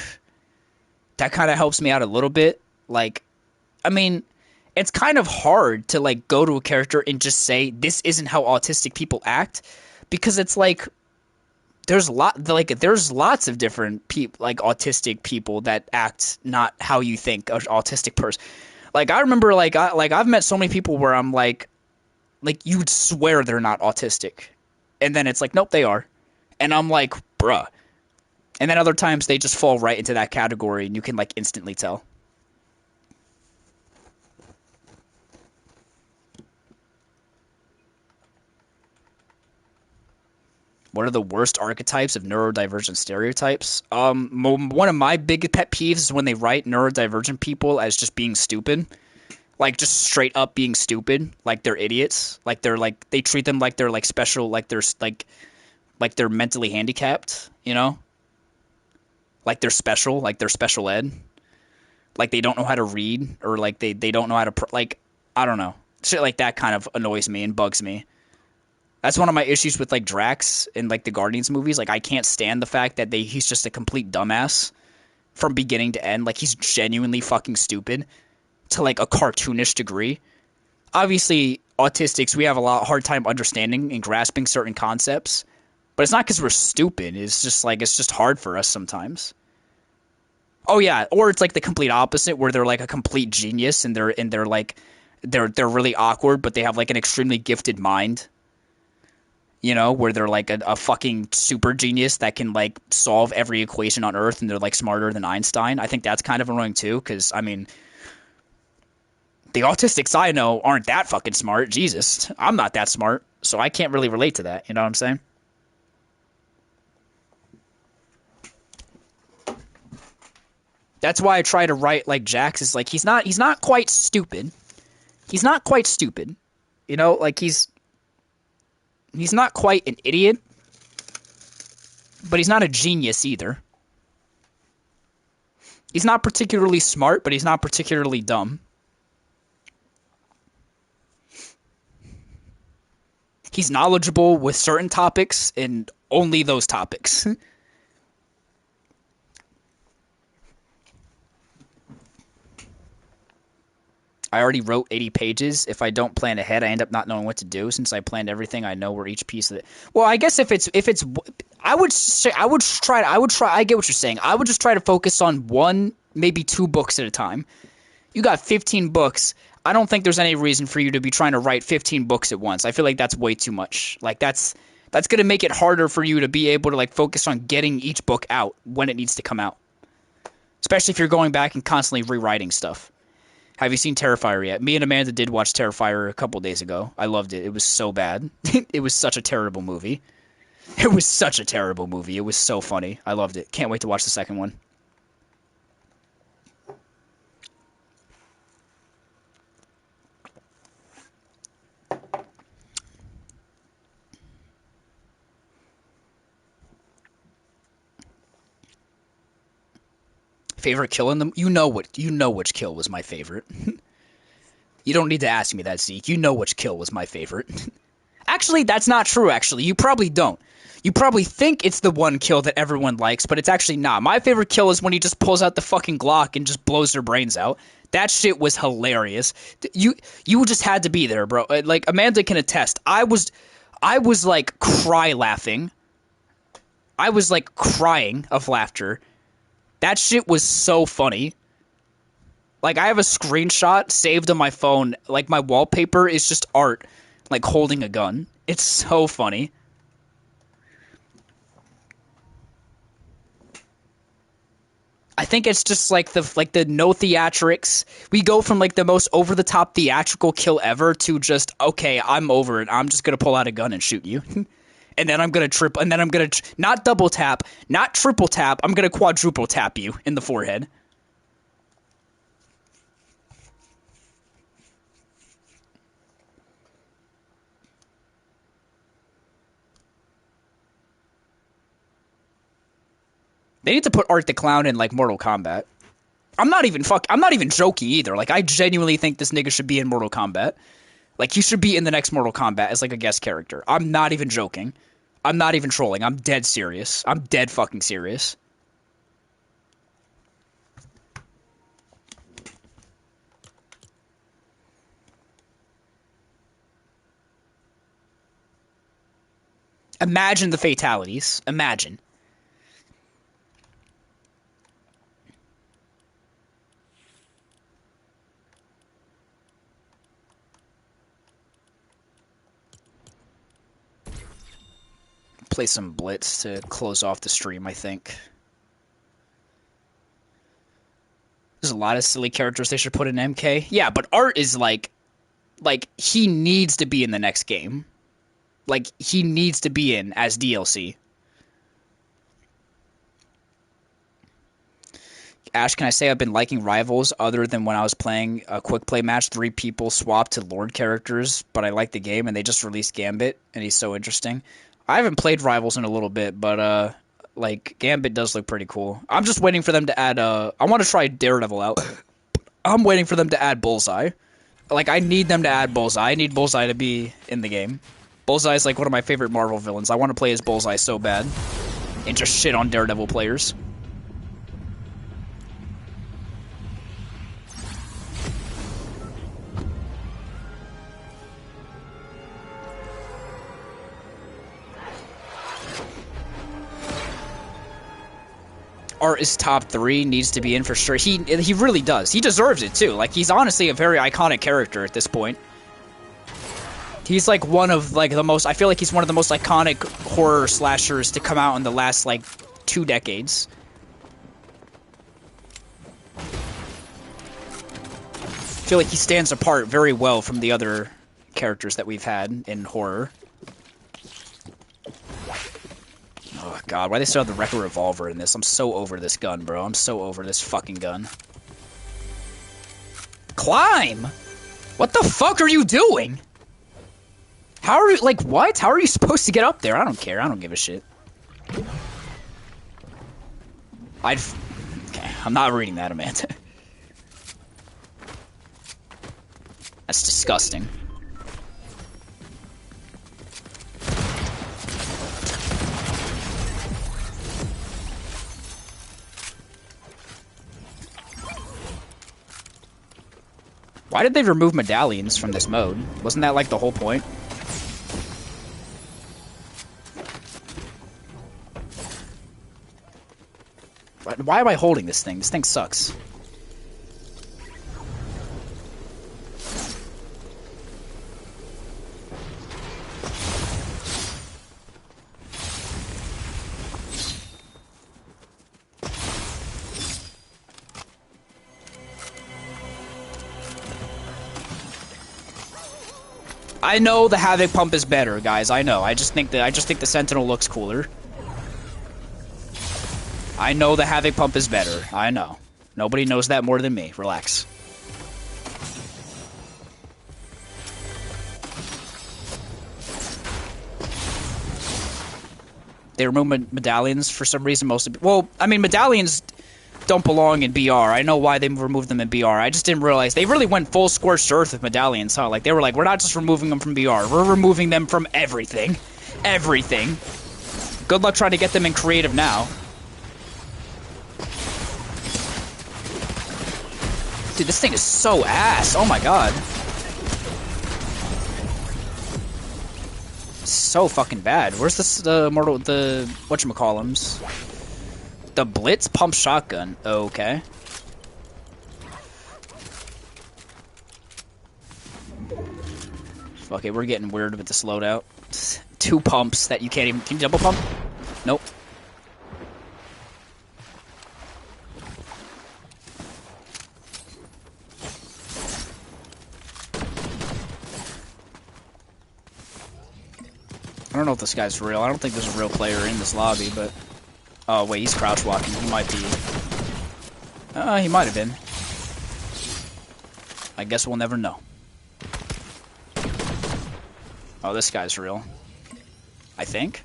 that kind of helps me out a little bit. Like, I mean, it's kind of hard to, like, go to a character and just say, this isn't how autistic people act, because it's like, there's lots of different like autistic people that act not how you think an autistic person. Like, I remember, I've met so many people where I'm like you'd swear they're not autistic, and then it's like, nope, they are, and I'm like, bruh. And then other times they just fall right into that category, and you can, like, instantly tell. What are the worst archetypes of neurodivergent stereotypes? One of my big pet peeves is when they write neurodivergent people as just being stupid. Like, just straight up being stupid. Like, they're idiots. Like, they treat them like they're, like, special, like they're mentally handicapped, you know? Like they're special, like they're special ed. Like they don't know how to read, or like they don't know how to, like, I don't know. Shit like that kind of annoys me and bugs me. That's one of my issues with like Drax in like the Guardians movies. Like I can't stand the fact that he's just a complete dumbass from beginning to end. Like he's genuinely fucking stupid to like a cartoonish degree. Obviously, autistics, we have a lot hard time understanding and grasping certain concepts, but it's not because we're stupid. It's just like it's just hard for us sometimes. Oh yeah, or it's like the complete opposite where they're like a complete genius and they're like they're really awkward, but they have like an extremely gifted mind. You know, where they're like a fucking super genius that can like solve every equation on Earth and they're like smarter than Einstein. I think that's kind of annoying too, because I mean, the autistics I know aren't that fucking smart. Jesus, I'm not that smart, so I can't really relate to that. You know what I'm saying? That's why I try to write like Jax is like he's not quite stupid. He's not quite stupid. You know, like he's not quite an idiot, but he's not a genius either. He's not particularly smart, but he's not particularly dumb. He's knowledgeable with certain topics and only those topics. I already wrote 80 pages. If I don't plan ahead, I end up not knowing what to do. Since I planned everything, I know where each piece of it. Well, I guess if it's, I would say I get what you're saying. I would just try to focus on one, maybe two books at a time. You got 15 books. I don't think there's any reason for you to be trying to write 15 books at once. I feel like that's way too much. Like that's going to make it harder for you to be able to like focus on getting each book out when it needs to come out. Especially if you're going back and constantly rewriting stuff. Have you seen Terrifier yet? Me and Amanda did watch Terrifier a couple days ago. I loved it. It was so bad. It was such a terrible movie. It was such a terrible movie. It was so funny. I loved it. Can't wait to watch the second one. Favorite kill in them? You know which kill was my favorite. You don't need to ask me that, Zeke. You know which kill was my favorite. Actually, that's not true, actually. You probably don't. You probably think it's the one kill that everyone likes, but it's actually not. My favorite kill is when he just pulls out the fucking Glock and just blows their brains out. That shit was hilarious. You just had to be there, bro. Like Amanda can attest. I was like cry laughing. I was like crying of laughter. That shit was so funny. Like I have a screenshot saved on my phone. Like my wallpaper is just art, like holding a gun. It's so funny. I think it's just like the no theatrics. We go from like the most over the top theatrical kill ever to just okay, I'm over it. I'm just gonna pull out a gun and shoot you, and then I'm gonna trip, and then I'm gonna not double tap, not triple tap. I'm gonna quadruple tap you in the forehead. They need to put Art the Clown in like Mortal Kombat. I'm not even joking either. Like I genuinely think this nigga should be in Mortal Kombat. Like he should be in the next Mortal Kombat as like a guest character. I'm not even joking. I'm not even trolling. I'm dead serious. I'm dead fucking serious. Imagine the fatalities. Imagine. Play some Blitz to close off the stream, I think. There's a lot of silly characters they should put in MK. Yeah, but Art is like he needs to be in the next game. Like he needs to be in as DLC. Ash, can I say I've been liking Rivals other than when I was playing a quick play match, three people swapped to Lord characters, but I like the game and they just released Gambit and he's so interesting. I haven't played Rivals in a little bit, but like Gambit does look pretty cool. I'm just waiting for them to add I want to try Daredevil out. I'm waiting for them to add Bullseye. Like, I need them to add Bullseye. I need Bullseye to be in the game. Bullseye is like one of my favorite Marvel villains. I want to play as Bullseye so bad. And just shit on Daredevil players. Art is top 3, needs to be in for sure. He really does. He deserves it too. Like, he's honestly a very iconic character at this point. He's like one of like the most. I feel like he's one of the most iconic horror slashers to come out in the last like 2 decades. I feel like he stands apart very well from the other characters that we've had in horror. Oh god, why they still have the Wrecker revolver in this? I'm so over this gun, bro. I'm so over this fucking gun. Climb! What the fuck are you doing? How are you, like, what? How are you supposed to get up there? I don't care. I don't give a shit. Okay, I'm not reading that, Amanda. That's disgusting. Why did they remove medallions from this mode? Wasn't that like the whole point? Why am I holding this thing? This thing sucks. I know the Havoc pump is better, guys. I know. I just think the Sentinel looks cooler. I know the Havoc pump is better. I know. Nobody knows that more than me. Relax. They remove medallions for some reason. Well, I mean, medallions don't belong in BR. I know why they removed them in BR. I just didn't realize they really went full scorched earth with medallions, huh? Like, they were like, we're not just removing them from BR. We're removing them from everything. Everything. Good luck trying to get them in creative now. Dude, this thing is so ass. Oh my god. So fucking bad. Where's this, whatchamacallums? The Blitz pump shotgun. Okay. Fuck it, we're getting weird with this loadout. 2 pumps that you can't even... Can you double pump? Nope. I don't know if this guy's real. I don't think there's a real player in this lobby, but... Oh, wait, he's crouch walking. He might be... he might have been. I guess we'll never know. Oh, this guy's real. I think.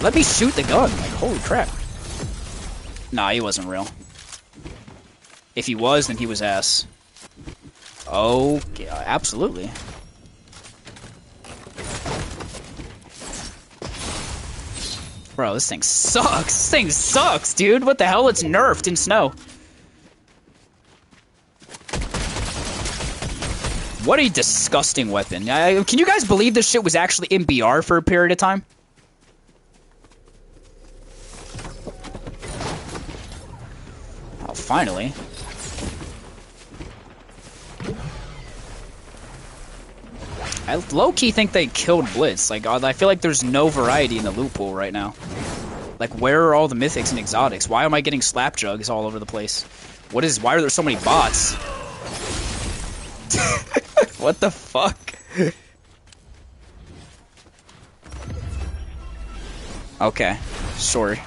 Let me shoot the gun. Like, holy crap. Nah, he wasn't real. If he was, then he was ass. Oh, yeah, absolutely. Bro, this thing sucks. This thing sucks, dude. What the hell? It's nerfed in snow. What a disgusting weapon. Can you guys believe this shit was actually in BR for a period of time? Oh, finally. I low-key think they killed Blitz. Like, I feel like there's no variety in the loot pool right now. Like, where are all the mythics and exotics? Why am I getting slap jugs all over the place? Why are there so many bots? What the fuck? Okay, sorry.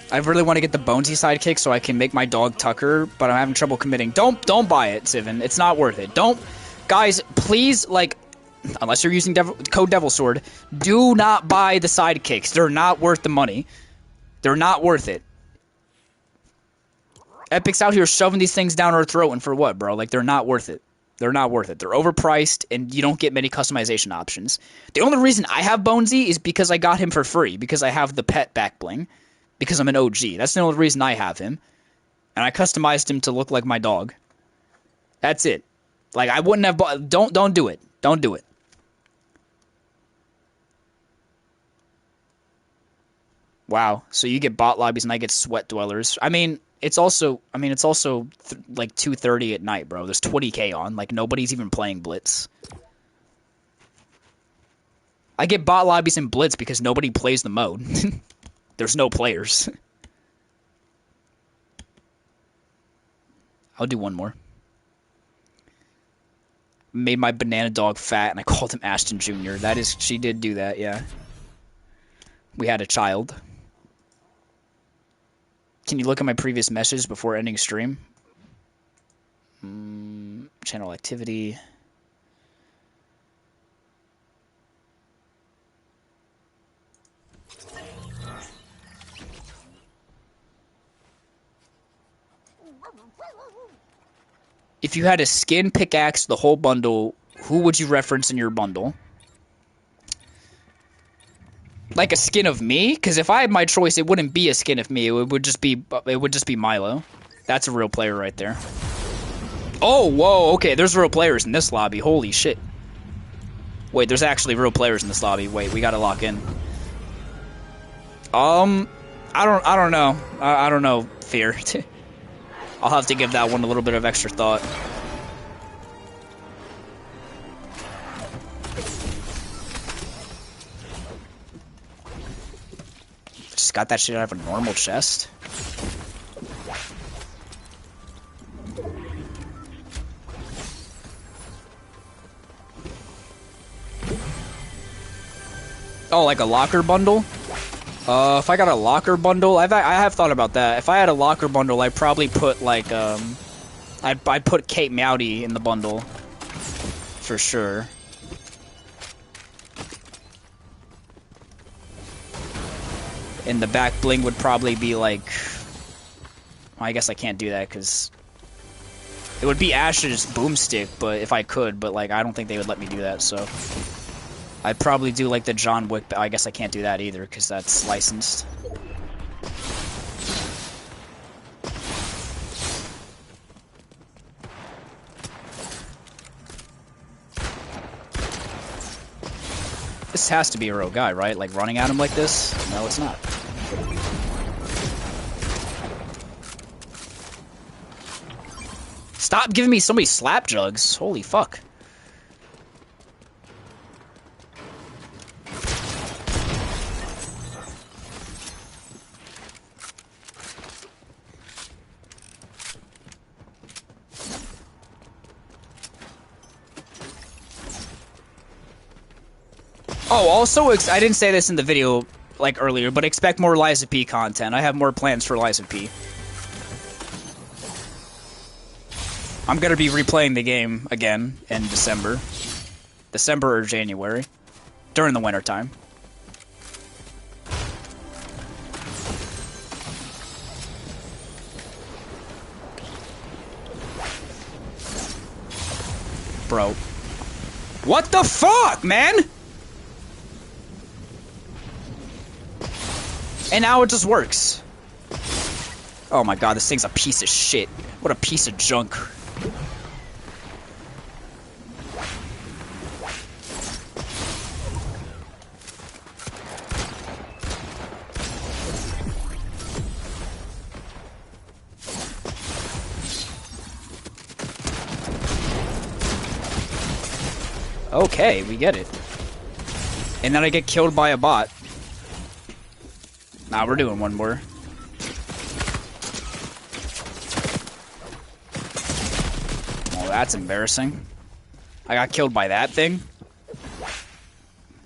I really want to get the Bonesy sidekick so I can make my dog Tucker, but I'm having trouble committing. Don't buy it, Sivan. It's not worth it. Don't, guys. Please, like, unless you're using code Devil Sword, do not buy the sidekicks. They're not worth the money. They're not worth it. Epic's out here shoving these things down our throat, and for what, bro? Like, they're not worth it. They're not worth it. They're overpriced, and you don't get many customization options. The only reason I have Bonesy is because I got him for free, because I have the pet back bling. Because I'm an OG. That's the only reason I have him. And I customized him to look like my dog. That's it. Like, I wouldn't have bought... Don't do it. Don't do it. Wow. So you get bot lobbies and I get sweat dwellers. I mean, it's also... like 2:30 at night, bro. There's 20k on. Like, nobody's even playing Blitz. I get bot lobbies in Blitz because nobody plays the mode. There's no players. I'll do one more. Made my banana dog fat and I called him Ashton Jr. That is, she did do that, yeah. We had a child. Can you look at my previous message before ending stream? Channel activity. If you had a skin, pickaxe, the whole bundle, who would you reference in your bundle? Like a skin of me? Because if I had my choice, it wouldn't be a skin of me. It would just be Milo. That's a real player right there. Oh, whoa, okay, there's real players in this lobby. Holy shit. Wait, there's actually real players in this lobby. Wait, we gotta lock in. I don't know. I don't know, Fear. I'll have to give that one a little bit of extra thought. Just got that shit out of a normal chest. Oh, like a locker bundle? If I got a locker bundle, I have thought about that. If I had a locker bundle, I'd probably put like I'd put Kate Meowdy in the bundle for sure. And the back bling would probably be like, well, I guess I can't do that because it would be Ash's boomstick, but if I could, but like I don't think they would let me do that, so. I'd probably do like the John Wick, but I guess I can't do that either because that's licensed. This has to be a real guy, right? Like running at him like this? No, it's not. Stop giving me so many slap jugs. Holy fuck. Oh, also, I didn't say this in the video, like, earlier, but expect more Liza P content. I have more plans for Liza P. I'm gonna be replaying the game again in December. December or January. During the winter time. Bro. What the fuck, man? And now it just works. Oh my god, this thing's a piece of shit. What a piece of junk. Okay, we get it. And then I get killed by a bot. Nah, we're doing one more. Oh, that's embarrassing. I got killed by that thing.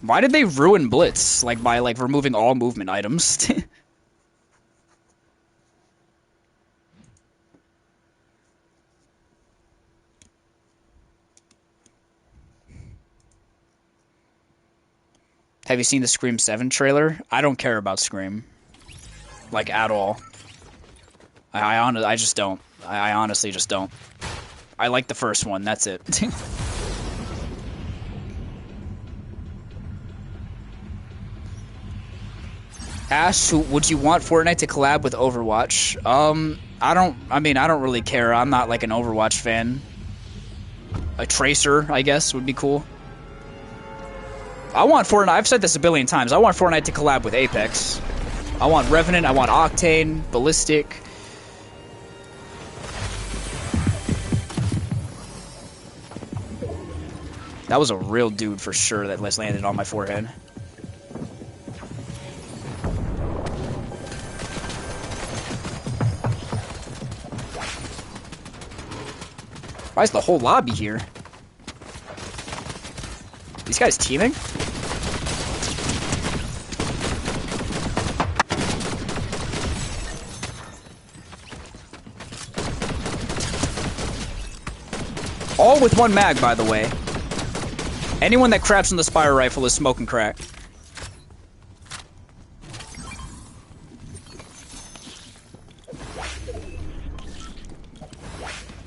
Why did they ruin Blitz? Like, by, like, removing all movement items? Have you seen the Scream 7 trailer? I don't care about Scream. Like, at all. I just don't. I honestly just don't. I like the first one, that's it. Ash, would you want Fortnite to collab with Overwatch? I don't really care. I'm not like an Overwatch fan. A Tracer, I guess, would be cool. I want Fortnite, I've said this a billion times, I want Fortnite to collab with Apex. I want Revenant, I want Octane, Ballistic. That was a real dude for sure that landed on my forehead. Why is the whole lobby here? These guys teaming? All with one mag, by the way. Anyone that craps on the Spire Rifle is smoking crack.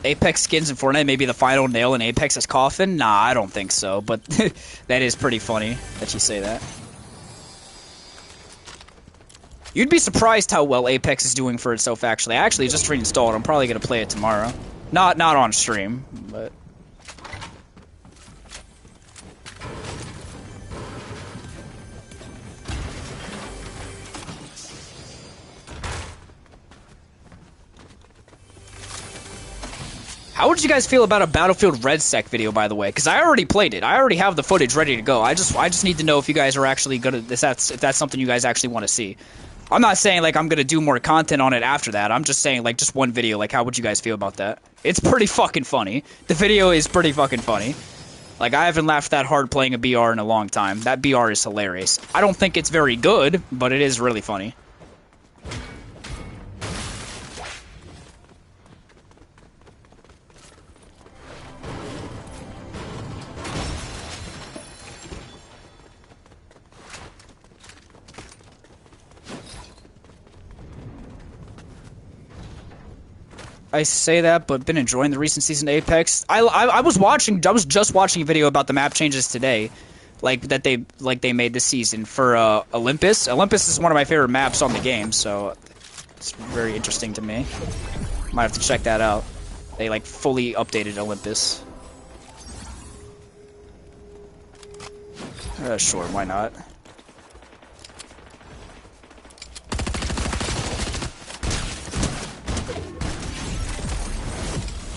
Apex skins in Fortnite may be the final nail in Apex's coffin? Nah, I don't think so, but that is pretty funny that you say that. You'd be surprised how well Apex is doing for itself, actually. I actually just reinstalled. I'm probably going to play it tomorrow. Not on stream, but... How would you guys feel about a Battlefield RedSec video, by the way? Because I already played it. I already have the footage ready to go. I just need to know if you guys are actually gonna if that's something you guys actually want to see. I'm not saying like I'm gonna do more content on it after that. I'm just saying like just one video. Like how would you guys feel about that? It's pretty fucking funny. The video is pretty fucking funny. Like I haven't laughed that hard playing a BR in a long time. That BR is hilarious. I don't think it's very good, but it is really funny. I say that, but been enjoying the recent season of Apex. I was just watching a video about the map changes today, like they made this season for Olympus. Olympus is one of my favorite maps on the game, so it's very interesting to me. Might have to check that out. They like fully updated Olympus. Sure, why not?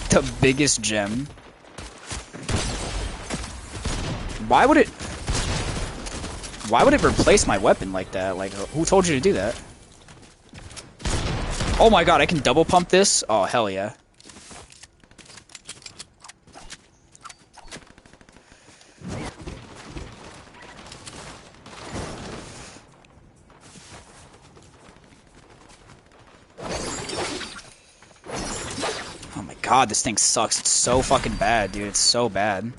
The biggest gem. Why would it replace my weapon like that? Like, who told you to do that? Oh my god, I can double pump this? Oh, hell yeah. God, this thing sucks. It's so fucking bad, dude. It's so bad.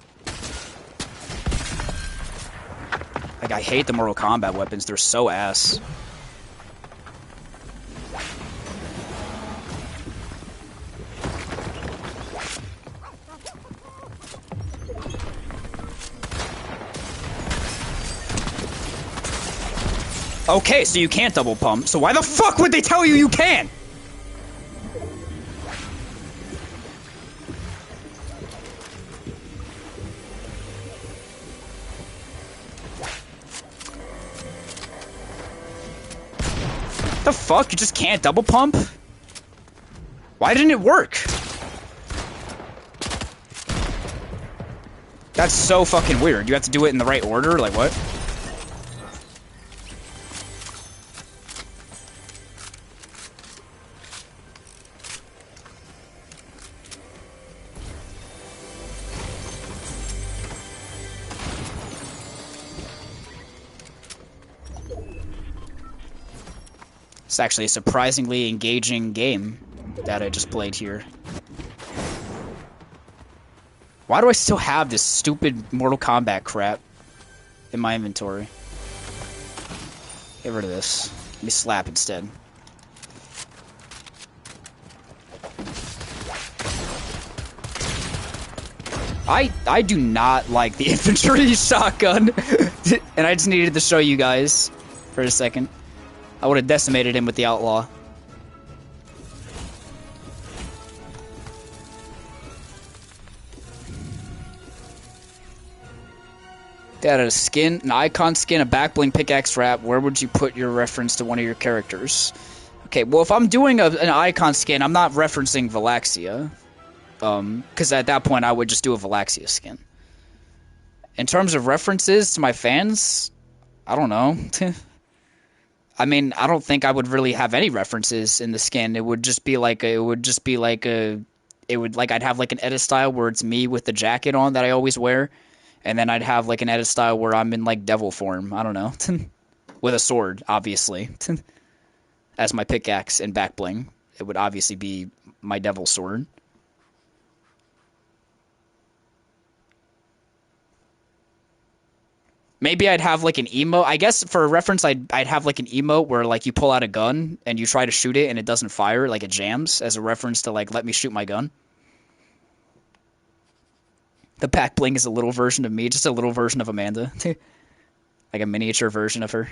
Like, I hate the Mortal Kombat weapons. They're so ass. Okay, so you can't double pump. So why the fuck would they tell you you can? The fuck? You just can't double pump? Why didn't it work? That's so fucking weird. You have to do it in the right order? Like, what? It's actually a surprisingly engaging game that I just played here. Why do I still have this stupid Mortal Kombat crap in my inventory? Get rid of this. Let me slap instead. I do not like the infantry shotgun. And I just needed to show you guys for a second. I would have decimated him with the outlaw. Got a skin, an icon skin, a back bling pickaxe wrap. Where would you put your reference to one of your characters? Okay, well, if I'm doing an icon skin, I'm not referencing Valaxia. Because at that point, I would just do a Valaxia skin. In terms of references to my fans, I don't know. I mean, I don't think I would really have any references in the skin. It would just be like I'd have like an edit style where it's me with the jacket on that I always wear. And then I'd have like an edit style where I'm in like devil form. I don't know. With a sword, obviously. As my pickaxe and back bling. It would obviously be my devil sword. Maybe I'd have like an emote. I guess for a reference, I'd have like an emote where like you pull out a gun and you try to shoot it and it doesn't fire, like it jams, as a reference to like let me shoot my gun. The back bling is a little version of me, just a little version of Amanda. Like a miniature version of her.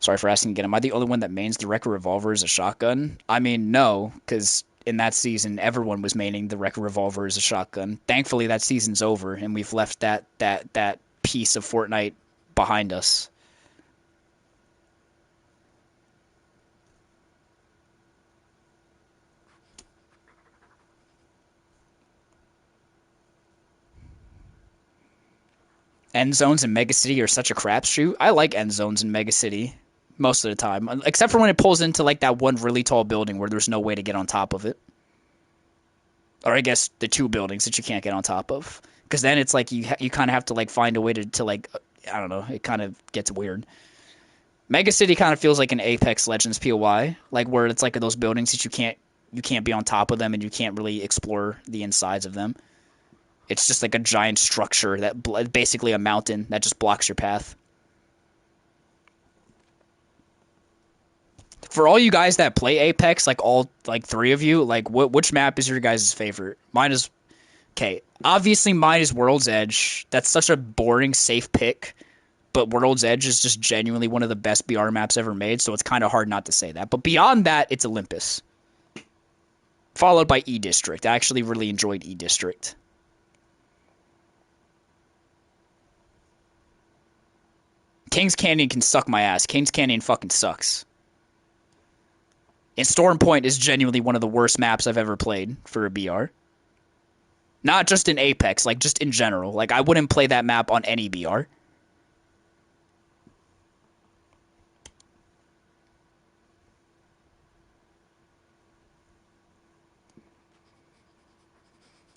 Sorry for asking again. Am I the only one that mains the Rekka revolver as a shotgun? I mean, no, because in that season, everyone was maining the Rekka revolver as a shotgun. Thankfully, that season's over, and we've left that piece of Fortnite behind us. End zones in Mega City are such a crapshoot. I like end zones in Mega City most of the time, except for when it pulls into like that one really tall building where there's no way to get on top of it. Or I guess the two buildings that you can't get on top of, because then it's like you kind of have to like find a way to like, I don't know, it kind of gets weird. Mega City kind of feels like an Apex Legends POI, like where it's like those buildings that you can't be on top of them and you can't really explore the insides of them. It's just like a giant structure that basically a mountain that just blocks your path. For all you guys that play Apex, like all like three of you, like which map is your guys' favorite? Mine is okay. Obviously, mine is World's Edge. That's such a boring, safe pick. But World's Edge is just genuinely one of the best BR maps ever made, so it's kind of hard not to say that. But beyond that, it's Olympus. Followed by E District. I actually really enjoyed E District. Kings Canyon can suck my ass. Kings Canyon fucking sucks. And Storm Point is genuinely one of the worst maps I've ever played for a BR. Not just in Apex, like just in general. Like I wouldn't play that map on any BR.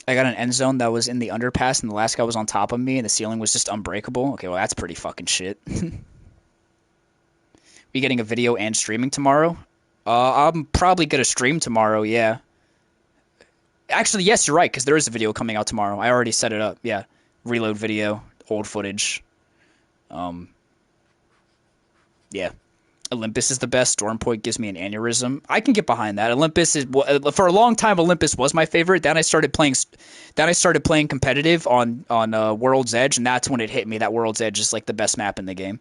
I got an end zone that was in the underpass and the last guy was on top of me and the ceiling was just unbreakable. Okay, well that's pretty fucking shit. We getting a video and streaming tomorrow? I'm probably gonna stream tomorrow, yeah. Actually, yes, you're right, because there is a video coming out tomorrow. I already set it up, yeah. Reload video, old footage. Um, yeah. Olympus is the best. Storm Point gives me an aneurysm. I can get behind that. Olympus is for a long time. Olympus was my favorite. Then I started playing competitive on World's Edge, and that's when it hit me that World's Edge is like the best map in the game.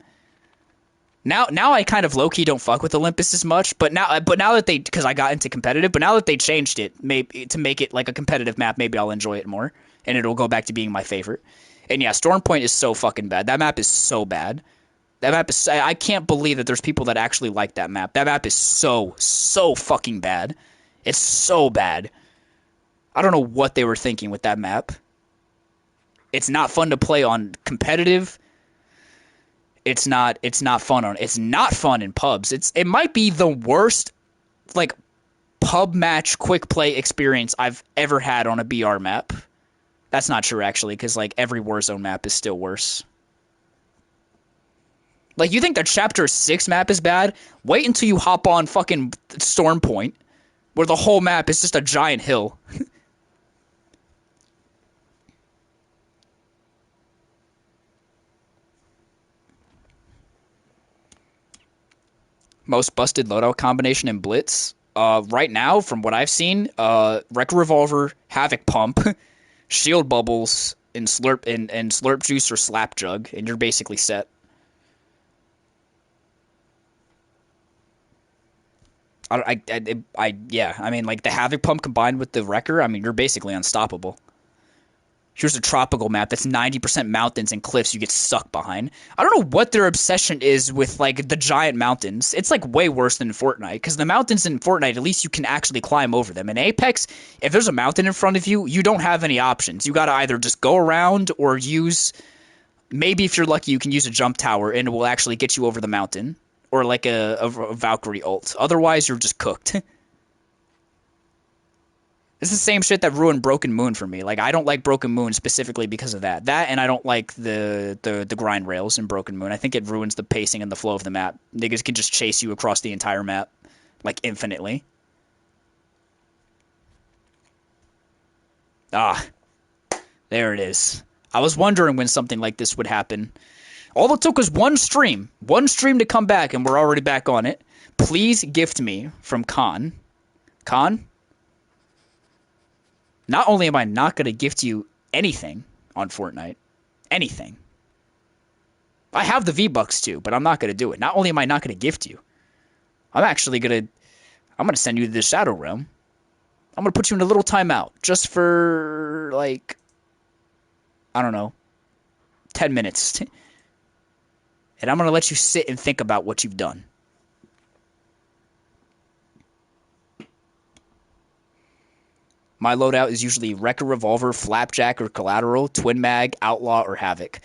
Now I kind of low key don't fuck with Olympus as much, but now that because I got into competitive, but now that they changed it, maybe to make it like a competitive map, maybe I'll enjoy it more, and it'll go back to being my favorite. And yeah, Storm Point is so fucking bad. That map is so bad. That map is. I can't believe that there's people that actually like that map. That map is so fucking bad. It's so bad. I don't know what they were thinking with that map. It's not fun to play on competitive. It's not fun on. It's not fun in pubs. It might be the worst like pub match quick play experience I've ever had on a BR map. That's not true actually, because like every Warzone map is still worse. Like, you think the Chapter 6 map is bad? Wait until you hop on fucking Storm Point, where the whole map is just a giant hill. Most busted loadout combination in Blitz. Right now, from what I've seen, Wrecker Revolver, Havoc Pump, Shield Bubbles, and Slurp Juice or Slap Jug, and you're basically set. Yeah. I mean, like the Havoc Pump combined with the Wrecker. I mean, you're basically unstoppable. Here's a tropical map that's 90% mountains and cliffs you get stuck behind. I don't know what their obsession is with, like, the giant mountains. It's, like, way worse than Fortnite, because the mountains in Fortnite, at least you can actually climb over them. In Apex, if there's a mountain in front of you, you don't have any options. You gotta either just go around or use... Maybe if you're lucky, you can use a jump tower, and it will actually get you over the mountain. Or, like, a Valkyrie ult. Otherwise, you're just cooked. It's the same shit that ruined Broken Moon for me. Like, I don't like Broken Moon specifically because of that. That, and I don't like the grind rails in Broken Moon. I think it ruins the pacing and the flow of the map. Niggas can just chase you across the entire map, like, infinitely. Ah, there it is. I was wondering when something like this would happen. All it took was one stream to come back, and we're already back on it. Please gift me from Khan. Khan? Not only am I not going to gift you anything on Fortnite, anything. I have the V-Bucks too, but I'm not going to do it. Not only am I not going to gift you, I'm going to send you to the Shadow Realm. I'm going to put you in a little timeout just for, like, I don't know, 10 minutes. And I'm going to let you sit and think about what you've done. My loadout is usually Wrecker Revolver, Flapjack or Collateral, Twin Mag, Outlaw, or Havoc.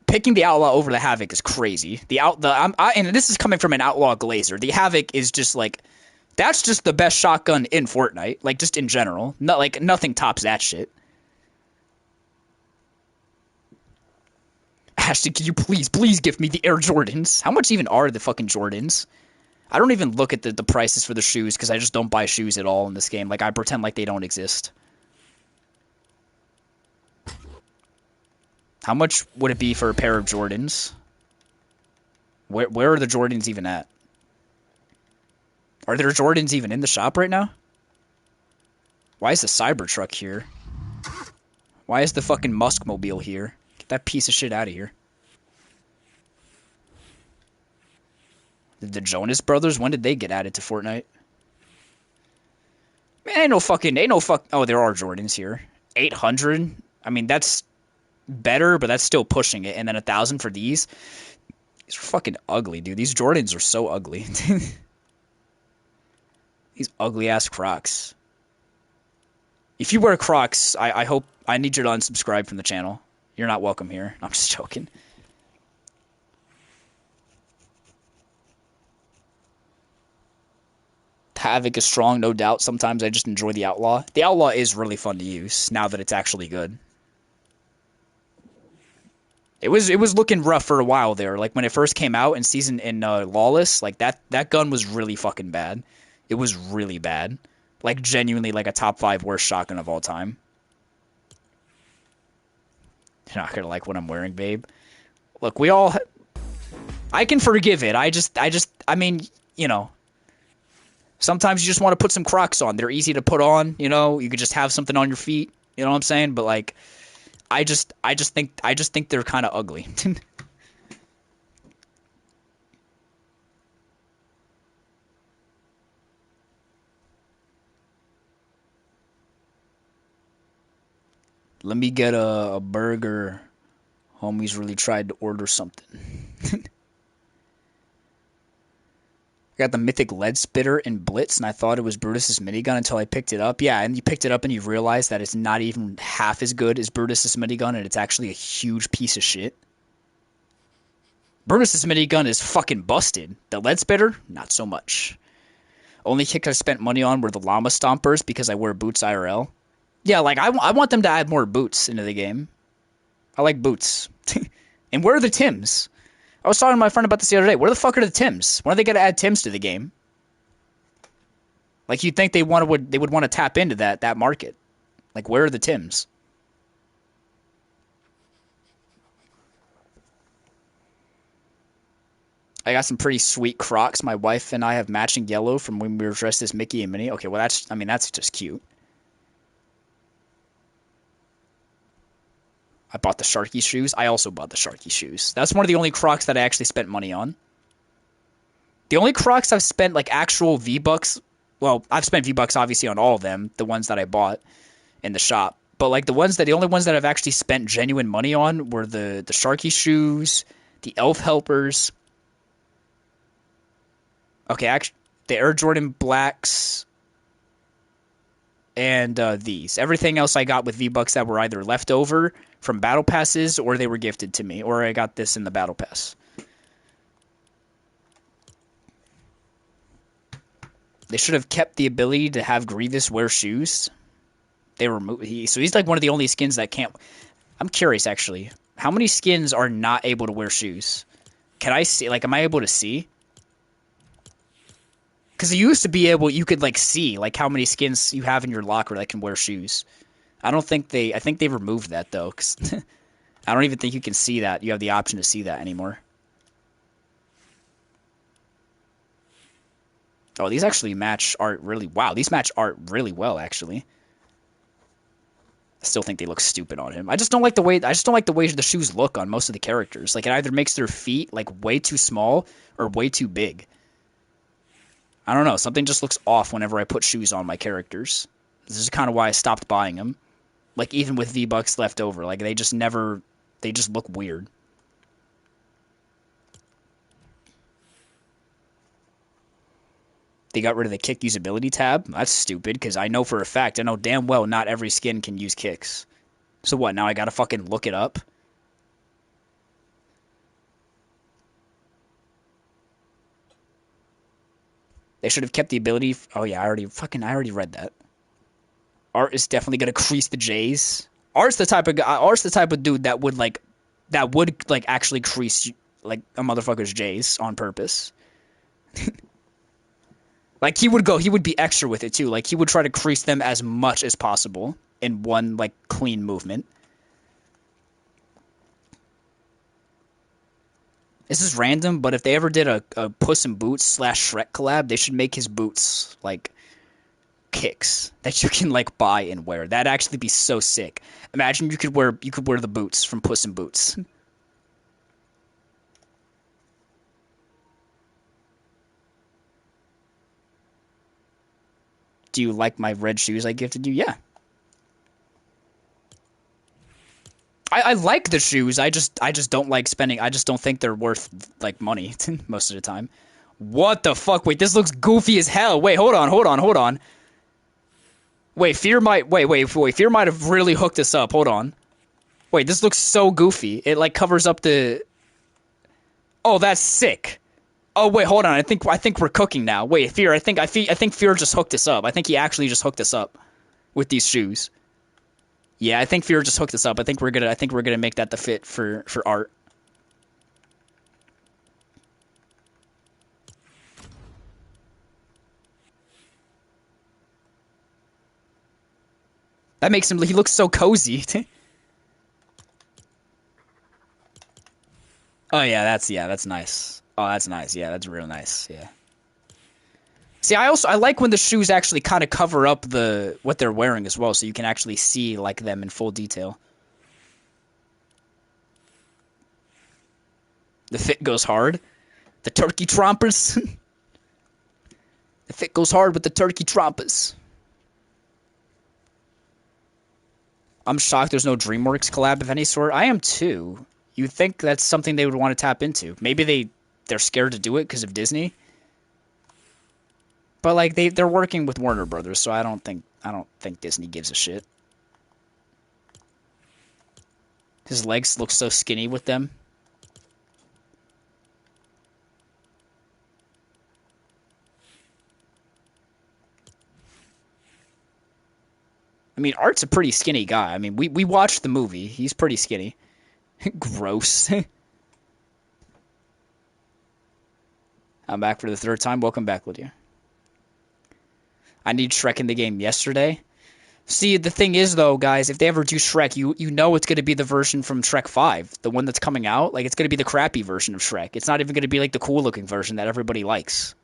Picking the Outlaw over the Havoc is crazy. And this is coming from an Outlaw Glazer. The Havoc is just like, that's just the best shotgun in Fortnite, like just in general. Not like nothing tops that shit. Ashton, can you please give me the Air Jordans? How much even are the fucking Jordans? I don't even look at the prices for the shoes because I just don't buy shoes at all in this game. Like, I pretend like they don't exist. How much would it be for a pair of Jordans? Where are the Jordans even at? Are there Jordans even in the shop right now? Why is the Cybertruck here? Why is the fucking Muskmobile here? Get that piece of shit out of here. The Jonas Brothers, when did they get added to Fortnite? Man, ain't no fuck. Oh, there are Jordans here. 800? I mean, that's better, but that's still pushing it. And then 1,000 for these. These are fucking ugly, dude. These Jordans are so ugly. These ugly ass Crocs. If you wear Crocs, I need you to unsubscribe from the channel. You're not welcome here. I'm just joking. Havoc is strong, no doubt. Sometimes I just enjoy the Outlaw. The Outlaw is really fun to use now that it's actually good. It was looking rough for a while there. Like when it first came out in Lawless, like that gun was really fucking bad. It was really bad. Like genuinely like a top 5 worst shotgun of all time. You're not gonna like what I'm wearing, babe. Look, I can forgive it. I mean, you know. Sometimes you just want to put some Crocs on. They're easy to put on, you know. You could just have something on your feet, you know what I'm saying? But like, I just think they're kind of ugly. Let me get a burger. Homies really tried to order something. Got the mythic lead spitter in Blitz, and I thought it was Brutus's minigun until I picked it up. Yeah, and you picked it up and you realize that it's not even half as good as Brutus's minigun, and it's actually a huge piece of shit. Brutus's minigun is fucking busted. The lead spitter, not so much. Only kick I spent money on were the llama stompers because I wear boots IRL. Yeah, like I want them to add more boots into the game. I like boots. And where are the Tims? I was talking to my friend about this the other day. Where the fuck are the Tims? When are they going to add Tims to the game? Like, you'd think they would want to tap into that market. Like, where are the Tims? I got some pretty sweet Crocs. My wife and I have matching yellow from when we were dressed as Mickey and Minnie. Okay, well I mean, that's just cute. I bought the Sharky shoes. I also bought the Sharky shoes. That's one of the only Crocs that I actually spent money on. The only Crocs I've spent like actual V-Bucks, well, I've spent V-Bucks obviously on all of them, the ones that I bought in the shop. But like the only ones that I've actually spent genuine money on were the Sharky shoes, the Elf Helpers. Okay, actually, the Air Jordan Blacks and these. Everything else I got with V-Bucks that were either left over from battle passes or they were gifted to me, or I got this in the battle pass. They should have kept the ability to have Grievous wear shoes. They removed so he's like one of the only skins that can't. I'm curious actually, how many skins are not able to wear shoes? Can I see? Like, am I able to see? Because you used to be able, you could like see like how many skins you have in your locker that can wear shoes. I don't think they. I think they removed that though. Cause I don't even think you can see that. You have the option to see that anymore. Oh, these actually match art really. Wow, these match art really well actually. I still think they look stupid on him. I just don't like the way. I just don't like the way the shoes look on most of the characters. Like it either makes their feet like way too small or way too big. I don't know. Something just looks off whenever I put shoes on my characters. This is kind of why I stopped buying them. Like even with V-Bucks left over, like they just never. They just look weird. They got rid of the kick usability tab. That's stupid because I know for a fact, I know damn well not every skin can use kicks. So what, now I gotta fucking look it up? They should have kept the ability. Oh yeah, I already read that. Art is definitely gonna crease the J's. Art's the type of dude that would like actually crease like a motherfucker's J's on purpose. Like he would be extra with it too. Like he would try to crease them as much as possible in one like clean movement. This is random, but if they ever did a Puss in Boots slash Shrek collab, they should make his boots like kicks that you can like buy and wear. That'd actually be so sick. Imagine you could wear the boots from Puss in Boots. Do you like my red shoes I gifted you? Yeah. I like the shoes. I just don't like spending. I just don't think they're worth like money most of the time. What the fuck? Wait, this looks goofy as hell. Wait, hold on. Wait, Fear might have really hooked us up. Hold on. Wait, this looks so goofy. It like covers up the. Oh, that's sick. Oh wait, hold on. I think we're cooking now. Wait, Fear. I think Fear just hooked us up. I think he actually just hooked us up with these shoes. Yeah, I think Fear just hooked us up. I think we're gonna make that the fit for art. That makes him. He looks so cozy. Oh yeah, that's nice. Oh, that's nice. Yeah, that's real nice. Yeah. See, I like when the shoes actually kind of cover up the what they're wearing as well, so you can actually see like them in full detail. The fit goes hard. The turkey trompers. The fit goes hard with the turkey trompers. I'm shocked there's no DreamWorks collab of any sort. I am too. You'd think that's something they would want to tap into. Maybe they're scared to do it because of Disney. But like they're working with Warner Brothers, so I don't think Disney gives a shit. His legs look so skinny with them. I mean, Art's a pretty skinny guy. I mean, we watched the movie. He's pretty skinny. Gross. I'm back for the third time. Welcome back, Lydia. I need Shrek in the game yesterday. See, the thing is, though, guys, if they ever do Shrek, you know it's going to be the version from Shrek 5, the one that's coming out. Like, it's going to be the crappy version of Shrek. It's not even going to be, like, the cool-looking version that everybody likes.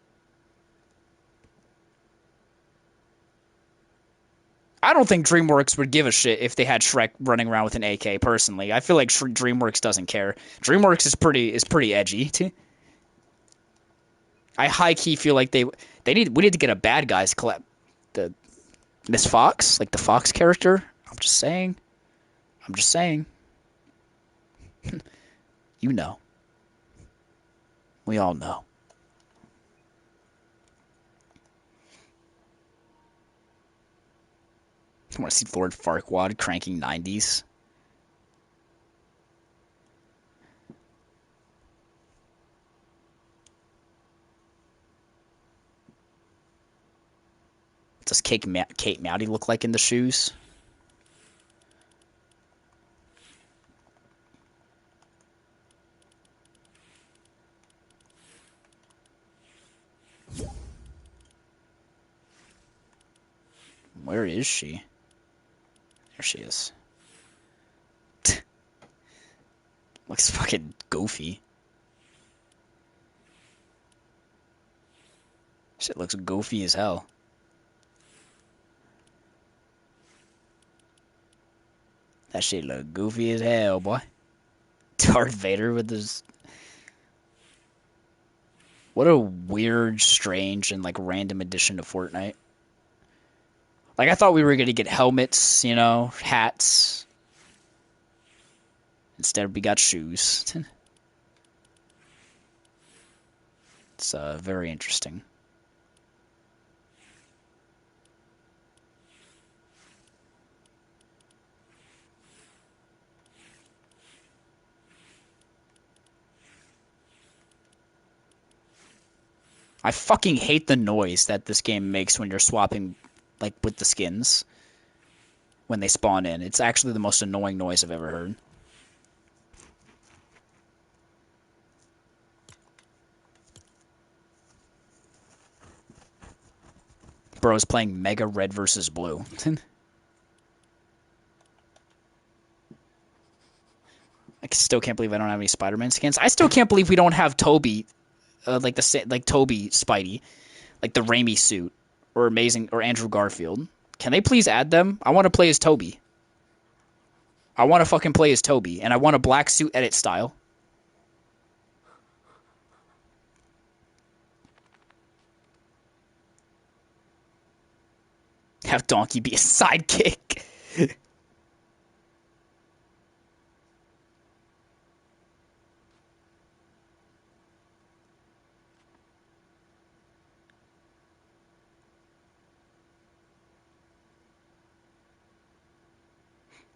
I don't think DreamWorks would give a shit if they had Shrek running around with an AK, personally. I feel like DreamWorks doesn't care. DreamWorks is pretty edgy. I high-key feel like we need to get a bad guys collab. The Miss Fox, like the Fox character. I'm just saying. I'm just saying. You know. We all know. I want to see Lord Farquaad cranking 90s. What does Kate Mowdy look like in the shoes? Where is she? There she is. Looks fucking goofy. Shit looks goofy as hell. That shit look goofy as hell, boy. Darth Vader with his... What a weird, strange, and, like, random addition to Fortnite. Like, I thought we were gonna get helmets, you know, hats. Instead, we got shoes. It's very interesting. I fucking hate the noise that this game makes when you're swapping, like, with the skins. When they spawn in. It's actually the most annoying noise I've ever heard. Bro's playing Mega Red versus Blue. I still can't believe I don't have any Spider-Man skins. I still can't believe we don't have Toby, like Toby Spidey, like the Raimi suit, or Amazing, or Andrew Garfield. Can they please add them? I want to play as Toby. I want to fucking play as Toby, and I want a black suit edit style. Have Donkey be a sidekick.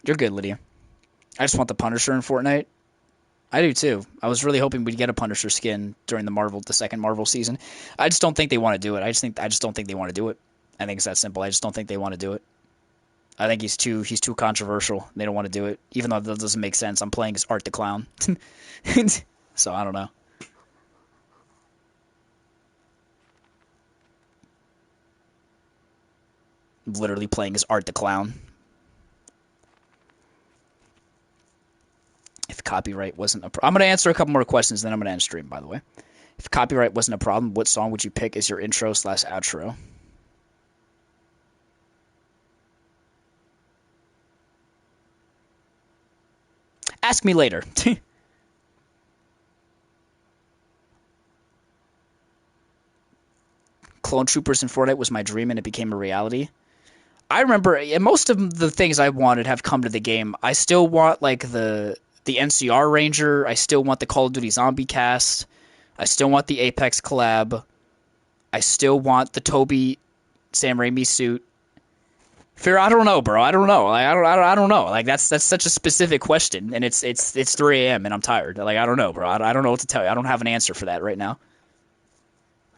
You're good, Lydia. I just want the Punisher in Fortnite. I do too. I was really hoping we'd get a Punisher skin during the second Marvel season. I just don't think they want to do it. I just don't think they want to do it. I think it's that simple. I just don't think they want to do it. I think he's too controversial. They don't want to do it, even though that doesn't make sense. I'm playing as Art the Clown, so I don't know. I'm literally playing as Art the Clown. If copyright wasn't a problem, I'm gonna answer a couple more questions, then I'm gonna end stream. By the way, if copyright wasn't a problem, what song would you pick as your intro/outro? Ask me later. Clone Troopers in Fortnite was my dream, and it became a reality. I remember most of the things I wanted have come to the game. I still want like the NCR Ranger. I still want the Call of Duty Zombie cast. I still want the Apex collab. I still want the Toby Sam Raimi suit. Fear, I don't know, bro. I don't know. Like, I don't know. Like that's such a specific question, and it's 3 a.m. and I'm tired. Like I don't know, bro. I don't know what to tell you. I don't have an answer for that right now.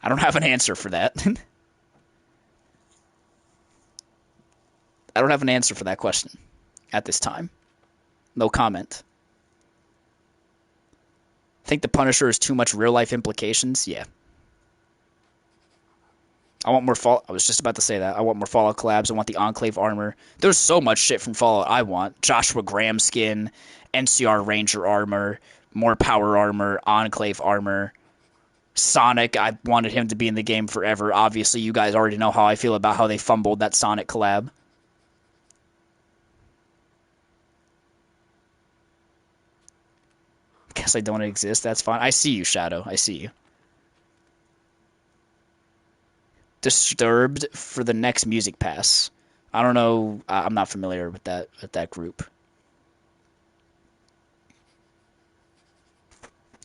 I don't have an answer for that. I don't have an answer for that question at this time. No comment. Think the Punisher is too much real life implications? Yeah. I want more Fall. I was just about to say that. I want more Fallout collabs. I want the Enclave armor. There's so much shit from Fallout I want. Joshua Graham skin, NCR Ranger armor, more power armor, Enclave armor. Sonic, I wanted him to be in the game forever. Obviously, you guys already know how I feel about how they fumbled that Sonic collab. Guess I don't exist. That's fine. I see you, Shadow. I see you. Disturbed for the next Music Pass. I don't know. I'm not familiar with that group.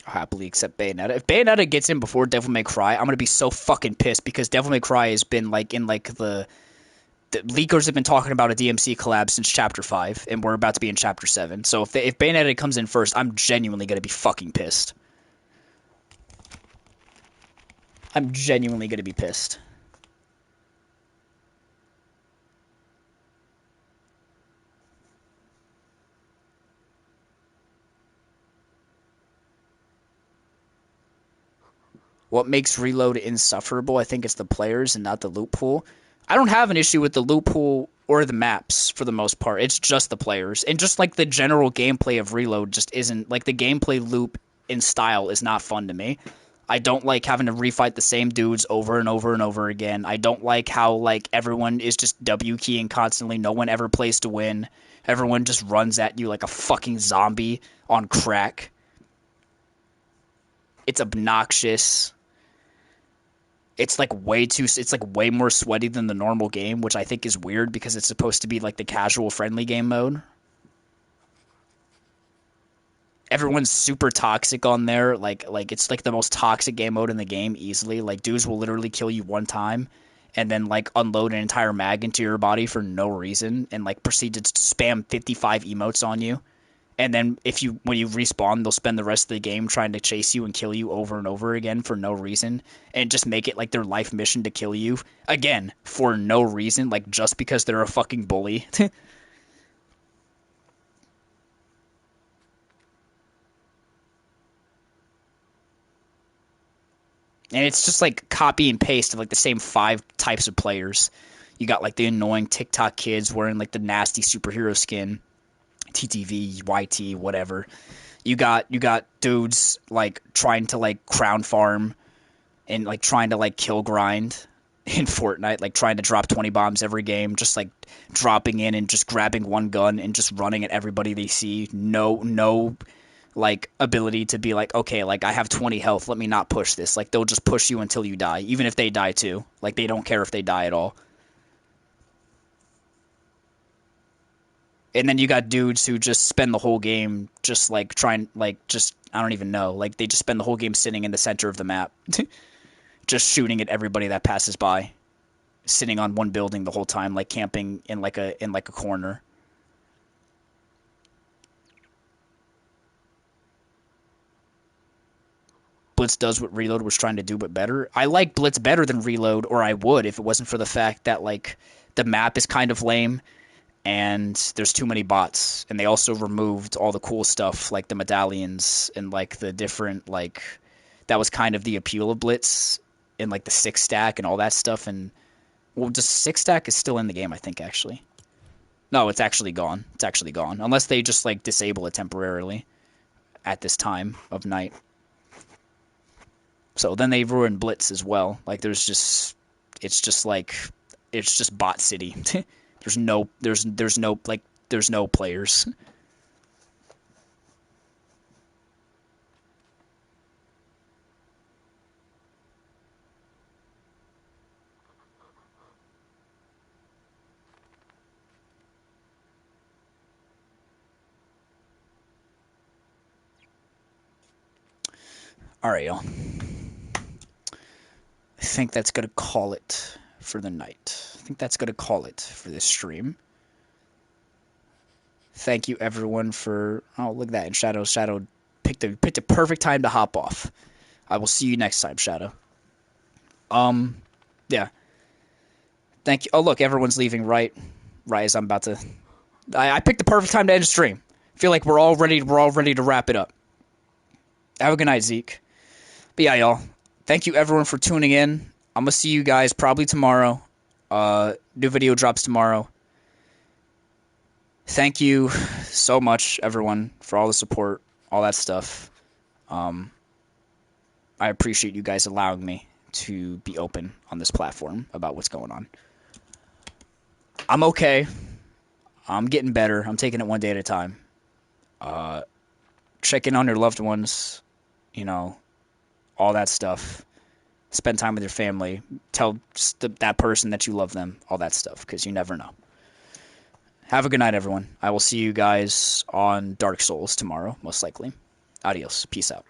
I'll happily accept Bayonetta. If Bayonetta gets in before Devil May Cry, I'm gonna be so fucking pissed because Devil May Cry has been like in like the leakers have been talking about a DMC collab since Chapter 5, and we're about to be in Chapter 7. So if Bayonetta comes in first, I'm genuinely gonna be fucking pissed. I'm genuinely gonna be pissed. What makes Reload insufferable? I think it's the players and not the loot pool. I don't have an issue with the loot pool or the maps for the most part. It's just the players. And just like the general gameplay of Reload just isn't like the gameplay loop in style is not fun to me. I don't like having to refight the same dudes over and over and over again. I don't like how like everyone is just W keying constantly. No one ever plays to win. Everyone just runs at you like a fucking zombie on crack. It's obnoxious. It's like way more sweaty than the normal game, which I think is weird because it's supposed to be like the casual friendly game mode. Everyone's super toxic on there. Like it's like the most toxic game mode in the game easily. Like dudes will literally kill you one time and then like unload an entire mag into your body for no reason and like proceed to spam 55 emotes on you. And then if you when you respawn, they'll spend the rest of the game trying to chase you and kill you over and over again for no reason and just make it like their life mission to kill you again for no reason, like just because they're a fucking bully. And it's just like copy and paste of like the same five types of players. You got like the annoying TikTok kids wearing like the nasty superhero skin, TTV, YT, whatever. You got dudes like trying to like crown farm and like trying to like kill grind in Fortnite, like trying to drop 20 bombs every game, just like dropping in and just grabbing one gun and just running at everybody they see. No like ability to be like, okay, like I have 20 health, let me not push this. Like they'll just push you until you die, even if they die too. Like they don't care if they die at all. And then you got dudes who just spend the whole game just like trying like just I don't even know. Like they just spend the whole game sitting in the center of the map, just shooting at everybody that passes by, sitting on one building the whole time, like camping in like a corner. Blitz does what Reload was trying to do, but better. I like Blitz better than Reload, or I would if it wasn't for the fact that like the map is kind of lame and there's too many bots, and they also removed all the cool stuff like the medallions and like the different like that was kind of the appeal of Blitz and like the six stack and all that stuff. And well, just six stack is still in the game, I think actually. No, it's actually gone. It's actually gone unless they just like disable it temporarily at this time of night. So then they ruined Blitz as well. Like it's just like it's just bot city. There's no players. All right, y'all. I think that's gonna call it for the night. I think that's gonna call it for this stream. Thank you everyone for look at that and Shadow picked a perfect time to hop off. I will see you next time, Shadow. Um yeah. Thank you. Oh look, everyone's leaving right as I'm about to I picked the perfect time to end the stream. Feel like we're all ready to wrap it up. Have a good night, Zeke. But yeah, y'all. Thank you everyone for tuning in. I'm gonna see you guys probably tomorrow. New video drops tomorrow. Thank you so much, everyone, for all the support, all that stuff. Um, I appreciate you guys allowing me to be open on this platform about what's going on. I'm okay. I'm getting better. I'm taking it one day at a time. Uh, Check in on your loved ones, you know, all that stuff. Spend time with your family. Tell that person that you love them, all that stuff, because you never know. Have a good night, everyone. I will see you guys on Dark Souls tomorrow, most likely. Adios. Peace out.